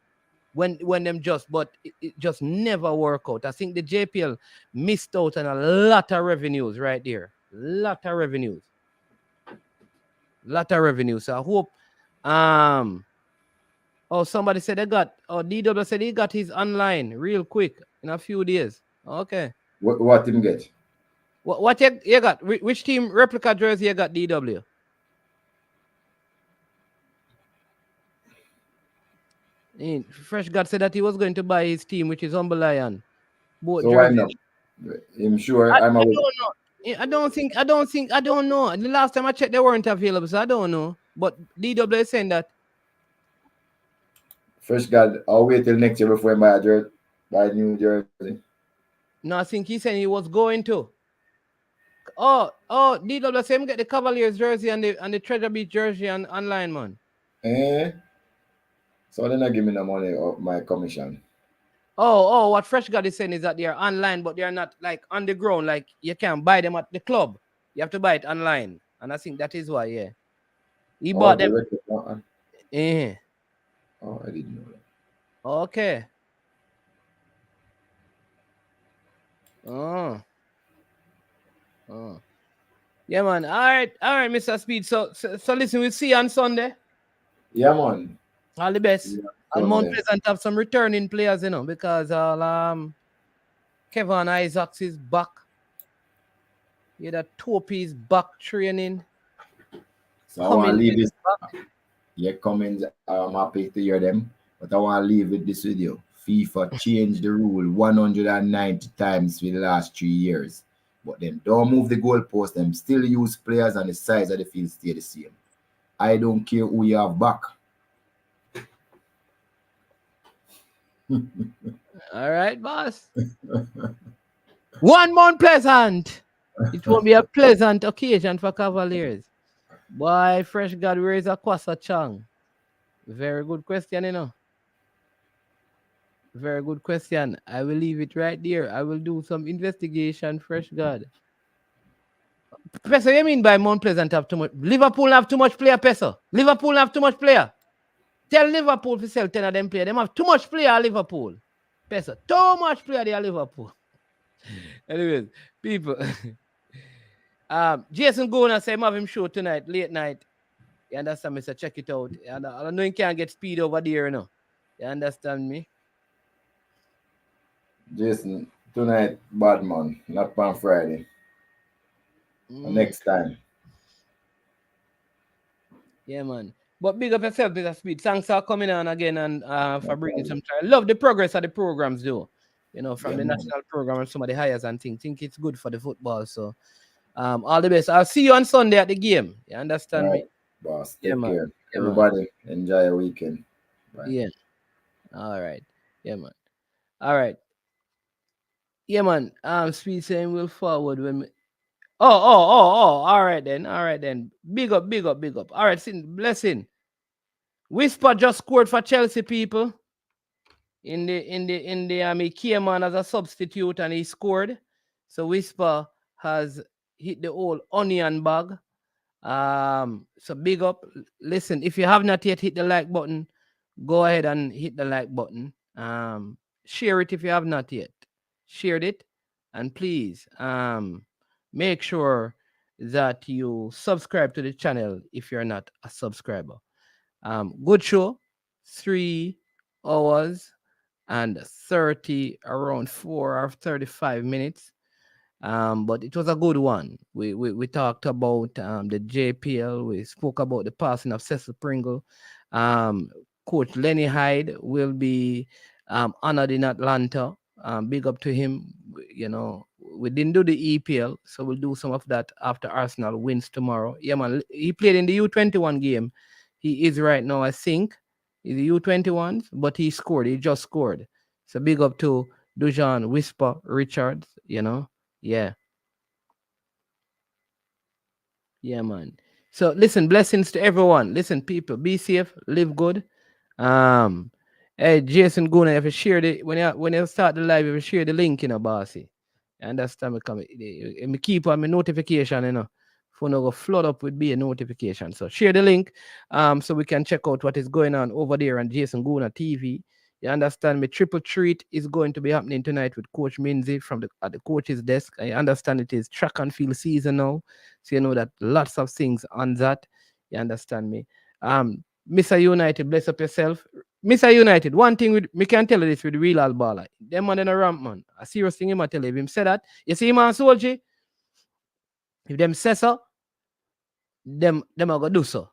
when them but it just never work out. I think the JPL missed out on a lot of revenues right there. Lot of revenues. So I hope somebody said DW said he got his online real quick in a few days. Okay. What team get? What you got? Which team replica jersey you got, DW? Fresh God said that he was going to buy his team, which is Humble Lion. So why not? I'm sure I don't know. I don't know. The last time I checked, they weren't available, so I don't know. But DW is saying that. Fresh God, I'll wait till next year before I buy a jersey. By New Jersey. No, I think he said he was going to. DWSM get the Cavaliers jersey and the Treasure Beach jersey and online, man. So they're not giving me the money of my commission. What Fresh God is saying is that they are online, but they are not like on the ground. Like you can't buy them at the club. You have to buy it online, and I think that is why. Yeah, he bought them. I didn't know that. Okay. Yeah, man. All right, Mr. Speed. So listen, we'll see you on Sunday. Yeah, man. All the best. And Mount Pleasant have some returning players, because Kevin Isaacs is back. Yeah, that Topi is back training. So I want to leave this. Your comments, I'm happy to hear them, but I want to leave with this video. FIFA changed the rule 190 times for the last 3 years, but then don't move the goalpost. Them still use players and the size of the field stay the same. I don't care who you have back. All right, boss. One Mount Pleasant. It won't be a pleasant occasion for Cavaliers. Boy, Fresh God, where is Akwasa Chang? Very good question, Very good question. I will leave it right there. I will do some investigation, Fresh God. Pesa, you mean by Mount Pleasant have too much? Liverpool have too much player, Pesa. Liverpool have too much player. Tell Liverpool to sell 10 of them player. Them have too much player at Liverpool. Pesa, too much player there at Liverpool. Anyways, people. Jason Gona say have him show tonight, late night. You understand me? So check it out. And I know you can't get speed over there, You understand me? Jason, tonight, bad man, not on Friday. Next time. Yeah, man. But big up yourself, Mr. Speed. Thanks for coming on again and for bringing some time. Love the progress of the programs, though. From the national program and some of the hires and things. Think it's good for the football. So, all the best. I'll see you on Sunday at the game. You understand me? Boss, take care. Everybody, enjoy your weekend. Bye. Yeah. All right. Yeah, man. All right. Yeah, man. Speed saying we'll forward when we... All right then. Big up. All right, blessing. Whisper just scored for Chelsea, people. In the he came on as a substitute and he scored. So Whisper has hit the old onion bag. So big up. Listen, if you have not yet hit the like button, go ahead and hit the like button. Share it if you have not yet. Shared it. And please make sure that you subscribe to the channel if you're not a subscriber. Good show. 3 hours and 30, around 4 or 35 minutes. But it was a good one. We talked about the JPL. We spoke about the passing of Cecil Pringle. Coach Lenny Hyde will be honored in Atlanta. Big up to him. We didn't do the EPL, so we'll do some of that after Arsenal wins tomorrow. Yeah, man. He played in the U21 game. He is right now, I think, in the U21s, but he scored. He just scored. So big up to Dujan, Whisper, Richards, Yeah. Yeah, man. So listen, blessings to everyone. Listen, people, be safe, live good. Hey, Jason Guna, if you share when you start the live, if you share the link, bossy. You understand me? Me keep on my notification, for no go flood up with be a notification. So share the link, so we can check out what is going on over there on Jason Guna TV. You understand me? Triple treat is going to be happening tonight with Coach Minzy at the coach's desk. I understand it is track and field season now, so you know that lots of things on that. You understand me? Mr. United, bless up yourself. Mr. United, one thing me can tell you this with the real baller. Them man in a ramp, man. A serious thing him I tell you. If him say that, you see man soldier, if them say so, them are gonna do so.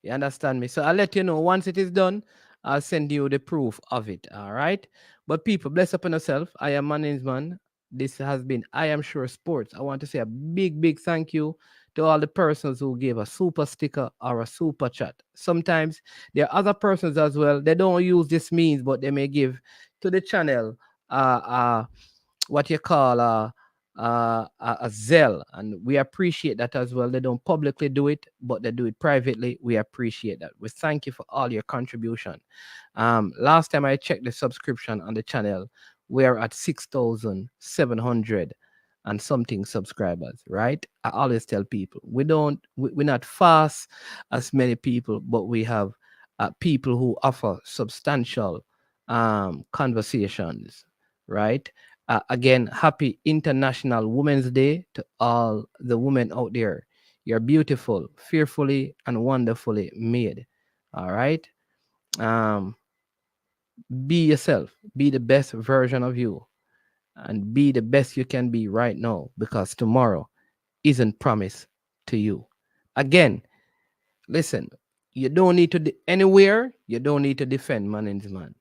You understand me? So I'll let you know once it is done. I'll send you the proof of it. All right. But people, bless up on yourself. I am Management. This has been I Am Sure Sports. I want to say a big thank you to all the persons who gave a super sticker or a super chat. Sometimes there are other persons as well. They don't use this means, but they may give to the channel what you call a zeal, and we appreciate that as well. They don't publicly do it, but they do it privately. We appreciate that. We thank you for all your contribution. Last time I checked the subscription on the channel, we're at 6,700 and something subscribers, right? I always tell people we're not fast as many people, but we have people who offer substantial conversations, right? Again, happy International Women's Day to all the women out there. You're beautiful, fearfully and wonderfully made. All right. Be yourself, be the best version of you, and be the best you can be right now, because tomorrow isn't promised to you. Again, listen, you don't need to anywhere, you don't need to defend Manning's man.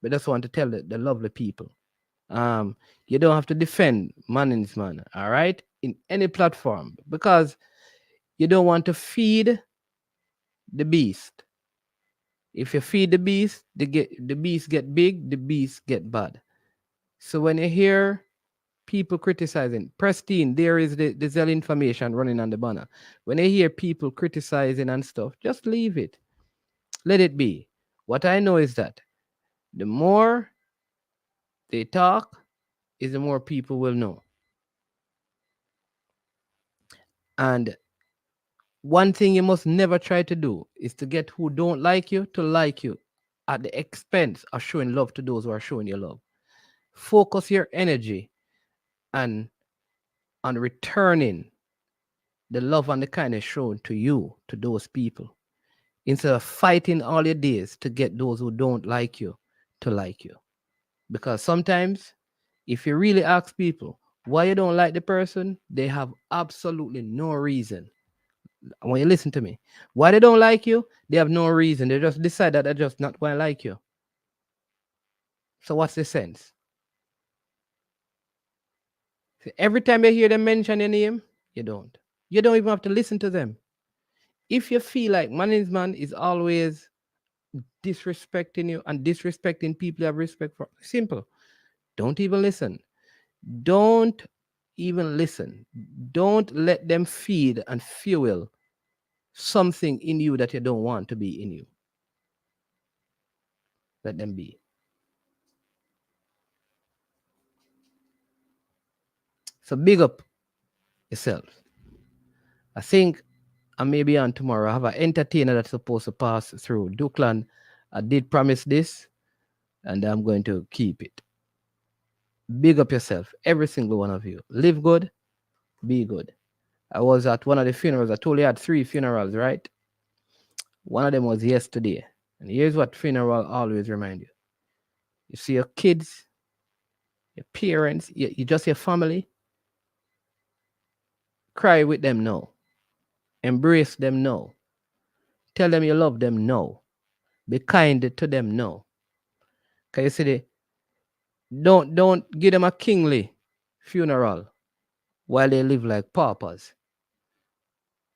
But I just want to tell the lovely people. You don't have to defend Manning's man, all right, in any platform, because you don't want to feed the beast. If you feed the beast, the beast get big, the beast get bad. So when you hear people criticizing, Pristine, there is the Zell information running on the banner. When you hear people criticizing and stuff, just leave it. Let it be. What I know is that the more they talk, is the more people will know. And one thing you must never try to do is to get who don't like you to like you at the expense of showing love to those who are showing you love. Focus your energy on returning the love and the kindness shown to you, to those people, instead of fighting all your days to get those who don't like you to like you. Because sometimes, if you really ask people why you don't like the person, they have absolutely no reason. When you listen to me, why they don't like you, they have no reason. They just decide that they're just not going to like you. So what's the sense? So every time you hear them mention your name, you don't. You don't even have to listen to them. If you feel like Manning's man is always disrespecting you and disrespecting people you have respect for, simple. Don't even listen. Don't even listen. Don't let them feed and fuel something in you that you don't want to be in you. Let them be. So big up yourself. I think I may be on tomorrow. I have an entertainer that's supposed to pass through Dukeland. I did promise this, and I'm going to keep it. Big up yourself, every single one of you. Live good, be good. I was at one of the funerals. I told you I had 3 funerals, right? One of them was yesterday. And here's what funeral always remind you. You see your kids, your parents, you just your family. Cry with them now. Embrace them now. Tell them you love them now. Be kind to them now. Can you see don't give them a kingly funeral while they live like paupers.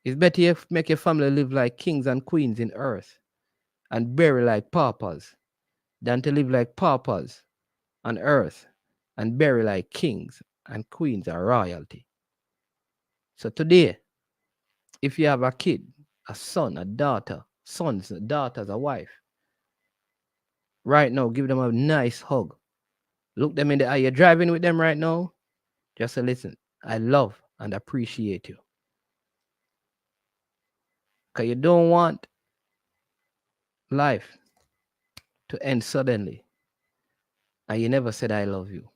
It's better you make your family live like kings and queens in earth and bury like paupers than to live like paupers on earth and bury like kings and queens or royalty. So today, if you have a kid, a son, a daughter, sons, daughters, a wife, right now, give them a nice hug. Look them in the eye. You're driving with them right now. Just say, listen, I love and appreciate you. Because you don't want life to end suddenly. And you never said, I love you.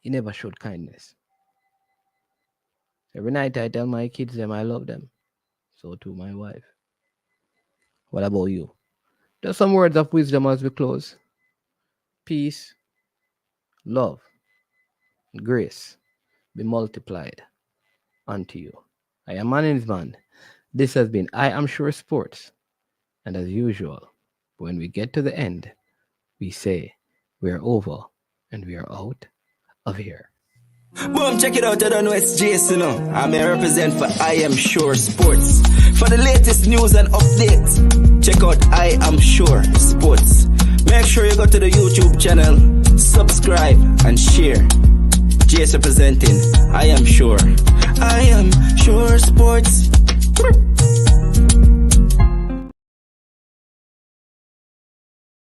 You never showed kindness. Every night I tell my kids them I love them. So too my wife. What about you? Just some words of wisdom as we close. Peace, love, grace be multiplied unto you. I am Manning's man. This has been I Am Sure Sports. And as usual, when we get to the end, we say we're over and we are out of here. Boom, check it out, I don't know it's Jason. I'm a represent for I Am Sure Sports. For the latest news and updates, check out I Am Sure Sports. Make sure you go to the YouTube channel, subscribe and share. JS representing, I am sure. I am sure sports.